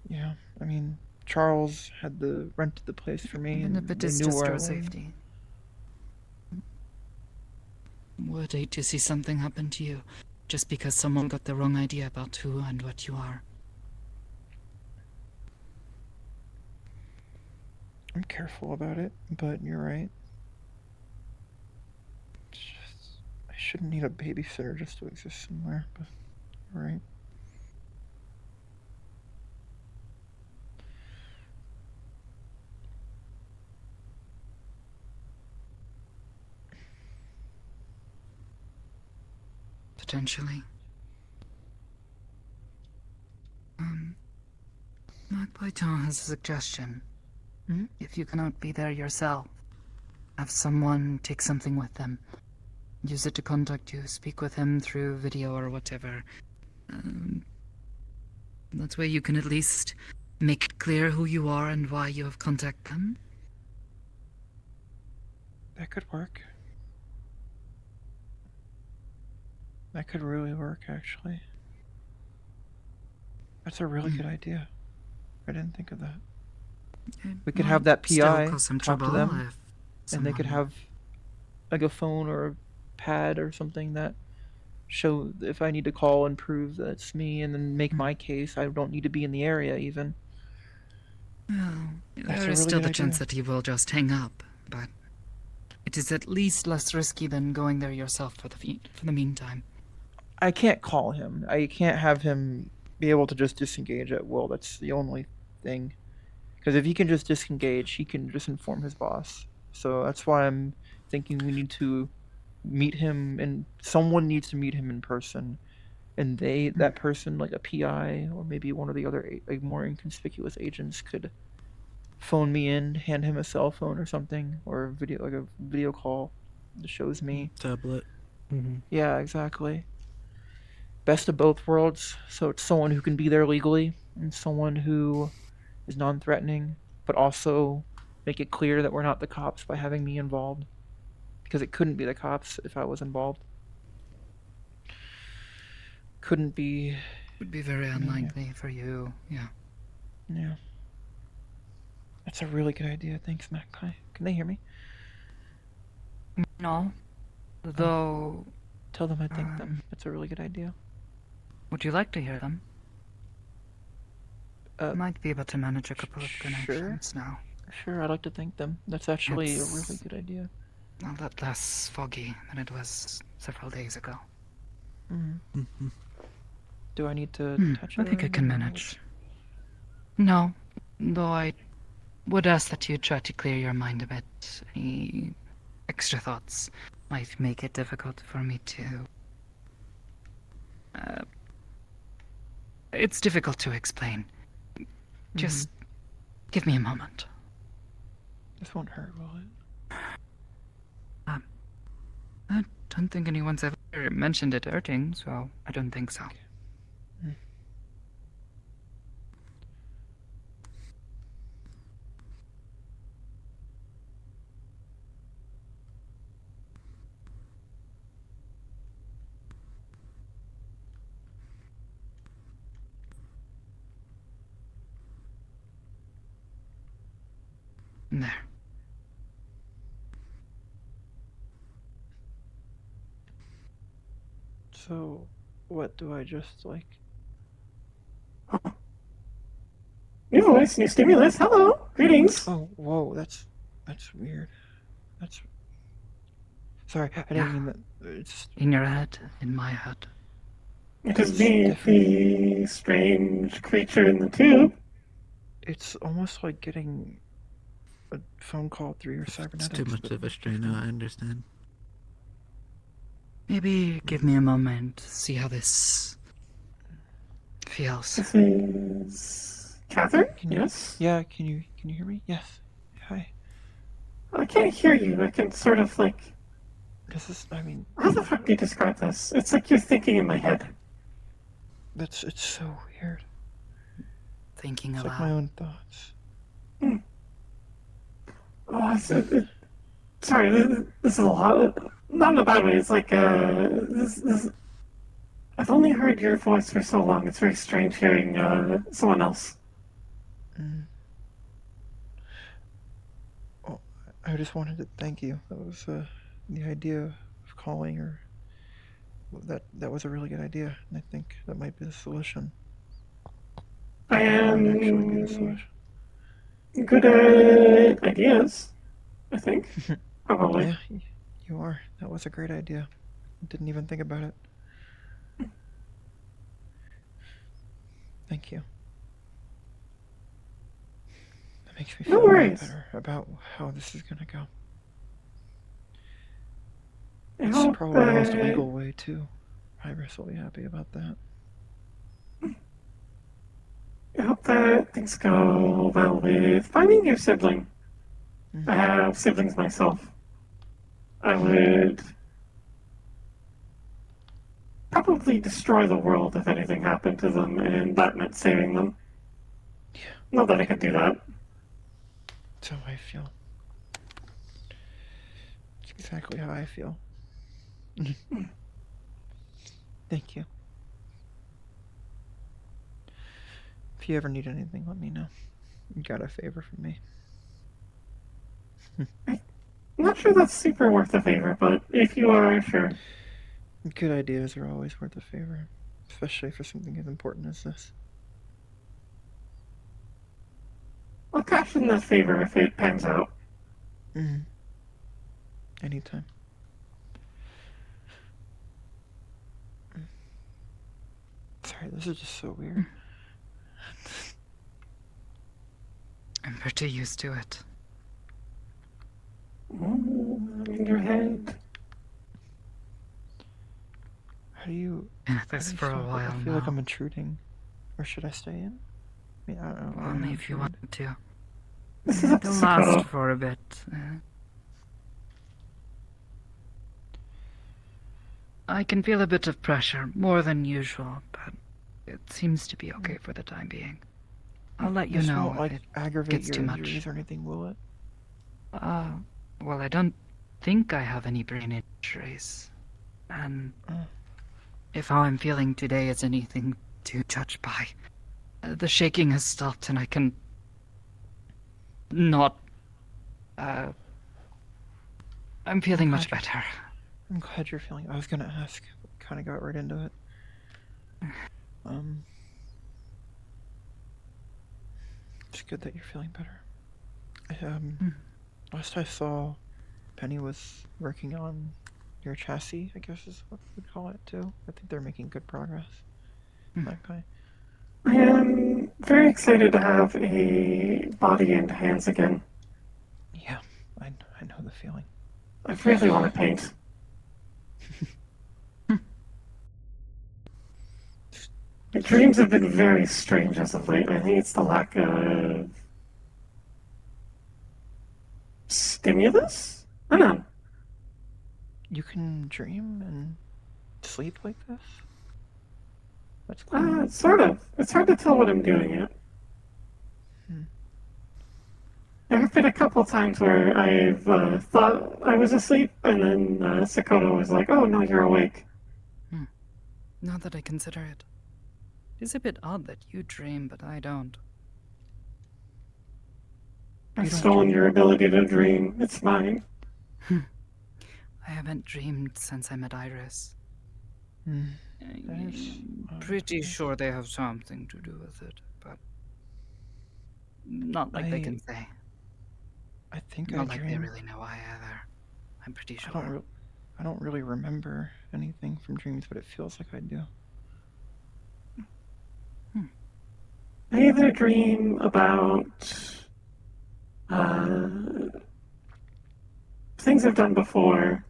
Yeah, I mean, Charles had rented the place for me, Even and if it they is knew just where I your was. safety. Would hate to see something happen to you, just because someone got the wrong idea about who and what you are. I'm careful about it, but you're right. It's just, I shouldn't need a babysitter just to exist somewhere, but you're right. Potentially. Mark Python has a suggestion. If you cannot be there yourself, have someone take something with them. Use it to contact you, speak with him through video or whatever. That way you can at least make clear who you are and why you have contacted them. That could work. That could really work, actually. That's a really good idea. I didn't think of that. We could have that Still PI cause some talk to trouble them, if and they could someone- have like a phone or a pad or something that show if I need to call and prove that it's me, and then make my case. I don't need to be in the area even. Well, That's there a is really still good the chance idea. that he will just hang up, but it is at least less risky than going there yourself for the meantime. I can't call him. I can't have him be able to just disengage at will. That's the only thing. Because if he can just disengage, he can just inform his boss. So that's why I'm thinking we need to meet him, and someone needs to meet him in person. And that person, like a PI or maybe one of the other like more inconspicuous agents, could phone me in, hand him a cell phone or something, or a video call that shows me. Tablet. Yeah, exactly. Best of both worlds. So it's someone who can be there legally and someone who is non-threatening, but also make it clear that we're not the cops by having me involved, because it couldn't be the cops if I was involved. Couldn't be. Would be very unlikely for you, yeah. Yeah. That's a really good idea. Thanks, Mac. Hi. Can they hear me? No. Though... Tell them I thank them. That's a really good idea. Would you like to hear them? Might be able to manage a couple of connections now. Sure, I'd like to thank them. That's actually It's a really good idea. a lot less foggy than it was several days ago. Do I need to touch it? I think I can manage. No, though I would ask that you try to clear your mind a bit. Any extra thoughts might make it difficult for me to... it's difficult to explain. Just give me a moment. This won't hurt, will it? I don't think anyone's ever mentioned it hurting, so I don't think so. There. So, what do I just like? New voice, new stimulus. Hello, greetings. Oh, whoa, that's weird. That's. Sorry, I didn't mean that. It's in your head, in my head. It is me, the strange creature in the tube. It's almost like getting a phone call through your cybernetics. It's too much of a strain now, I understand. Maybe give me a moment, see how this feels. This is Catherine? Yes? Yeah, can you hear me? Yes. Hi. I can't hear you. I can sort of like... This is, I mean... How the fuck do you describe this? It's like you're thinking in my head. It's so weird. Thinking it's aloud. Like my own thoughts. Oh, sorry, this is a lot. Not in a bad way. It's like, this... I've only heard your voice for so long. It's very strange hearing someone else. Oh, I just wanted to thank you. That was the idea of calling, or that was a really good idea, and I think that might be the solution. I That might actually be the solution. Good ideas, I think. Probably. Yeah, you are. That was a great idea. Didn't even think about it. Thank you. That makes me feel a lot better about how this is gonna go. It's probably the most legal way too. Iris will be happy about that. I hope that things go well with finding your sibling. I have siblings myself. I would probably destroy the world if anything happened to them, and that meant saving them. Yeah. Not that I could do that. That's how I feel. It's exactly how I feel. Thank you. If you ever need anything, let me know. You got a favor from me. I'm not sure that's super worth a favor, but if you are, sure. Good ideas are always worth a favor, especially for something as important as this. I'll cash in that favor if it pans out. Anytime. Sorry, this is just so weird. I'm pretty used to it. In your head. How do you... Been at this for a while I feel like I'm intruding. Or should I stay in? I mean, I don't know. Only if you want to. This is It'll last for a bit. I can feel a bit of pressure, more than usual, but it seems to be okay for the time being. I'll let you This know won't, like, if it aggravate gets your too much. injuries or anything, will it? Well, I don't think I have any brain injuries. And if how I'm feeling today is anything to judge by, the shaking has stopped and I can not... I'm feeling much better. I'm glad you're feeling... I was gonna ask. Kinda got right into it. It's good that you're feeling better. Last I saw, Penny was working on your chassis, I guess is what we'd call it too. I think they're making good progress. That guy. I am very excited to have a body and hands again. Yeah, I know the feeling. I really want to paint. My dreams have been very strange as of late. I think it's the lack of stimulus? I don't know. You can dream and sleep like this? That's cool. Sort of. It's hard to tell what I'm doing yet. There have been a couple times where I've thought I was asleep, and then Sakota was like, "Oh no, you're awake." Now that I consider it, it's a bit odd that you dream, but I don't. I've stolen your ability to dream. It's mine. I haven't dreamed since I met Iris. I'm pretty sure they have something to do with it, but not like they can say. I think not I like dreamed. they really know why either. I'm pretty sure. I don't really remember anything from dreams, but it feels like I do. I either dream about things I've done before,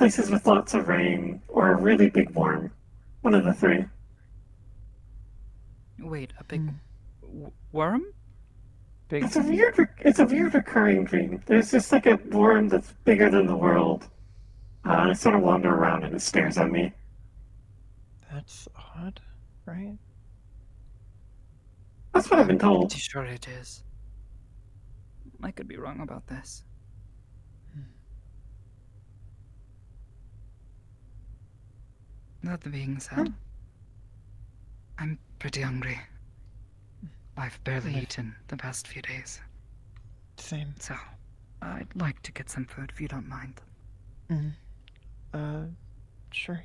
places with lots of rain or a really big worm. One of the three. Wait, a big worm? Big. It's a weird recurring dream. There's just like a worm that's bigger than the world. I sort of wander around and it stares at me. That's odd, right? That's what I've been told. Pretty sure it is. I could be wrong about this. That being said, I'm pretty hungry. I've barely eaten the past few days. Same. So, I'd like to get some food if you don't mind. Sure,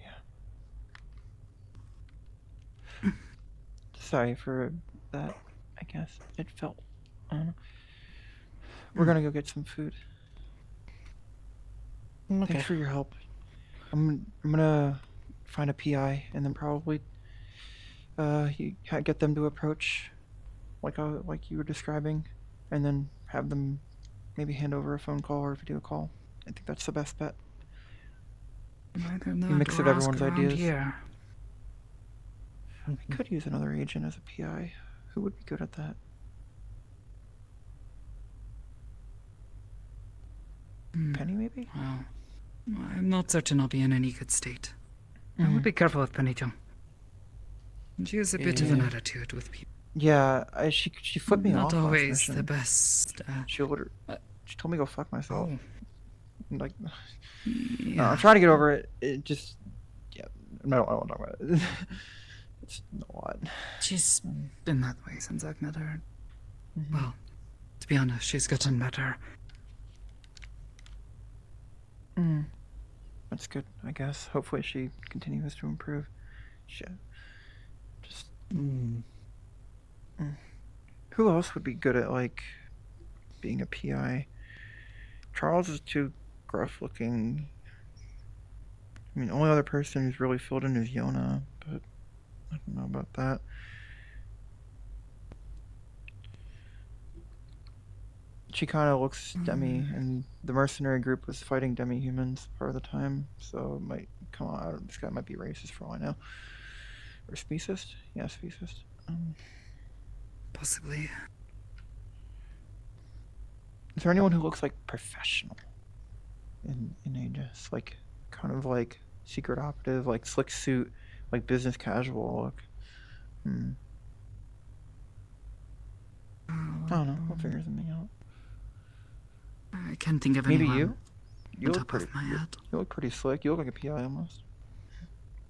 yeah. Sorry for that, I guess. It felt, I don't know. We're gonna go get some food. Okay. Thanks for your help. I'm gonna find a PI and then probably get them to approach like you were describing, and then have them maybe hand over a phone call or a video call. I think that's the best bet. Either A that mix of or ask everyone's around ideas. here. I could use another agent as a PI. Who would be good at that? Penny, maybe? Well, I'm not certain I'll be in any good state. I would be careful with Penny Chung. She has a bit of an attitude with people. Yeah, she flipped me off. Not last always mission. the best. She told me to go fuck myself. Like, no, Yeah. I'm trying to get over it. It just, yeah, I don't want to talk about it. It's a lot. She's been that way since I've met her. Well, to be honest, she's gotten better. That's good, I guess. Hopefully she continues to improve. Shit. Just. Who else would be good at, like, being a PI? Charles is too gruff looking. I mean, the only other person who's really filled in is Yona, but I don't know about that. She kind of looks demi, and the mercenary group was fighting demi-humans part of the time, so it might come on. This guy might be racist for all I know. Or speciest? Yeah, speciest. Possibly. Is there anyone who looks like professional in Aegis? Like, kind of like secret operative, like slick suit, like business casual look? I don't know. We'll figure something out. I can't think of Maybe anyone. you? You on look top pretty. of my head. You look pretty slick. You look like a PI almost.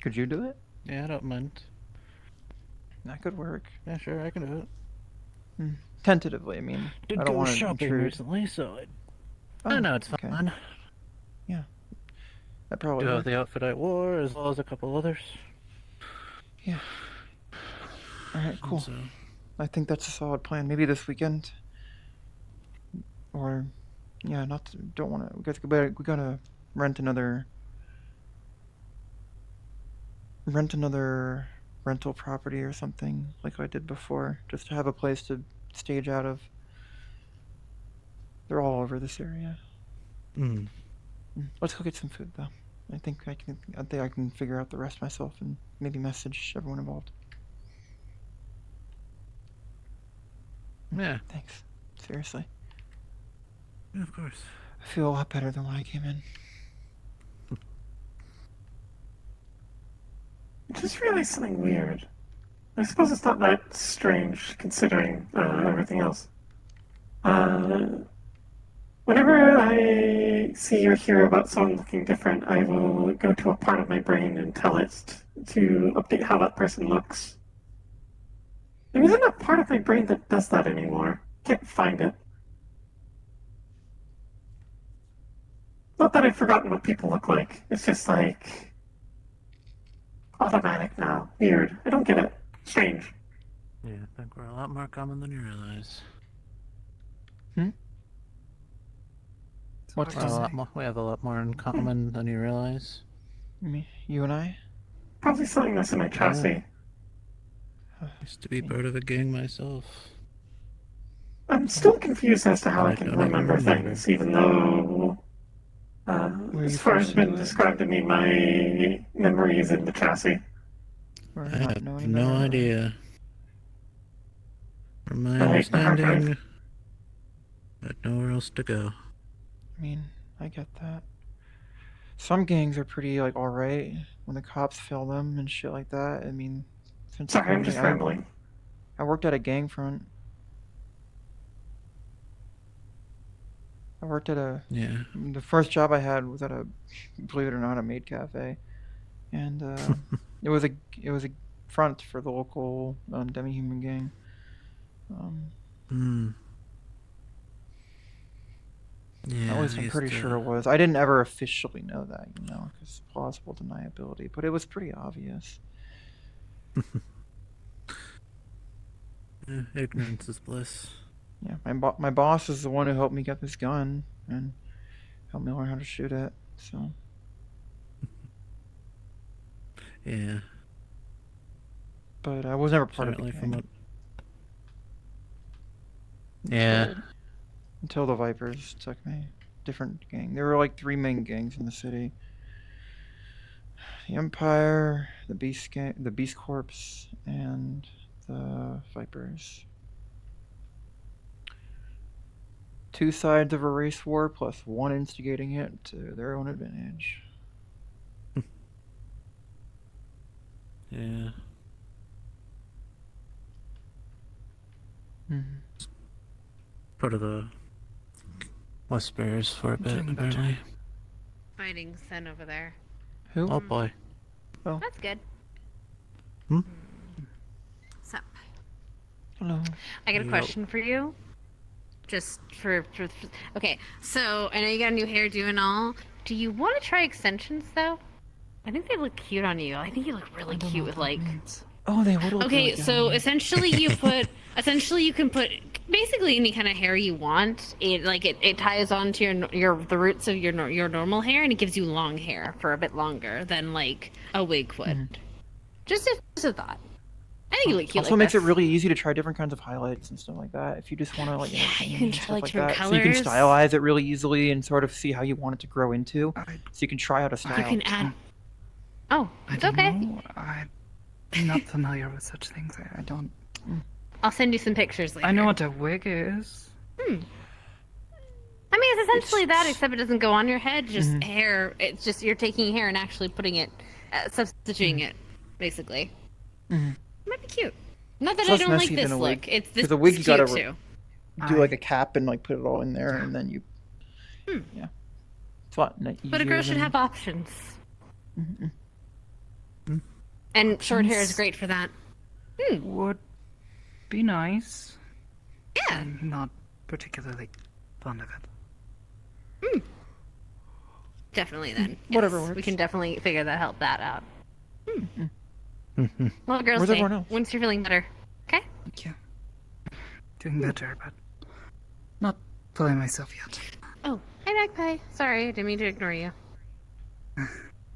Could you do it? Yeah, I don't mind. That could work. Yeah, sure, I can do it. Tentatively, I mean. Did I don't go want to shopping intrude. recently, so I know it's okay. fun. Yeah. That probably Do have work. the outfit I wore, as well as a couple others. Yeah. Alright, cool. So, I think that's a solid plan. Maybe this weekend. Or, yeah, don't want to. We gotta rent another rental property or something like I did before, just to have a place to stage out of. They're all over this area. Let's go get some food though. I think I can figure out the rest myself and maybe message everyone involved. Yeah. Thanks. Seriously. Yeah, of course. I feel a lot better than when I came in. I just realized something weird. I suppose it's not that strange considering everything else. Whenever I see or hear about someone looking different, I will go to a part of my brain and tell it to update how that person looks. There isn't a part of my brain that does that anymore. Can't find it. Not that I've forgotten what people look like. It's just like automatic now. Weird. I don't get it. Strange. Yeah, I think we're a lot more common than you realize. What's We have a lot more in common than you realize. Me? You and I? Probably something that's in my chassis. Used to be part of a gang myself. I'm still confused as to how I I can don't even remember remember. things, even though As far as been described to me, my memory is in the chassis. I have no idea. From my Right, understanding, I had nowhere else to go. I mean, I get that. Some gangs are pretty, like, alright when the cops fail them and shit like that. I mean, since Sorry, I'm just rambling. I worked at a gang front. I worked at a... Yeah. The first job I had was at a, believe it or not, a maid cafe. And, it was a front for the local demi-human gang. Yeah, at least I'm pretty sure it was. I didn't ever officially know that, you know, because plausible deniability, but it was pretty obvious. Ignorance is bliss. Yeah, my boss is the one who helped me get this gun and helped me learn how to shoot it. So. Yeah. But I was never part Certainly of the from gang. Yeah. Until the Vipers took me. Different gang. There were like 3 main gangs in the city. The Empire, the Beast Gang, the Beast Corps, and the Vipers. 2 sides of a race war, plus 1 instigating it to their own advantage. Yeah. Part of the Whispers for a bit, apparently. Fighting Sen over there. Who? Oh boy. Oh. That's good. Hmm? So, Hello. I got a question for you. Just for okay, so I know you got a new hairdo and all. Do you want to try extensions though? I think they look cute on you. I think you look really cute with like. Oh, they would look Okay, really good so on me. essentially you can put basically any kind of hair you want. It ties onto the roots of your normal hair, and it gives you long hair for a bit longer than like a wig would. Just a thought. I think you look cute. Also like makes this. it really easy to try different kinds of highlights and stuff like that. If you just want to like, you can try like different that. So you can colors. stylize it really easily and sort of see how you want it to grow into. So you can try out a style. You can add. Oh, it's okay. I'm not familiar with such things. I don't. I'll send you some pictures later. I know what a wig is. I mean, it's essentially that, except it doesn't go on your head. Just hair. It's just you're taking hair and actually putting it, substituting it, basically. Might be cute. Not that It's I less don't like messy this than a wig. look. It's this 'Cause a wig you cute gotta too. do like a cap and like put it all in there, and then you. Yeah. It's a lot But a girl should have options. And short hair is great for that. Would be nice. Yeah. I'm not particularly fond of it. Definitely then. Whatever Yes, works. We can definitely figure that out. Well, girls, Where's day. everyone else? Once you're feeling better, okay? Yeah. Doing better, but not fully myself yet. Oh, hi, Magpie. Sorry, I didn't mean to ignore you.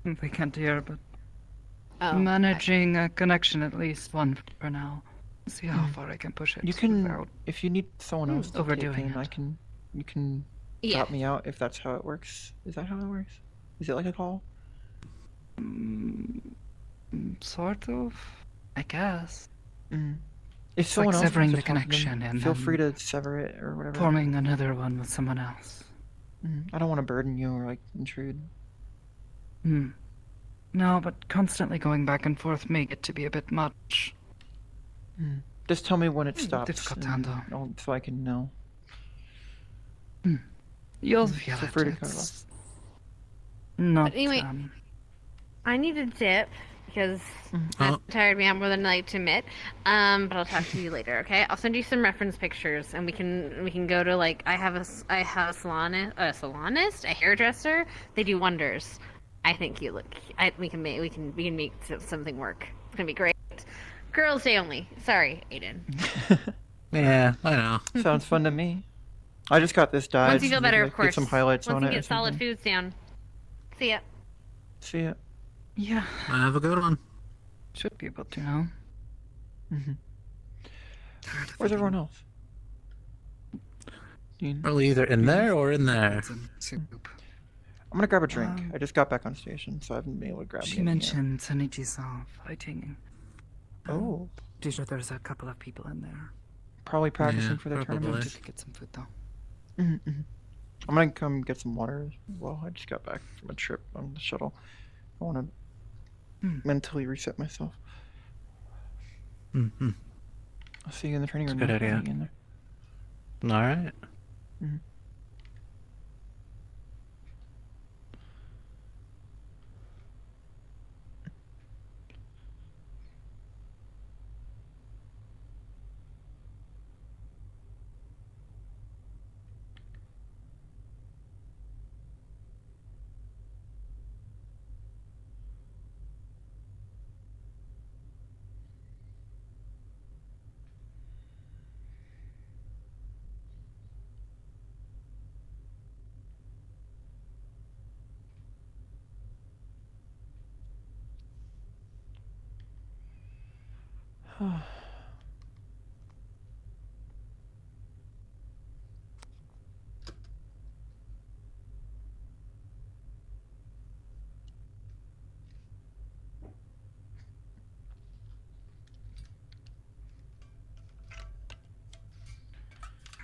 We can't hear, but Oh, managing a connection at least one for now. See how far I can push it. You can, without if you need someone else to overdoing take in, you can Yeah. drop me out if that's how it works. Is that how it works? Is it like a call? Sort of, I guess. If It's someone like else severing wants the to talk to them, connection and feel then free to sever it or whatever. forming another one with someone else. I don't want to burden you or like intrude. No, but constantly going back and forth may get to be a bit much. Just tell me when it stops. Difficult to and handle. so I can know. You'll feel Feel it. free to cut it It's not. But anyway, I need a dip because that tired me out more than I like to admit. But I'll talk to you later, okay? I'll send you some reference pictures, and we can go to like I have a salonist, a hairdresser. They do wonders. I think you look. We can make something work. It's gonna be great. Girls' day only. Sorry, Aiden. Yeah, I know. Sounds fun to me. I just got this dyed. Once you feel so maybe better, I of could get course. some highlights Once on you it. or get solid something. foods down. See ya. See ya. Yeah. Have a good one. Should be able to now. Where's everyone else? Probably either in there or in there. I'm gonna grab a drink. I just got back on station, so I haven't been able to grab She anything yet. mentioned Tanichi's fighting. Oh. Sure, there's a couple of people in there. Probably practicing for the tournament. To get some food though. I'm gonna come get some water as well. I just got back from a trip on the shuttle. I want to mentally reset myself. Mm-hmm. I'll see you in the training room. Good idea. In there. All right.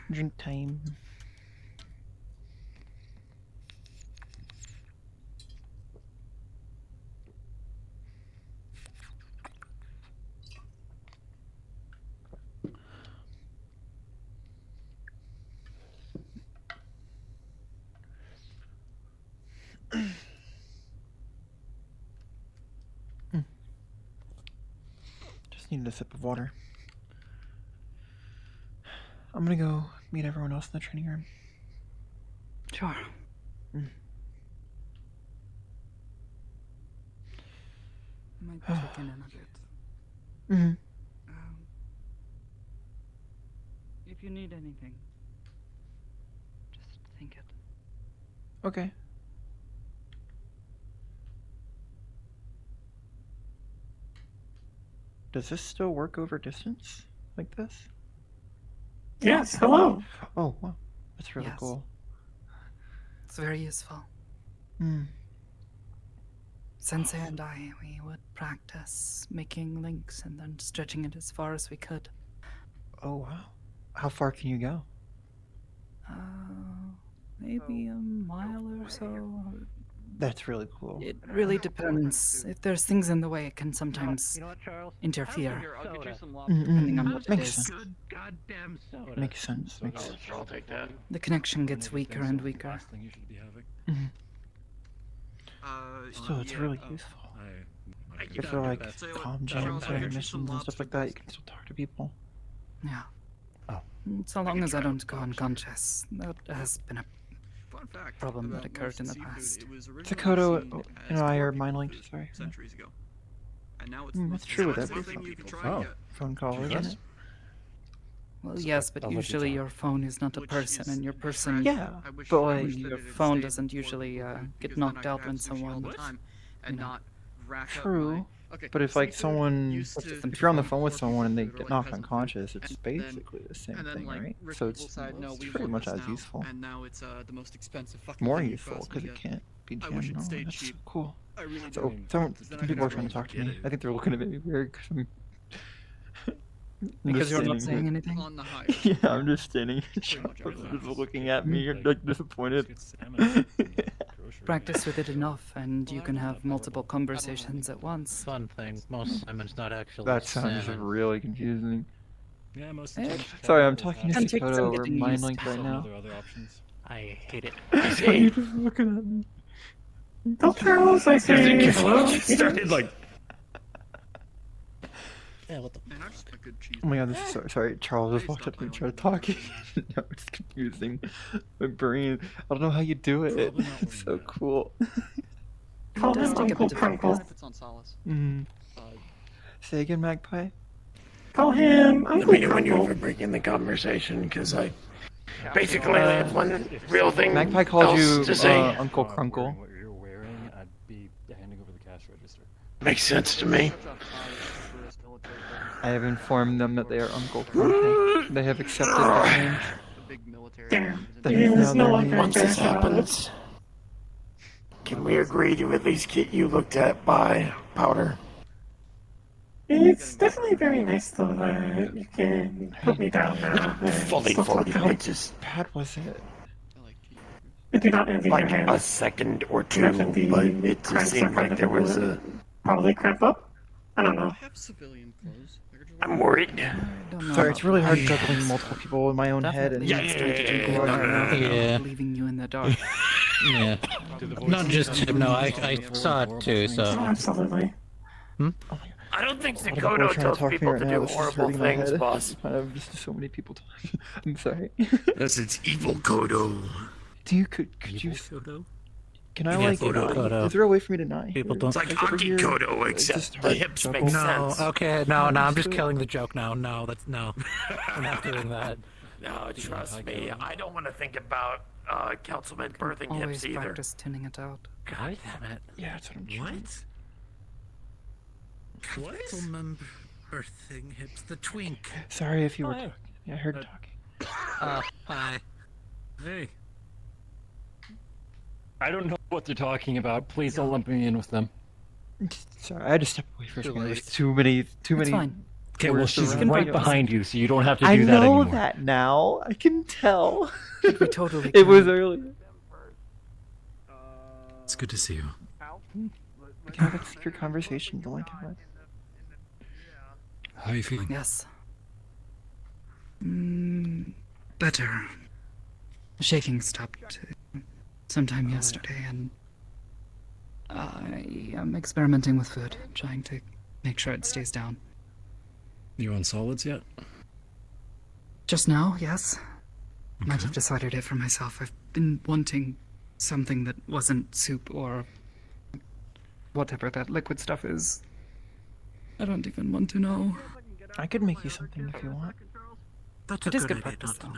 Drink time. Just needed a sip of water. I'm gonna go meet everyone else in the training room. Sure. Might check in a bit. If you need anything, just think it. Okay. Does this still work over distance like this? Yes, hello. Oh, wow. That's really Yes. cool. It's very useful. Sensei and I, we would practice making links and then stretching it as far as we could. Oh, wow. How far can you go? Maybe a mile or so. That's really cool. It really depends. If there's things in the way, it can sometimes interfere. Depending on what it Makes is. sense. Makes sense. Makes sense. I'll take that. The connection gets weaker and weaker. Still, it's really useful. If they're like comm jams or missions and stuff like that, you can still talk to people. Yeah. So long as I don't go unconscious. That has been a problem that occurred in the past. Dakota and I are mind linked, sorry. Centuries ago. And now it's That's true with every phone call, isn't it? Well, yes, but usually your phone is not a person, and your person, Yeah, but like your phone doesn't usually get knocked out when someone. True. But if like someone, if you're on the phone with someone and they get knocked unconscious, it's basically the same thing, right? So it's pretty much as useful. And now it's the most expensive fucking More thing you useful possibly because it get. can't be I wish jammed. it Oh, stayed that's so cheap. cool. I really So do. some people are trying to talk to me. I think they're looking at me weird because I'm. Because you're not saying here. anything? On the high. Yeah, I'm just standing here. Just looking at me, like disappointed. Practice with it enough, and you can have multiple conversations at once. Fun thing, most salmon's not actually That sounds salmon. really confusing. Yeah, most Sorry, I'm talking to Can take Dakota some over getting mind used link to. right now. Other options. I hate it. You're just looking at me. Tell Charles I say hello. Started like. Yeah, what the? Man, I just like good cheese. Oh my god, this is sorry. Charles just walked up to me and tried talking. No, it's confusing. My brain. I don't know how you do it. It's so cool. Call does him take a Uncle bit of focus. Crunkle. It's on solace. Say again, Magpie. Call him Let Uncle me know when you're Crunkle. ever breaking the conversation, because I basically only have one real thing Magpie called else you to say. Uncle Crunkle. What you're wearing, I'd be handing over the cash register. Makes sense to me. I have informed them that they are Uncle Crunkle. They have accepted that name. The big military. Damn. That He is was now no their longer name. Once this happens, Can we agree to at least get you looked at by Powder? It's definitely very nice though that you can put me down now. and Fully stuff like voted. that. It just bad was it? I do not envy your like hands. a second or two, Imagine the but it crime just seemed survivor like there was a. probably cramp up. I don't know. I have civilian clothes. I'm worried. Sorry, it's really hard juggling multiple people in my own head and leaving you in the dark. Yeah. Not just him, no, I saw it too, so. Absolutely. I don't think A lot of people are Sekoto trying to tells talk to me people right to now. do This is horrible hurting my things, head. boss. Just so many people talking. I'm sorry. Yes, it's evil Kodo. Could you? Can I Yeah, like? Kodo. Is there a way for me to not? People hear? don't- It's like over Aki here? Kodo, It's except just the hard to hips juggle. make No, sense. okay, no, I'm just killing the joke now. No, no. We're not doing that. No, trust me, I don't want to think about Councilman birthing Always hips either. practice tuning it out. God damn it. Yeah, that's what I'm trying. What? Councilman birthing hips, the twink. Sorry if you were Hi. talking. Yeah, I heard talking. Hi. Hey. I don't know what they're talking about. Please don't lump me in with them. Sorry, I had to step away for a second. There's too many. fine. Okay, well, words she's around. right behind you, so you don't have to I do that know anymore. that now. I can tell. We totally It was can. earlier. It's good to see you. We can have a secret conversation. You like it? How are you feeling? Yes. Better. Shaking stopped sometime yesterday, and I am experimenting with food, trying to make sure it stays down. You on solids yet? Just now, yes. Might have decided it for myself. I've been wanting something that wasn't soup or whatever that liquid stuff is. I don't even want to know. I could make you something if you want. That's It is good practice, though.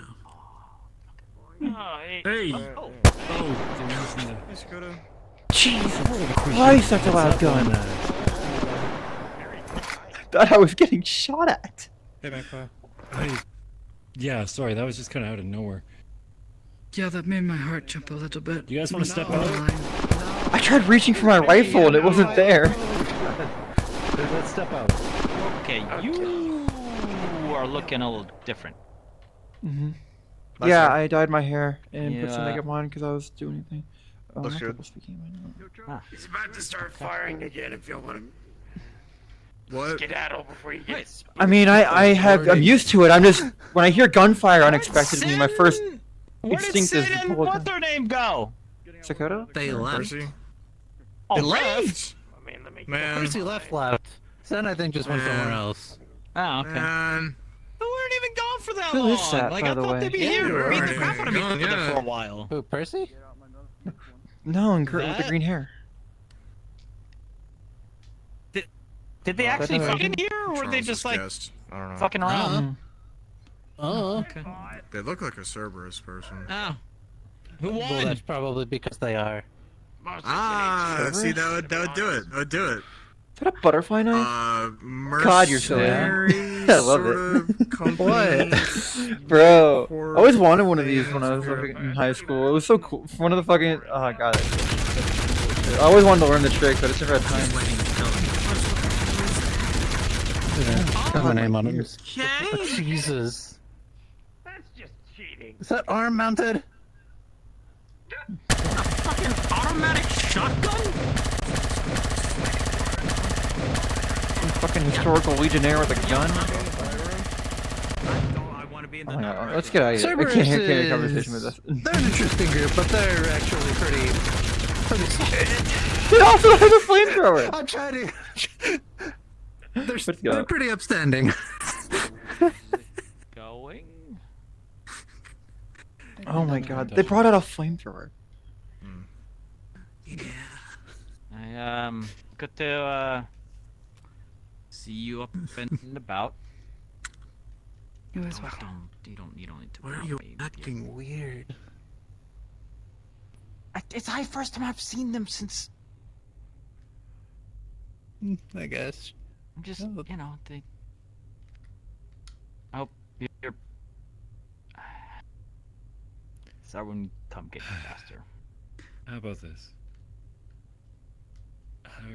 Hey! Jesus Christ, such a loud gun. Thought I was getting shot at. Hey, Magpie. Yeah, sorry, that was just kind of out of nowhere. Yeah, that made my heart jump a little bit. Do you guys want to step out? I tried reaching for my rifle and it wasn't there. Let's step out. Okay, you are looking a little different. Yeah, I dyed my hair and put some Yeah. makeup on because I was doing anything. Oh, Looks I'm good. double speaking right now. He's about to start firing again if y'all want to What? skedaddle before you get I mean, I'm used to it. I'm just when I hear gunfire unexpectedly, my first Where did instinct is Sid to and pull a what's gun. their name go? Sekoto? They left. Percy? Oh, left? I mean, let me Man. Percy left. Sen, I think, just went somewhere else. Oh, okay. Man. They weren't even gone for that Who long. is that, like by I the thought way? they'd be Yeah, here. you're Beat the right. crap out of me Gone, for yeah. a while. Who, Percy? No, and with the That- green hair. Did they actually That's fucking here, or were they Charles just is like guest. I don't know. fucking around? Oh. Okay. They look like a Cerberus person. Oh. Who won? Well, that's probably because they are. Ah, see, that would do it. That would do it. Is that a butterfly knife? God, you're so mercenary I love sort it. of company. Bro, I always wanted one of these when I was like, in high school. It was so cool. One of the fucking. Oh, I got it. I always wanted to learn the trick, but I just never had time. Got my name on it. Okay. Jesus. That's just cheating. Is that arm mounted? Fucking automatic shotgun? Some fucking historical legionnaire with a gun. I want to be in Oh the my god, let's get out of here. I can't carry a conversation with this. They're an interesting group, but they're actually pretty It also has a flamethrower. I'm trying to. Let's go. They're pretty upstanding. Going. Oh my god, they brought out a flamethrower. I good to see you up and about. You as well. You don't need to. Why are you acting weird? It's the first time I've seen them since. I guess. I'm just, you know, they. I hope you're. Sorry when you come get me faster. How about this?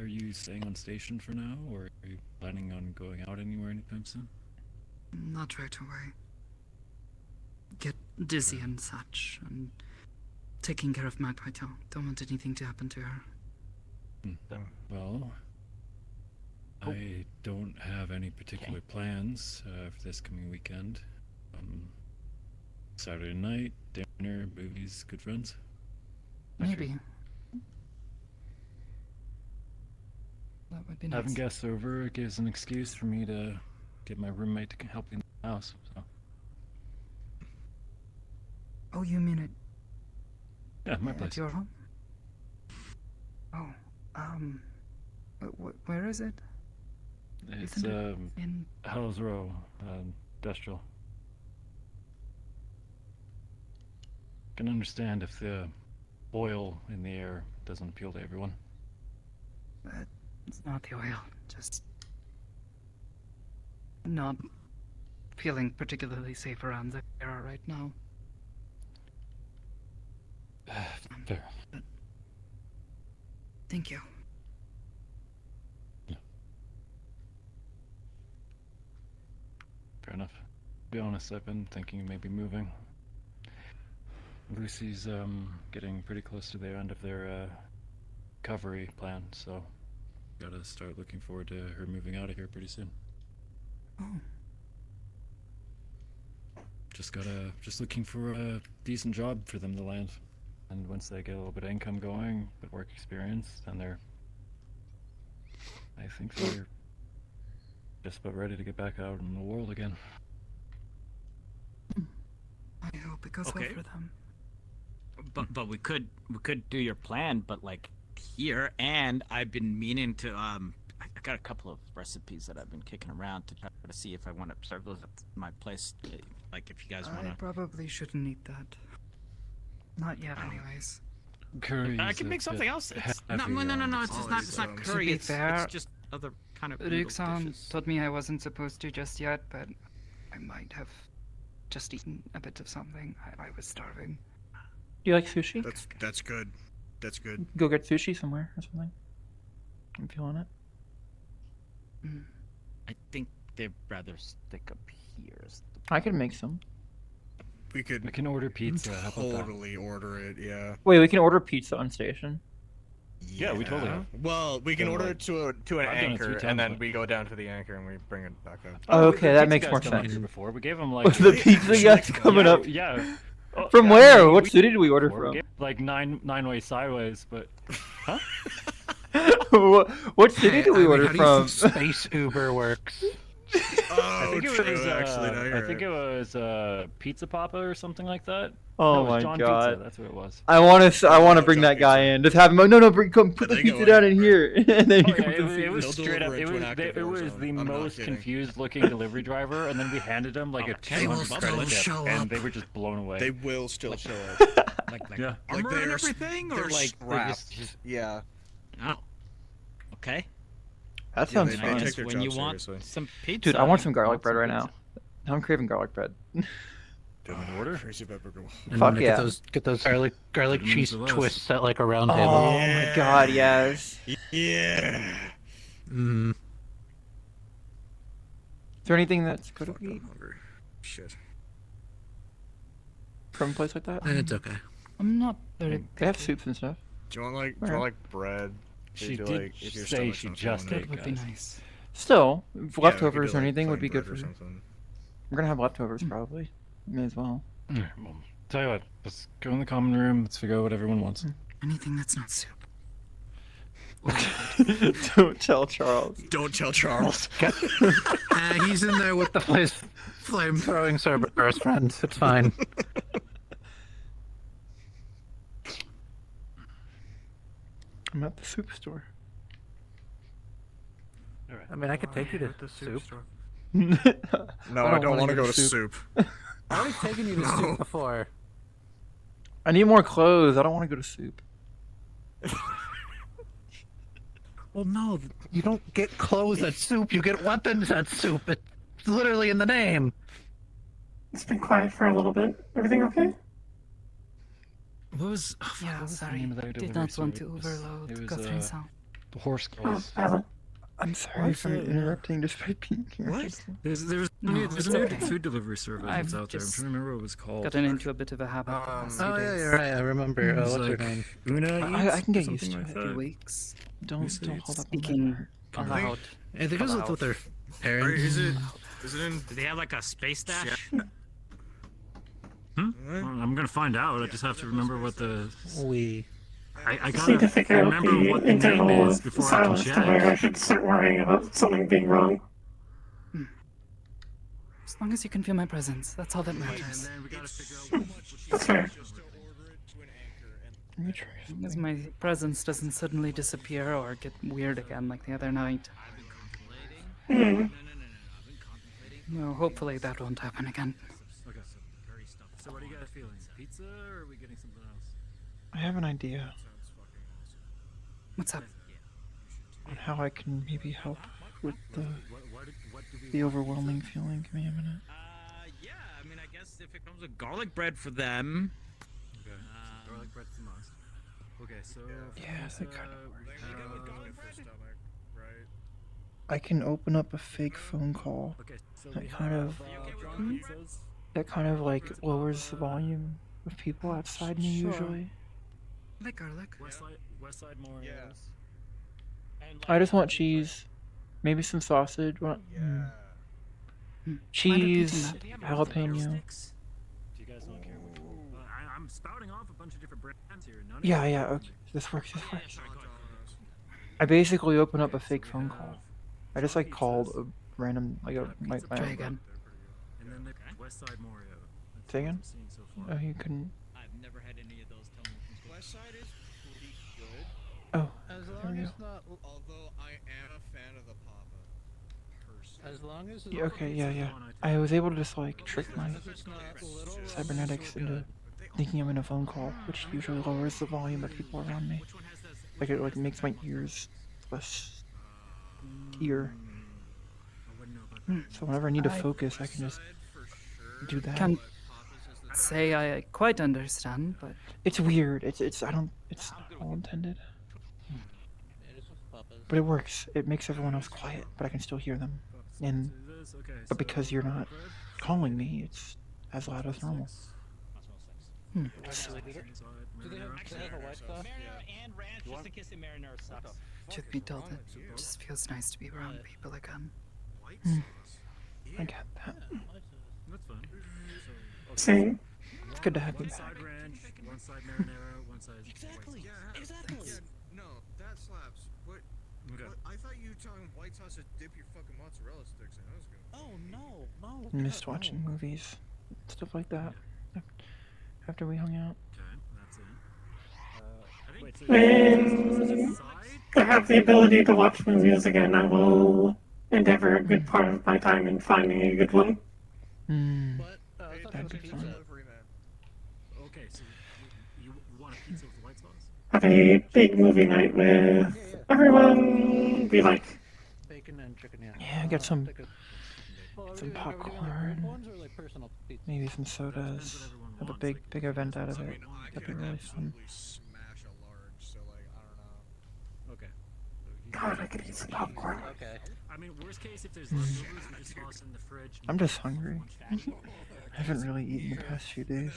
are you staying on station for now, or are you planning on going out anywhere anytime soon? Not right away. Get dizzy and such, and taking care of Magpie too. Don't want anything to happen to her. Well, I don't have any particular plans for this coming weekend. Saturday night, dinner, movies, good friends. Maybe. That would be nice. Having guests over gives an excuse for me to get my roommate to help me in the house. So. Oh, you mean it? Yeah, my At place. your home? Oh, where is it? It's Isn't it in... Hell's Row, industrial. Can understand if the oil in the air doesn't appeal to everyone. It's not the oil, just not feeling particularly safe around the area right now. Fair. Thank you. Yeah. Fair enough. To be honest, I've been thinking of maybe moving. Lucy's getting pretty close to the end of their recovery plan, so gotta start looking forward to her moving out of here pretty soon. Oh. Just looking for a decent job for them to land. And once they get a little bit of income going, bit of work experience, then I think they're just about ready to get back out in the world again. I hope it goes well for them. But we could do your plan, but like here, and I've been meaning to I got a couple of recipes that I've been kicking around to try to see if I want to serve those at my place. Like if you guys want I to. probably shouldn't eat that. Not yet, anyways. Curry. I can make something else. It's, no. It's not curry. To be It's fair, just other kind of. Rixon told me I wasn't supposed to just yet, but I might have just eaten a bit of something. I was starving. Do you like sushi? That's good. That's good. Go get sushi somewhere or something. I'm feeling it. I think they'd rather stick up here. I could make some. We can order pizza. How about that? Totally order it. Yeah. Wait, we can order pizza on station. Yeah, we totally have. Well, we can order it to an I've done it a few anchor, times, and then but- we go down to the anchor and we bring it back up. Oh, okay, the that pizza makes guy's more come up sense. here before. We gave him like The pizza guy's coming up. Yeah. Oh, From yeah, where? I mean, What city did we order we from? gave, like nine ways sideways, but huh? What city did we order from? Space Uber works. I think it true, was. actually, no, you're I think it was Pizza Papa or something like that. Oh No, it was my John god! Pizza, that's what it was. I want to bring that guy in. Just have him. No, come put the pizza down in here, and then you Oh, can yeah, put the it was pizza. straight up. It was the most confused looking delivery driver, and then we handed him like a They will 200 credit still tip, show and up. they were just blown away. They will still show up. Like Yeah. armor Like and they're everything, or they're like strapped. Yeah. Oh. Okay. That Yeah, sounds they fun. take their When job you want seriously. some pizza, Dude, I want some you garlic bread some right now. pizza. I'm craving garlic bread. Order? Crazy pepper girl. And Fuck then yeah. Get those garlic Could've cheese moved to twists at like a round Oh table. my god, yes. Yeah. Mm. Is there anything that's good to Fuck, eat I'm hungry. Shit. from a place like that? It's okay. I'm not very. They have soups and stuff. Do you want like bread? She Do, did like, if your say stomach's she not just feeling ate, That would be guys. nice. Still, Yeah, we could leftovers do, or like, anything would be plain good bread for or you. something. We're gonna have leftovers probably. May as well. Alright, well, tell you what, let's go in the common room. Let's figure out what everyone wants. Anything that's not soup. Don't tell Charles. Don't tell Charles. He's in there with his flame-throwing Cerberus friends. It's fine. I'm at the soup store. I mean, I could take you to soup. No, I don't want to go to soup. I've already taken you to soup before. I need more clothes. I don't want to go to soup. Well, no, you don't get clothes at soup. You get weapons at soup. It's literally in the name. It's been quiet for a little bit. Everything okay? What was? Yeah, what was the sorry. name of that Did delivery not want to service? overload It was, Catherine's house. horse girls. I'm sorry if I'm interrupting despite being here. What? There's No, a it's new okay. food delivery service I've that's out there. I'm just trying to remember what it was called. gotten into a bit of a habit the past few Oh, yeah, days. you're right. I remember. It's What's her like name? Una I Eats can or get used something to like it. that. Weeks. Don't hold up on Speaking that. aloud. I think it was with their Or parents. is it in? Do they have like a space stash? I'm gonna find out. I just have to remember what the. I Just need to gotta figure out remember the what the name interval is of before I can silence to where I check. should start worrying about something being wrong. As long as you can feel my presence, that's all that matters. That's fair. As long as my presence doesn't suddenly disappear or get weird again like the other night. Hmm. No, hopefully that won't happen again. Okay. So what are you guys feeling? Pizza or are we getting something else? I have an idea What's up? on how I can maybe help with the overwhelming feeling. Give me a minute. Yeah. I mean, I guess if it comes with garlic bread for them. Okay. Garlic bread's the must. Okay, so Yeah, that kind of right? I can open up a fake phone call. Okay, so That we kind have, of John pizzas. that kind of like lowers the volume of people outside me Sure. usually. Like garlic. West Side Mario's. I just want cheese, maybe some sausage. Cheese, jalapeno. Do you guys don't care which one? I'm spouting off a bunch of different brands here. None of Yeah, them- yeah. Okay, this works. This works. I basically open up a fake phone call. I just like called a random like a my. Try again. And then the West Side Mario. Say again? I've seen so far. Oh, you couldn't. I've never had any of those. Tell me. West Side is pretty good. Oh, As there long we as go. not. Although I am a fan of the Papa. As long as. Yeah, okay, yeah. I was able to just like trick my cybernetics into thinking I'm in a phone call, which usually lowers the volume of people around me. Like it like makes my ears less ear. So whenever I need to focus, I can just do that. Can't say I quite understand, but It's weird. It's It's not all intended. But it works. It makes everyone else quiet, but I can still hear them. And but because you're not calling me, it's as loud as normal. Do they have a white sauce? and ranch, just in case the marinara sucks. truth be told, it just feels nice to be around people again. I get that. That's fine. Same. It's good to have you One back. side ranch, one side marinara, one side. Exactly. Exactly. No, that slaps. What? Okay. What? I thought you were talking white sauce to dip your fucking mozzarella sticks in. I was gonna. Oh no. Missed watching movies, stuff like that. After we hung out. Okay, that's it. When I have the ability to watch movies again, I will endeavor a good part of my time in finding a good one. That'd be fun. Okay, so you want a pizza with the white sauce? Have a big movie night with everyone. Be like, Bacon and chicken, yeah. Yeah, get some popcorn, maybe some sodas. Have a big event out of it. That'd be really fun. Smash a large, so like I don't know. Okay. God, I could eat some popcorn. Okay. I mean, worst case, if there's leftovers, we just toss in the fridge. I'm just hungry. I haven't really eaten the past few days.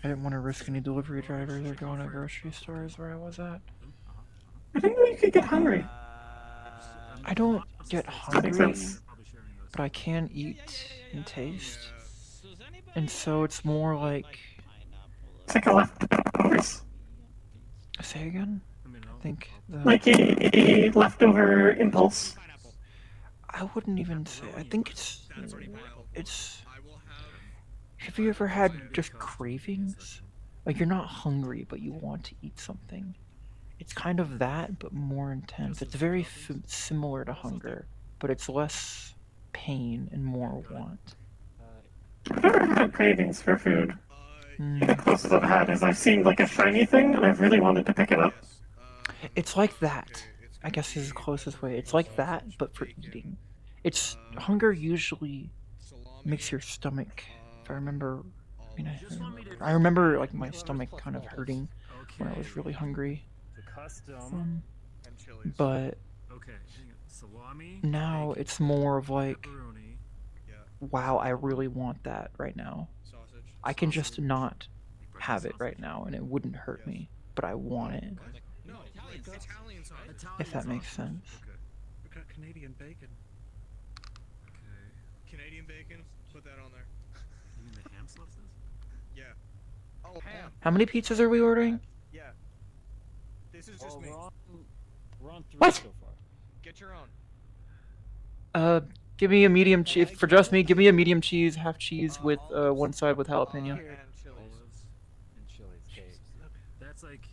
I didn't want to risk any delivery drivers or going to grocery stores where I was at. I didn't know you could get hungry. I don't get Makes hungry, sense. but I can eat and taste. And so it's more like... It's like a leftovers. Say again? I think the... Like a leftover impulse. I wouldn't even say... I think it's... Have you ever had just cravings? Like you're not hungry, but you want to eat something. It's kind of that, but more intense. It's very similar to hunger, but it's less pain and more want. I've never had cravings for food. The closest I've had is I've seen like a shiny thing and I've really wanted to pick it up. It's like that. I guess is the closest way. It's like that, but for eating. It's hunger usually makes your stomach. If I remember, I remember like my stomach kind of hurting when I was really hungry. custom. But Okay, hang on. Salami. now bacon, it's more of like, pepperoni. wow, I really want that right now. I can just not have it right now, and it wouldn't hurt me, but I want it. No, Italian sausage. If that makes sense. We got Canadian bacon. Canadian bacon. Put that on there. You mean the ham sauces? Yeah. Oh, ham. How many pizzas are we ordering? Yeah. This is just me. We're on 3 What? so far. Get your own. Give me a medium cheese for just me. Give me a medium cheese, half cheese with one side with jalapeno. Olives and chilies. Okay. That's like,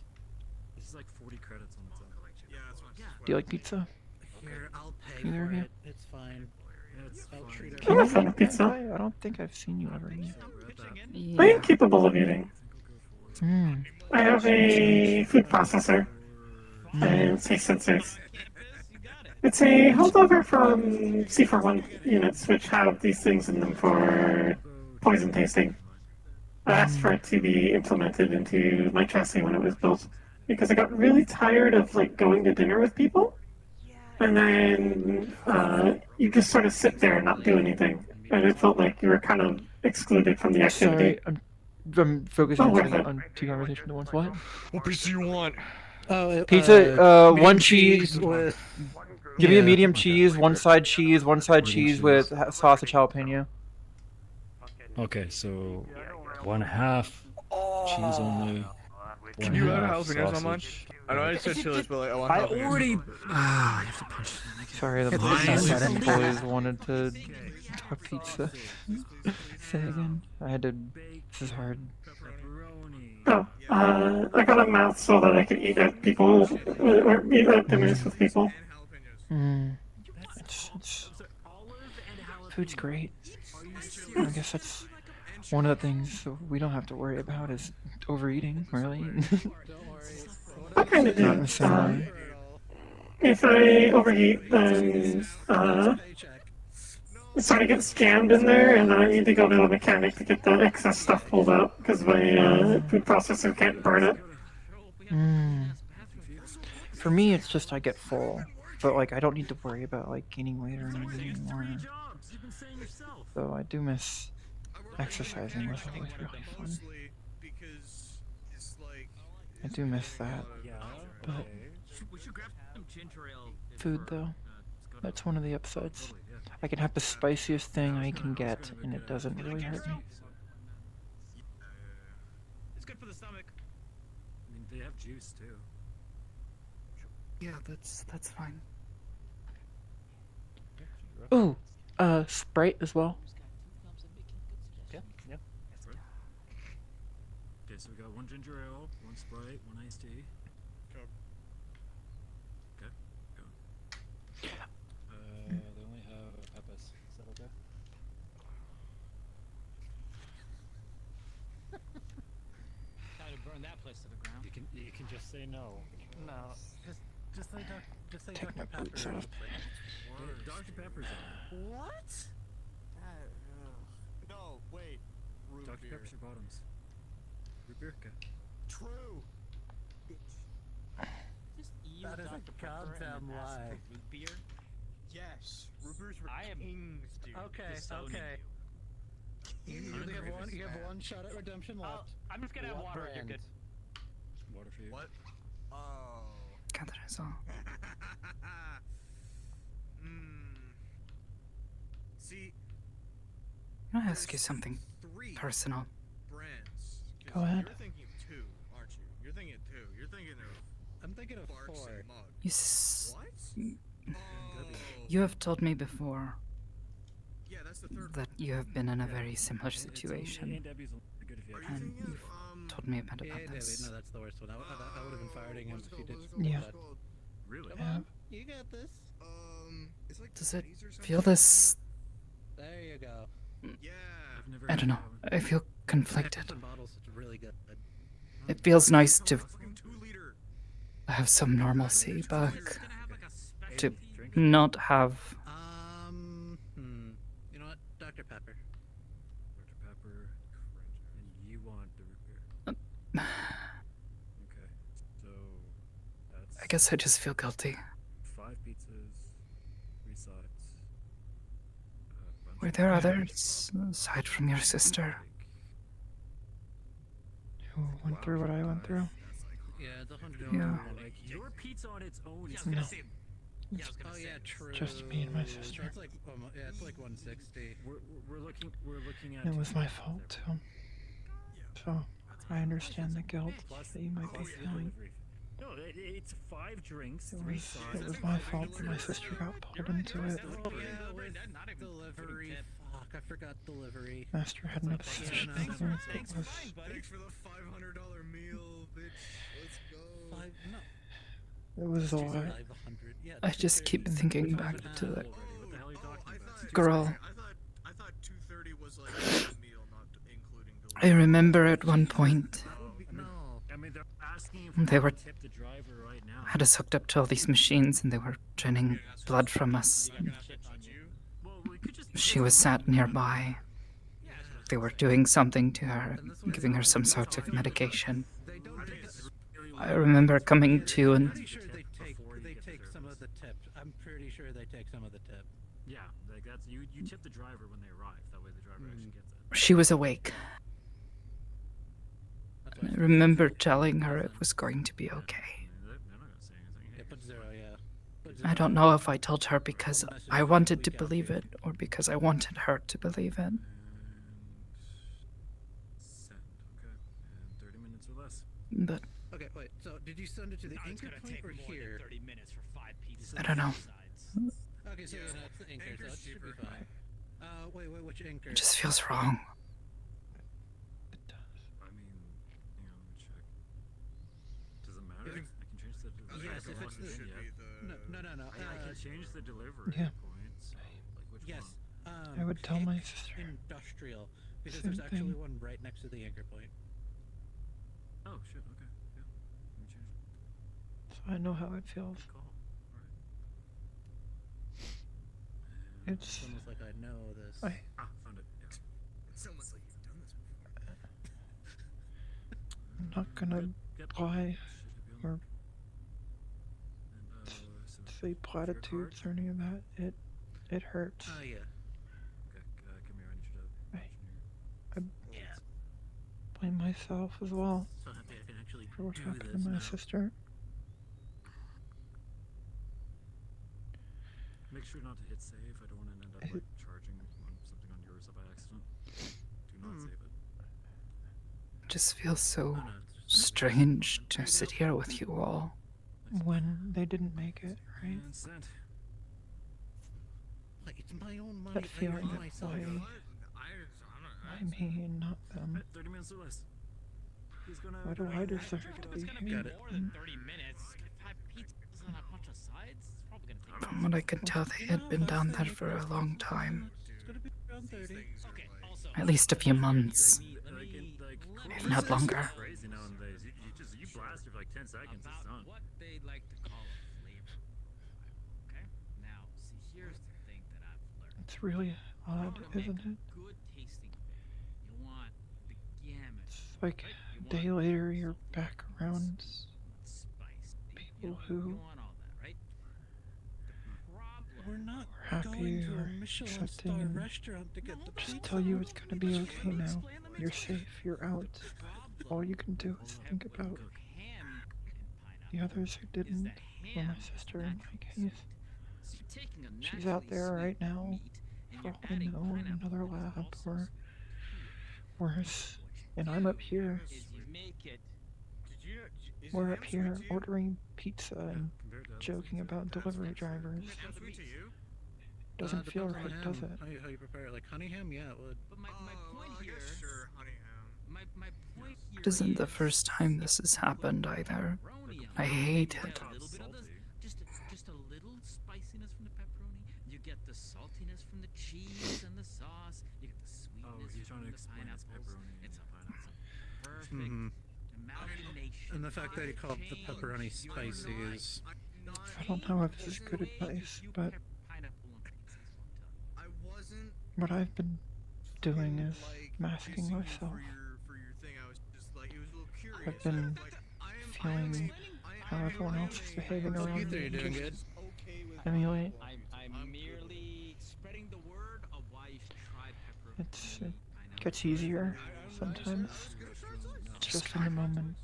this is like 40 credits on its own. Yeah, that's fine. Do you like pizza? Here, I'll pay Either of for you? it. It's fine. I'll treat it. Can you find a pizza? I don't think I've seen you ever eat. I am capable of eating. Mm. I have a food processor and 6 sensors. It's a holdover from C41 units, which have these things in them for poison tasting. I asked for it to be implemented into my chassis when it was built, because I got really tired of like going to dinner with people, and then you just sort of sit there and not do anything, and it felt like you were kind of excluded from the activity. Sorry, I'm focusing Oh, worth it. on two conversations at once. What? What pizza you want? Oh, Pizza, one medium cheese. with. Give me a medium cheese, one side cheese with sausage jalapeno. Okay, so 1/2 cheese only. Can you add 1/2 jalapenos how much? I know I said chilies, but like I want I jalapenos. already. You have to punch it. Sorry, the employees wanted to talk pizza. Say again. I had to. This is hard. Oh, I got a mouth so that I could eat at people, or eat at dinners with people. It's food's great. I guess that's one of the things we don't have to worry about is overeating, really. I kind of Not in do. the same way. If I overeat, then I sort of get scammed in there, and then I need to go to the mechanic to get the excess stuff pulled out because my food processor can't burn it. For me, it's just I get full, but like I don't need to worry about like gaining weight or anything anymore. So I do miss exercising. It was always really fun. I do miss that. But food though, that's one of the upsides. I can have the spiciest thing I can get, and it doesn't really hurt me. It's good for the stomach. I mean, they have juice too. Yeah, that's fine. Ooh, Sprite as well. Yeah. Okay, so we got 1 ginger ale, 1 Sprite, 1 iced tea. Okay, go. They only have peppers. Is that okay? Time to burn that place to the ground. You can just say no. No, just say Take my Dr. boots Pepper. off. Dr. Pepper's on. What? No, wait. Root Dr. beer. Pepper's your bottoms. Root beer? Okay. True. Just eat That is a Dr. Pepper and goddamn then ask lie. for root beer. Yes. Root beers were I am kings, dude. Okay, disowning okay. You only have one. You have one shot at redemption you. left. I'm just gonna have What water. You're brand? good. Water for you. What? Oh. Katherine is all. See, Can I ask you something personal? brands. Go ahead. You're thinking 2, aren't you? You're thinking 2. You're thinking of I'm thinking of Barks 4. and Mug. What? Oh. You have told me before Yeah, that's the third that you have been in a very similar Aunt situation, Debbie's good if you have and you've told me a bit Yeah, about David, this. no, that's the worst one. I would have been firing him if he did. Yeah. that. Really? Come on, you got this. It's like Does it Denny's or feel something? this? There you go. Yeah. I've never I had don't know. that one. I feel conflicted. Pepsi bottles, it's really good. It feels nice to Fucking 2-liter. have some normalcy back, to Drink? not have. You know what? Dr. Pepper. Dr. Pepper. And you want the root beer. Okay. So, guess I just feel guilty. 5 pizzas, 3 sides. Were there others aside from your sister? Who went through what I went through? Yeah, the $100. Yeah. Like, your pizza on its own is No. Oh yeah, true. Just me and my sister. It's like it's like 160. We're looking at. It was my fault too. So I understand the guilt that you might be feeling. No, it's 5 drinks, It 3 was, sides. it was my fault that my sister got pulled into it. Oh yeah, with delivery. Fuck, I forgot delivery. Master had an obsession with it. Thanks for the $500 meal, bitch. Let's go. It was a lot. I just keep thinking back to the girl. I thought 230 was like a meal, not including delivery. I remember at one point I mean, they're asking they were tip the driver right now. had us hooked up to all these machines and they were draining blood from us. She was sat nearby. They were doing something to her, giving her some sort of medication. I remember coming to and They take some of the tip. I'm pretty sure they take some of the tip. Yeah, like that's you tip the driver when they arrive. That way the driver actually gets it. she was awake. I remember telling her it was going to be okay. Yeah, put 0, yeah. I don't know if I told her because I wanted to believe it or because I wanted her to believe it. Send, okay. And 30 minutes or less. But Okay, wait. So did you send it to the anchor point or here? 30 minutes for 5 pizzas. I don't know. Okay, so yeah, no, it's the anchor, so it should be fine. Wait, which anchor? It just feels wrong. I mean, hang on, let me check. Does it matter? I can change the delivery. Yes, if it's the... No. I can change the delivery Yeah. points. Like which Yes. I would tell my sister. Industrial, because Same there's actually thing. one right next to the anchor point. one? Oh shit. Okay. Yeah. Let me change it. So I know how it feels. Call. It's. almost like I know this. I Found it. Yeah. It's almost like you've done this before. I'm not gonna lie or say platitudes or any of that. It hurts. Oh yeah. Okay. Come here. I need you to. I blame myself as well So happy I can actually for what do happened this to my now. sister. Make sure not to hit save. I don't want to end up like charging on something on yours by accident. Do not save it. It just feels so strange to sit here with you all. When they didn't make it, right? And sent. Like, it's my own money. That feeling I of myself. why me and not them? 30 minutes or less. He's gonna. Why do I deserve to be here? More than 30 minutes. 5 pizzas and a bunch of sides. It's probably gonna take. From what I could tell, they had been down there for a long time. It's gonna be around 30. Okay. Also. At least a few months, Like, if not longer. crazy nowadays. You blast it for like 10 seconds. It's done. What they like to call a flavor profile. Okay. Now, see, here's the thing that I've learned. It's really odd, isn't it? Good tasting food. You want the gamut. It's like a day later, you're back around people who want all that, right? We're not are happy going to or a Michelin accepting star and restaurant to get the just pizza. tell you it's gonna be okay now. You're safe, you're out. All you can do is think about the others who didn't, or my sister in my case. She's out there right now, for all I know, in another lab, or worse. And I'm up here. We're up here ordering pizza and joking about delivery drivers. Doesn't feel Depends on right, the does ham. it? How you prepare it? Like honey ham? Yeah, it would. But my point I here. guess sure, honey ham. My point here It isn't the first time this has happened either. I hate it. A little bit of this, just a little spiciness from the pepperoni. You get the saltiness from the cheese and the sauce. You get the sweetness he's trying from to the explain it's pineapples. pepperoni. It's a perfect Mhm. amalgamation. And the fact that he called the pepperoni spicy is. I don't know if this is good advice, but I wasn't what I've been doing is masking myself. for your thing. I was just like, it was a little curious. I've been Like, I am feeling how everyone else is behaving You around three me. are doing good. Just emulate. I'm merely spreading the word of why you should try pepper. It gets easier sometimes. Just in the moment,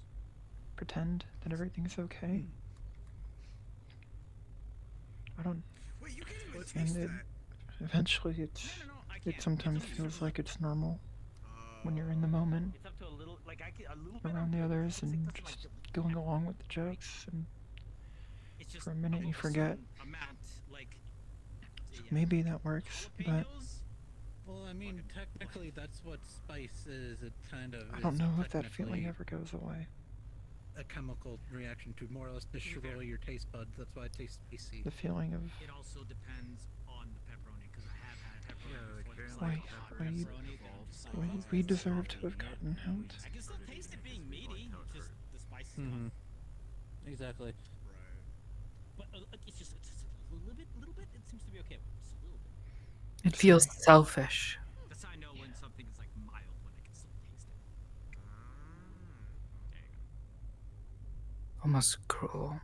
pretend that everything's okay. I don't. And eventually, it sometimes feels like it's normal when you're in the moment around the others and just going along with the jokes, and for a minute you forget. So maybe that works, but Well, I mean, technically, that's what spice is. It kind of. I don't is know if that feeling technically ever goes away. A chemical reaction to more or less destroy your taste buds. That's why it tastes spicy. The feeling of It also depends on the pepperoni because I have had pepperoni before. we deserve to have gotten out. I can still taste it being meaty. Just the spice is Mm-hmm. gone. Exactly. But it's just a little bit. It seems to be okay. Just a little bit. It feels selfish. That's how I know when something is like mild when I can still taste it. Almost cruel.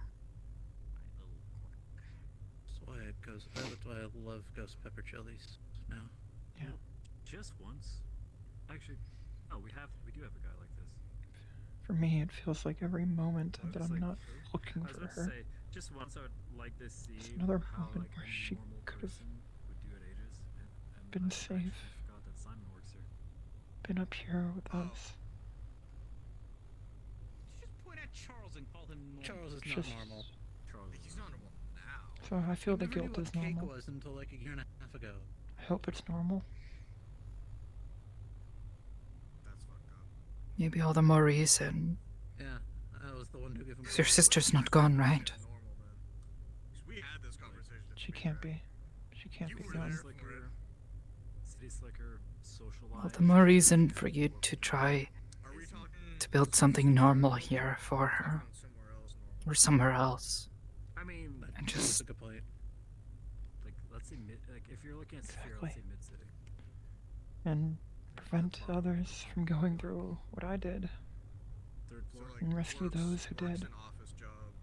That's why it goes. That's why I love ghost pepper chilies now. Yeah. Just once. Actually, oh, we do have a guy like this. For me, it feels like every moment that I'm not looking I was for about to her. say, just once I would like to see It's another how moment like where a she normal could have person would do at Aegis, and been I safe, actually forgot that Simon works here. been up here with us. Just point at Charles and call him normal. Charles is not Just- normal. Charles. He's not normal now. So I feel the Never knew guilt what is cake normal. was until like a year and a half ago. I hope it's normal. That's fucked up. Maybe all the more reason. Yeah, I was the one who gave him. 'Cause your sister's not gone, right? Normal then. 'Cause we had this conversation. She can't be. She can't be gone. City Slicker, social All life. the more reason for you to try Are we talking to build something normal here for her. somewhere else normal? Or somewhere else. I mean, And That's just a good point. like let's say like if you're looking at Sphere, let's say mid city. And prevent others from going through what I did. Third floor. And rescue those who works did. an office job.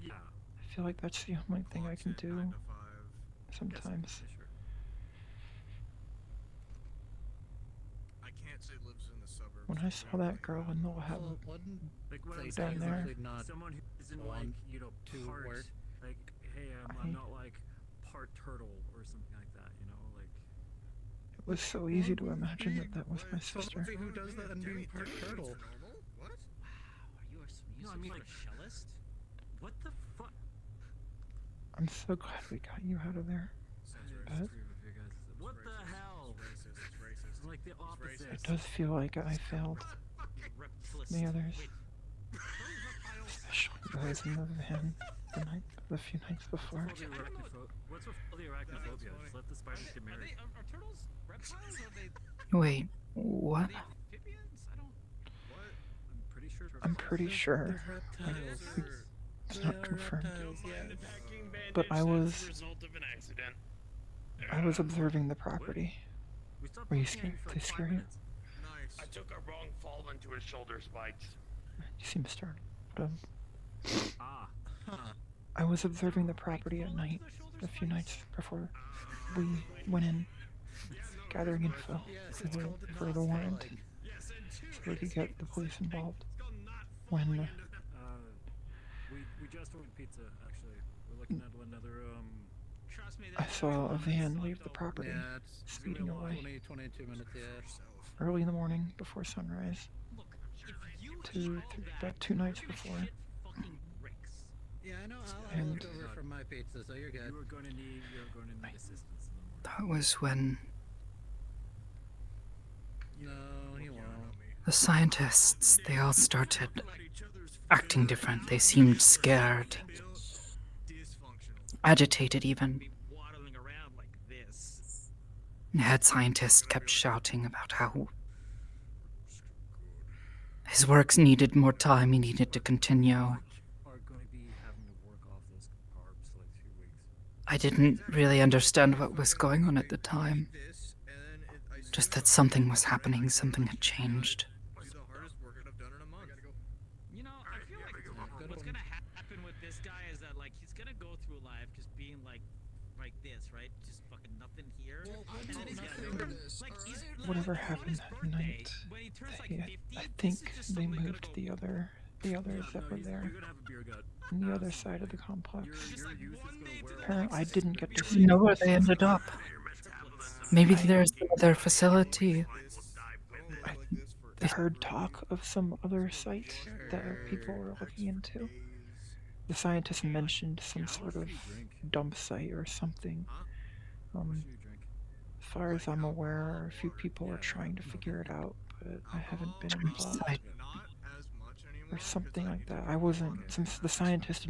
Yeah. I feel like that's the only thing I can clocks in do 9 to 5. sometimes. Sure. I can't say lives in the suburbs. When I saw that girl in the lab, Well, wasn't Like what they I'm down saying there. is technically not someone who isn't like want part to work. like hey I'm not like part turtle or something like that, you know, like it was so easy to imagine that that was my sister. somebody who does that and being part turtle? Normal? What? Are you a No, I mean, like like- cellist? what the fuck? I'm so glad we got you out of there. But What the hell? It's racist. It's racist. I'm like the opposite. it does feel like I failed the others. Especially those in the van the few nights before. What's with all the arachnophobia? Just let the spiders get married. Are turtles reptiles? Are they wait, what? amphibians? I don't. I'm pretty sure. I'm pretty sure. They're Like, reptiles. it's not confirmed. Yes. But I was result of an accident. observing the property. We stopped Were you looking at scared? for They like 5 scare you? minutes. Nice. I took a wrong fall into his shoulder spikes. You seem startled. But, Ah. I was observing the property at night, a few nights before we went in, gathering info for the warrant, so we could get the police involved. When We just ordered pizza. Actually, we're looking at another Trust me. I saw a van leave the property, Yeah, it's speeding away 22 minutes. Yeah. early in the morning before sunrise. Look, if you About 2 nights before. fucking bricks. Yeah, I know. I'll And- look over from my pizza, so you're good. you're going to need assistance in the morning. That was when No, he won't. the scientists, they all started acting different. They seemed scared, Dysfunctional. agitated even. Be waddling around like this. The head scientist kept shouting about how his works needed more time, he needed to continue. Are going to be having to work off those carbs for like 2 weeks. I didn't really understand what was going on at the time. This, and then I Just that something was happening, something had changed. do the hardest work I've done in a month. You know, I feel like what's gonna happen like he's gonna go through life just being like this, right? Just fucking nothing here. And then he's gonna go, like, Whatever happened that night, I think they moved the others that were there on the other side of the complex. Apparently, I didn't get to see. You know where they ended up. Maybe there's another facility. I heard talk of some other site that people were looking into. The scientist mentioned some sort of dump site or something. As far as I'm aware, a few people are trying to figure it out, but I haven't been involved. Or something like that. I wasn't, since the scientist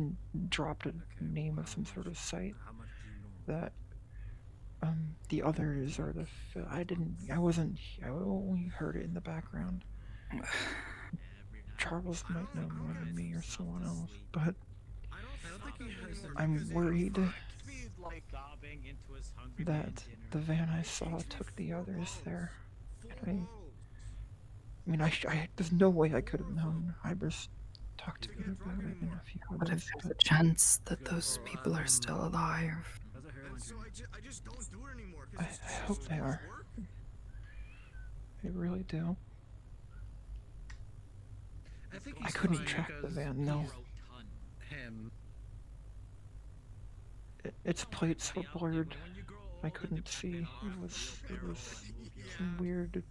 dropped a name of some sort of site that the others or I only heard it in the background. Charles might know more than me or someone else, but I'm worried that the van I saw took the others there. And there's no way I could have known. Ibers talked to me about it and a few What others. if there's a chance that those people are still alive? I hope they are. I really do. I couldn't track the van, though. Its plates were blurred. I couldn't see. It was some weird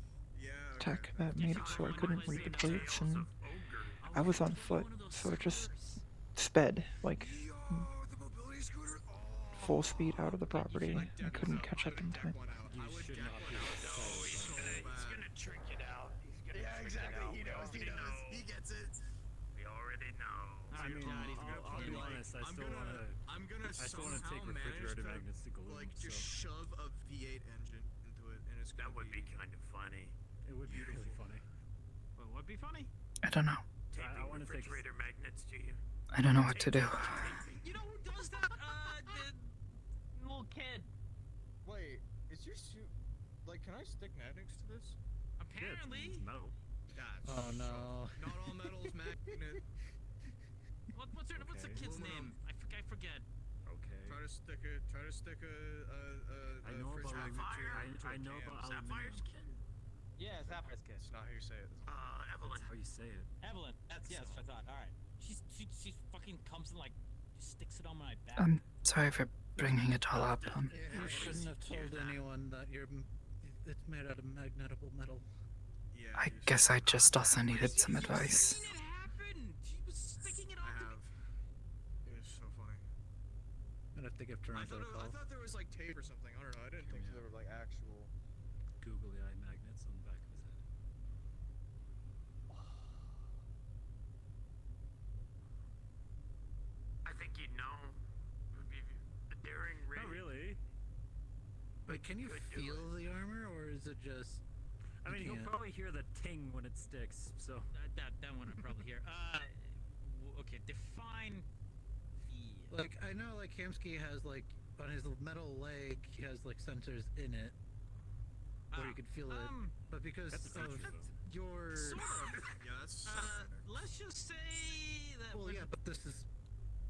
tech that made it so I couldn't read the plates, and I was on foot, so it just sped, like full speed out of the property. I couldn't catch up in time. He gets it. We already know. I mean, I'll be honest. I still want to take refrigerator magnets to Gloom. Like, just shove a V8 engine into it, and it's that would be kind of funny. It would be really funny. What would be funny? I don't know. I want refrigerator magnets to you. I don't know what to do. You know who does that? The little kid. Wait, is your suit like? Can I stick magnets to this? Apparently. Metal. Oh no. Not all metal is magnet. What's the kid's name? I forget. Okay. Try to stick a I know about Sapphire. I know about Sapphire's kid. Yeah, Sapphire's kid. It's not how you say it. Evelyn. That's how you say it. Evelyn. That's what I thought. All right. She fucking comes and like sticks it on my back. I'm sorry for bringing it all up. You shouldn't have told anyone that it's made out of magnetable metal. Yeah. I guess I just also needed some advice. It happened. She was sticking it on. I have. It was so funny. I'd have to give Toronto a call. I thought there was like tape or something. I don't know. I didn't think there were like actual. Googly eye magnets on the back of his head. I think you'd know. It would be a daring raid. Not really. But can you feel the armor, or is it just? I mean, you'll probably hear the ting when it sticks. So that one I'll probably hear. Okay, define feel. Like, I know, like, Hamsky has, like, on his metal leg, he has, like, sensors in it, where you could feel it. But because of your... Sort of. Yeah, that's... Let's just say that Well, yeah, but this is...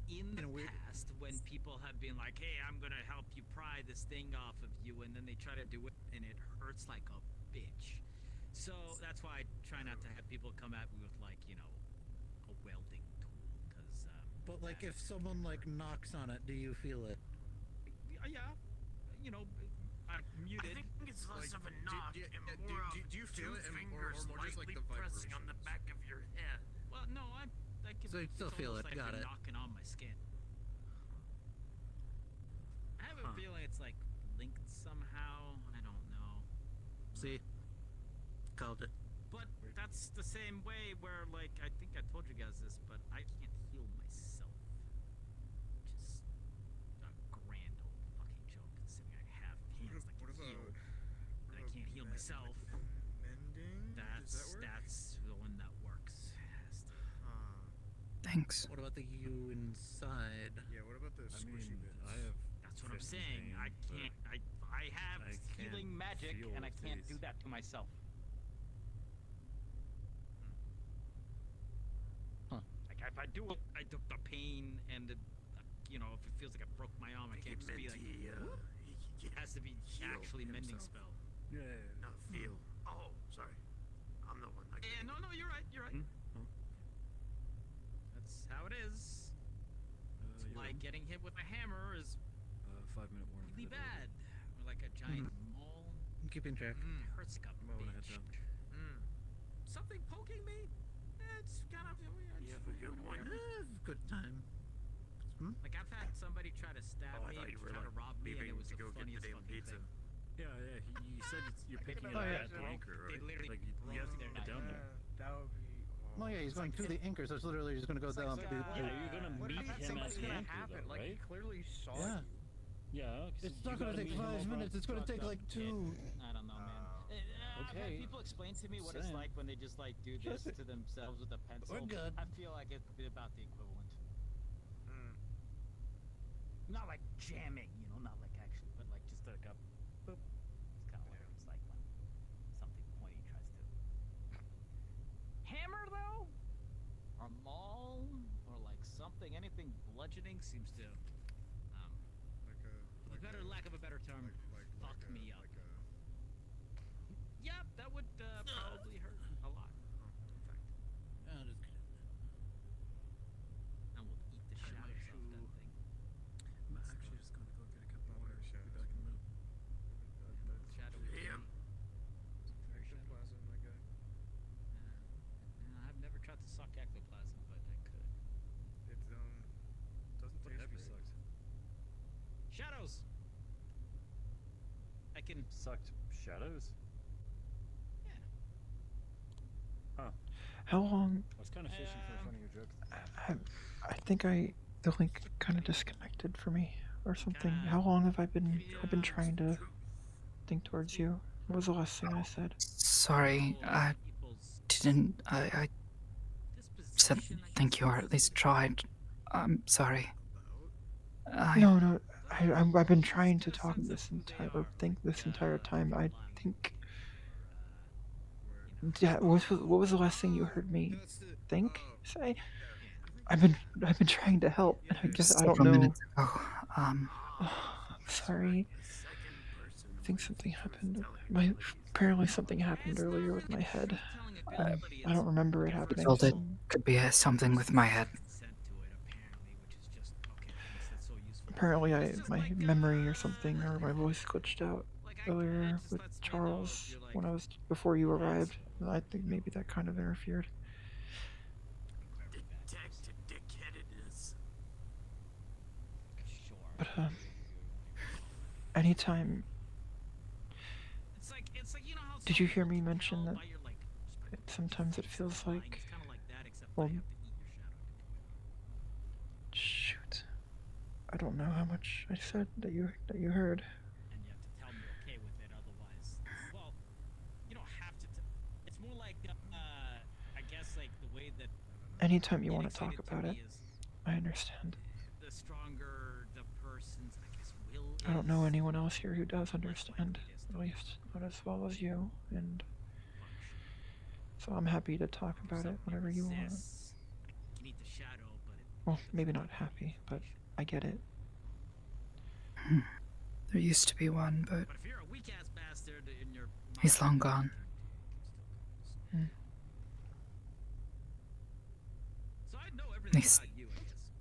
in the past, when people have been like, hey, I'm gonna help you pry this thing off of you, and then they try to do it, and it hurts like a bitch. So that's why I try not to have people come at me with, like, you know, a welding tool, because... But, like, if someone, like, knocks on it, do you feel it? Yeah. You know, I'm muted. I think it's less of a knock and more of do you feel it, fingers or more just like lightly the pressing on the back of your head. Well, no, I can... So you still feel it, like got it. knocking on my skin. I have a feeling it's, like, linked somehow. I don't know. See? Called it. But that's the same way where, like, I think I told you guys this, but I can't heal myself. Which is a grand old fucking joke, considering I have hands that can heal, but I can't heal myself. Mending? That's the one that works. Thanks. What about the U inside? Yeah, what about the squishy bits? That's what I'm saying. I can't. I have healing magic, and I can't do that to myself. Like if I do it, I do the pain and the you know, if it feels like I broke my arm, I can't just be like. It has to be actually mending spell. Yeah. Not feel. Oh, sorry. I'm the one. Yeah, no, you're right. You're right. That's how it is. It's like getting hit with a hammer is 5-minute warning. really bad. Or like a giant mole. I'm keeping track. It hurts like a bitch. Something poking me? It's kind of weird. You have a good one. Good time. Like I've had somebody try to stab me, try to rob me, and it was the funniest fucking thing. Yeah, you said you're picking it Oh, up yeah. at the anchor, They right? literally Like you have to get down there. That would be. Oh yeah, he's going to the anchor, so it's literally just going to go down. Yeah, you're gonna meet him at the anchor, though, right? Clearly saw Yeah. Yeah. 'cause It's you not going gotta to take meet him 5 over minutes. on It's going to take Truck like Dump. 2. I don't know, man. I've had people explain to me what it's Saying. like when they just like do this to themselves with a pencil. We're good. I feel like it'd be about the equivalent. Not like jamming, you know, not like actually, but like just like a boop. It's kind of what it's like when something pointy tries to hammer though, or maul, or like something, anything bludgeoning seems to, lack of a better term, fuck me up. Yep, that would probably hurt a lot. Yeah, just get in there. And we'll eat the shadows off that thing. I'm actually just gonna go get a cup of water. Be back in a minute. Shadow. Damn. Very shadow. My guy. I've never tried to suck ectoplasm, but I could. It doesn't What taste have you great. sucked? Shadows. I can. Sucked shadows? Huh. How long? I was kind of fishing for a funnier joke. I think the link kind of disconnected for me or something. How long have I been? I've been trying to think towards you. What was the last thing I said? Sorry, I didn't. I said thank you, or at least tried. I'm sorry. No. I've been trying to talk this entire time. I think. Yeah, what was the last thing you heard me say? I've been trying to help, and I guess I don't Several know. minutes ago, I'm sorry. I think something happened. Apparently something happened earlier with my head. I don't remember it I happening. felt it could be something with my head. Apparently my memory or something, or my voice glitched out earlier with Charles before you arrived. I think maybe that kind of interfered. Detected dickheadedness. But anytime. Did you hear me mention that sometimes it feels like? Well, shoot. I don't know how much I said that you heard. And you have to tell me okay with it, otherwise. Well, you don't have to. It's more like, I guess, like the way that. Anytime you want to talk about it, I understand. The stronger the person's, I guess, will. I don't know anyone else here who does understand, at least not as well as you, and so I'm happy to talk about it whenever you want. You need the shadow, but Well, maybe not happy, but I get it. There used to be one, but if you're a weak ass bastard in your. he's long gone. So I know At everything least about you, I guess.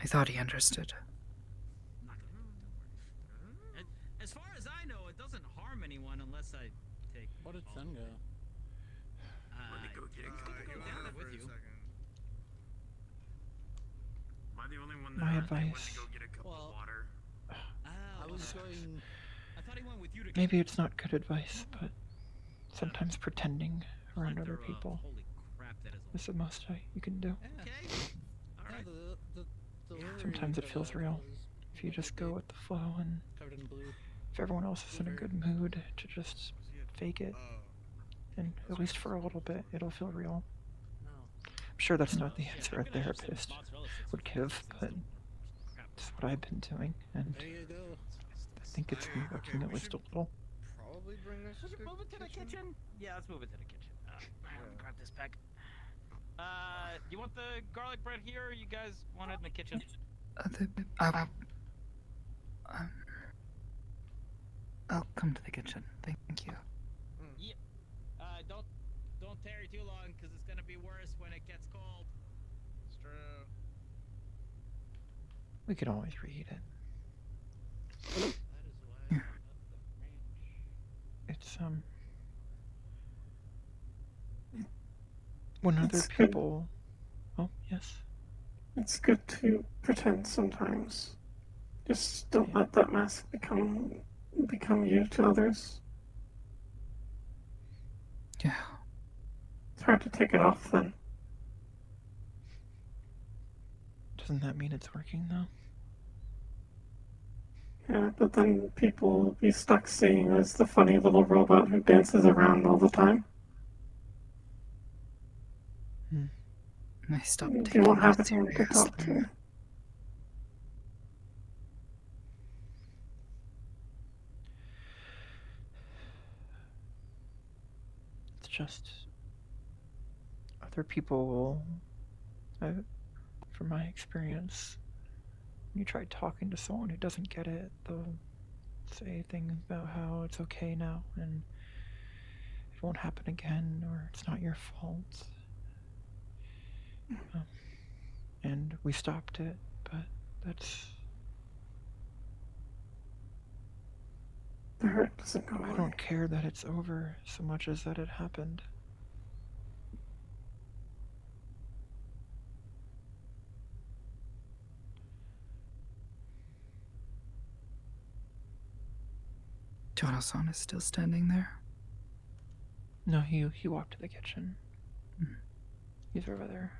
I thought he understood. As far as I know, it doesn't harm anyone unless I take. What did Sun go? Let me go get a cup go of down water. there with you. Am I the only one that My went to advice. go get a cup of water? I was going. I thought he went with you to. Maybe it's not good advice, but sometimes pretending around other people Holy crap, that is. is the most you can do. Okay. All right. Sometimes it feels real. If you just go with the flow, and Covered in blue. if everyone else is in a good mood to just fake it, and at least for a little bit, it'll feel real. I'm sure that's not the answer a therapist would give, but it's what I've been doing, and There you go. I think it's been working at least a little. Probably bring this. Should you move it to the kitchen? Yeah, let's move it to the kitchen. Grab this back. You want the garlic bread here, or you guys want it in the kitchen? I'll come to the kitchen. Thank you. Yeah. Don't tarry too long, because it's gonna be worse when it gets cold. It's true. We could always reheat it. That is why I love the ranch. It's when other It's good. people. Oh yes. It's good to pretend sometimes. Just don't let that mask become you to others. Yeah. It's hard to take it off then. Doesn't that mean it's working though? Yeah, but then people will be stuck seeing you as the funny little robot who dances around all the time. I stopped You taking won't have it anyone to talk to. seriously. It's just other people will, from my experience, when you try talking to someone who doesn't get it, they'll say things about how it's okay now and it won't happen again or it's not your fault. And we stopped it, but that's... The hurt doesn't go away. I don't care that it's over so much as that it happened. Jono-san is still standing there. No, he walked to the kitchen. He's over there.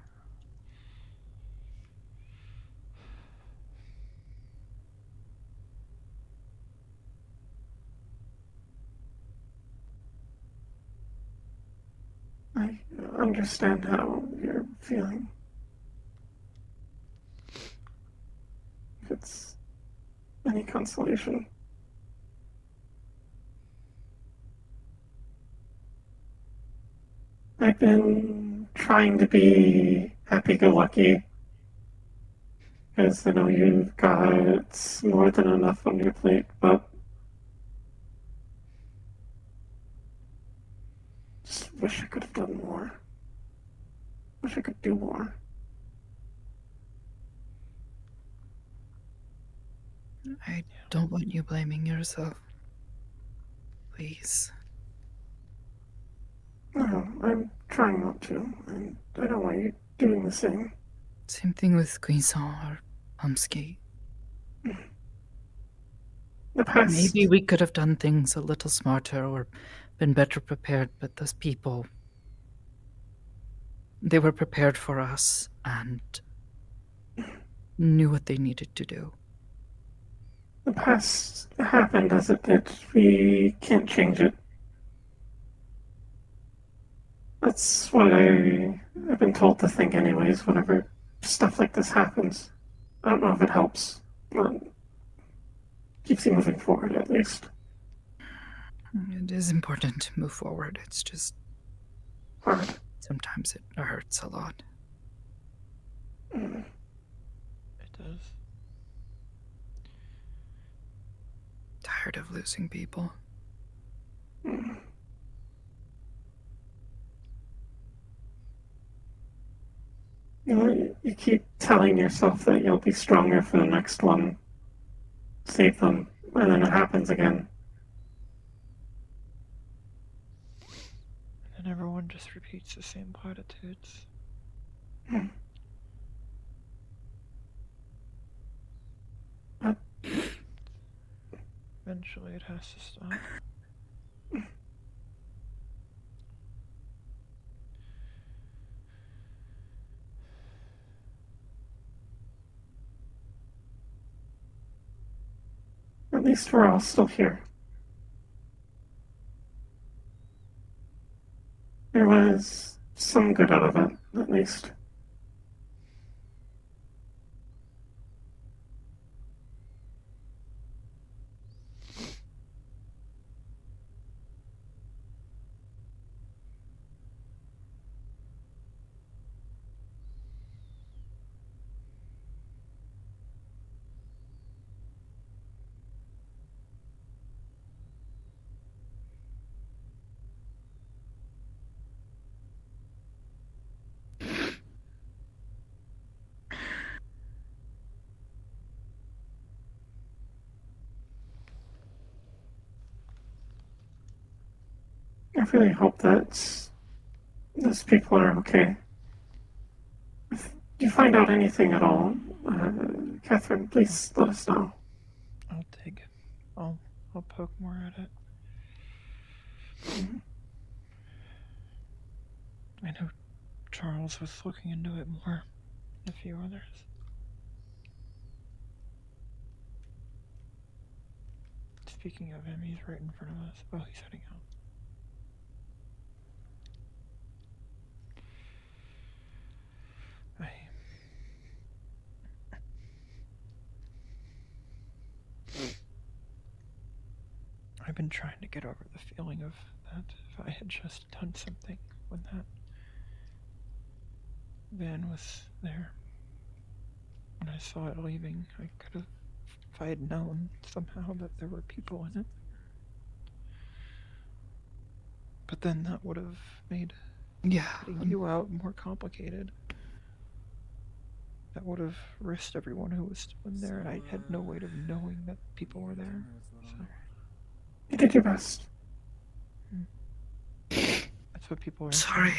I understand how you're feeling. If it's any consolation. I've been trying to be happy-go-lucky, because I know you've got more than enough on your plate, but just wish I could have done more. Wish I could do more. I don't want you blaming yourself. Please. No, I'm trying not to, and I don't want you doing the same. Same thing with Queen-san or Pumsky. The past... Maybe we could have done things a little smarter or been better prepared, but those people, they were prepared for us and knew what they needed to do. The past happened as it did. We can't change it. That's what I've been told to think anyways whenever stuff like this happens. I don't know if it helps, but keeps you moving forward at least. It is important to move forward. It's just hard. Sometimes it hurts a lot. It does. Tired of losing people. You know, you keep telling yourself that you'll be stronger for the next one. Save them, and then it happens again. And then everyone just repeats the same platitudes. Eventually it has to stop. At least we're all still here. There was some good out of it, at least. I really hope that those people are okay. If you find out anything at all, Catherine, please let us know. I'll dig. I'll poke more at it. I know Charles was looking into it more, and a few others. Speaking of him, he's right in front of us. Oh, he's heading out. I've been trying to get over the feeling of that if I had just done something when that van was there. When I saw it leaving, I could have, if I had known somehow that there were people in it. But then that would have made getting you out more complicated. That would have risked everyone who was still in there, and I had no way of knowing that people were there. So. You did your best. That's what people are. Sorry.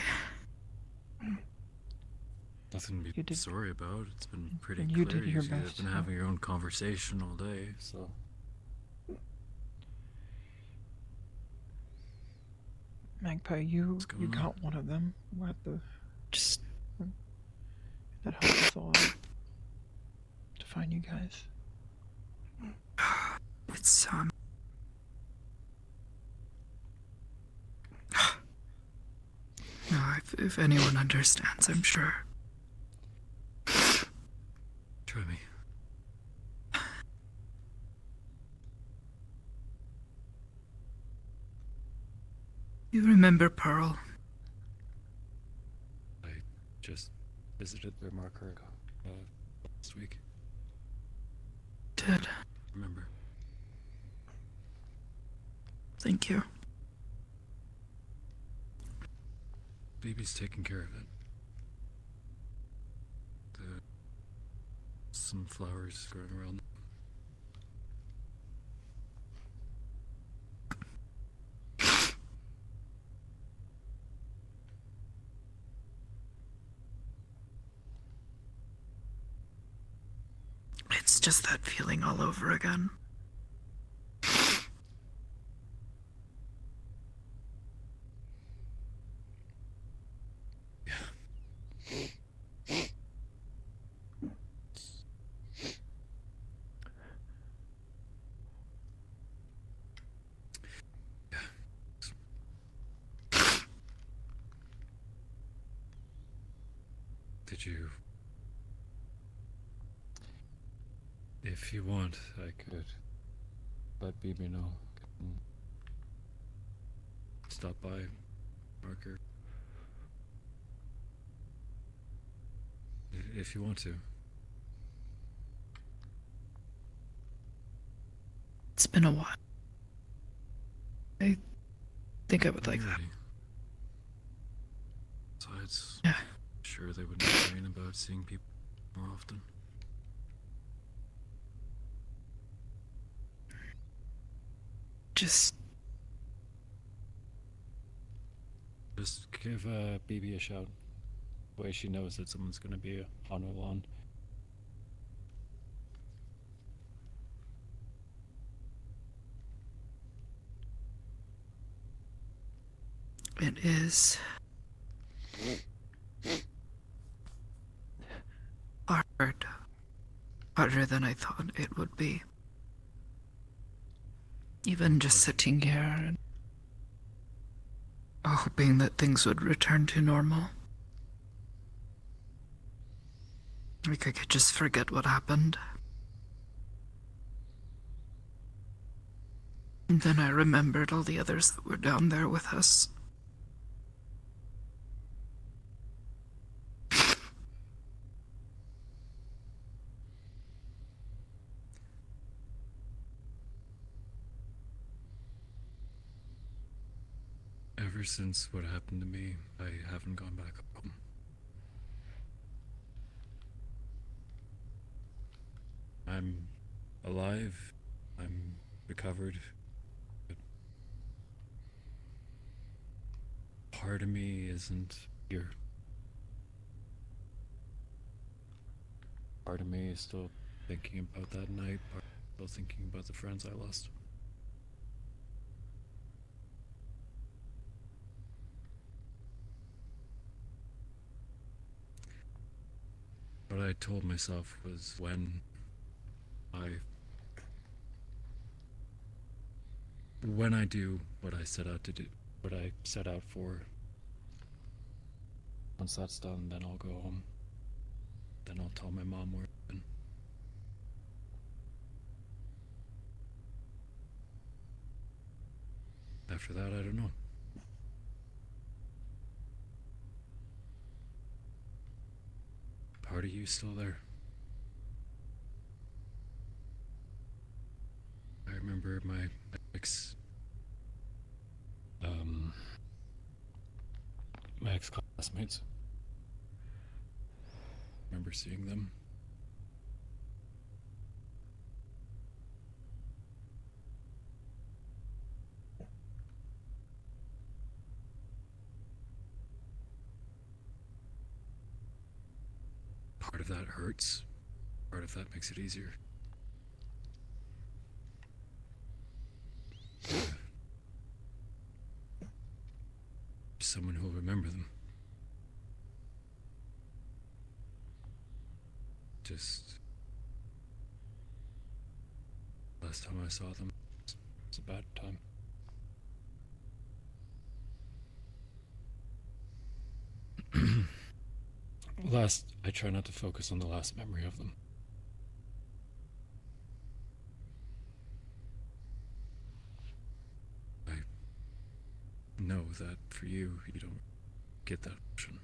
Nothing to be sorry about. It's been pretty you clear. did your You guys best, have been having your own conversation all day, so. Magpie, you got one of them. What the? Just that helped us all out to find you guys. It's no, if anyone understands, I'm sure. Try me. You remember Pearl? I just visited their marker last week. Did. Remember. Thank you. Baby's taking care of it. Some flowers growing around. It's just that feeling all over again. Did you... If you want, I could let BB know. Stop by, marker. If you want to. It's been a while. I think I would like that. Besides, yeah. Sure they wouldn't complain about seeing people more often. Just give BB a shout. The way she knows that someone's gonna be on her lawn. It is hard. Harder than I thought it would be. Even just sitting here and hoping that things would return to normal. Like I could just forget what happened. And then I remembered all the others that were down there with us. Ever since what happened to me, I haven't gone back home. I'm alive. I'm recovered. But part of me isn't here. Part of me is still thinking about that night, part still thinking about the friends I lost. What I told myself was when I do what I set out to do, what I set out for, once that's done, then I'll go home. Then I'll tell my mom where I've been. After that, I don't know. Part of you still there. I remember my ex classmates. Remember seeing them. Part of that hurts. Part of that makes it easier. Someone who'll remember them. Just last time I saw them, it was a bad time. I try not to focus on the last memory of them. I know that for you, you don't get that option.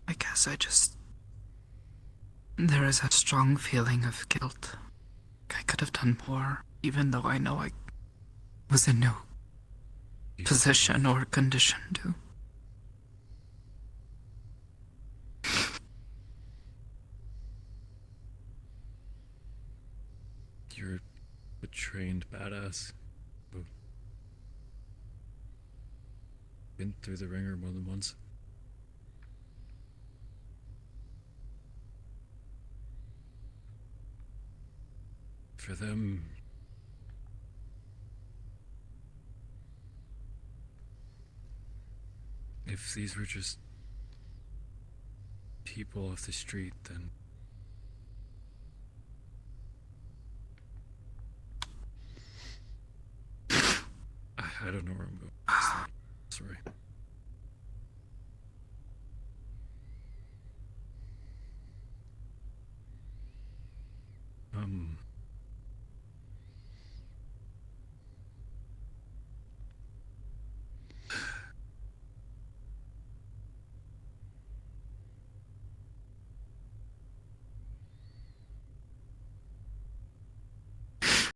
I guess there is a strong feeling of guilt. I could have done more, even though I know I was in no position or condition to. You're a trained badass. Been through the ringer more than once. For them, if these were just people off the street, then I don't know where I'm going. Sorry.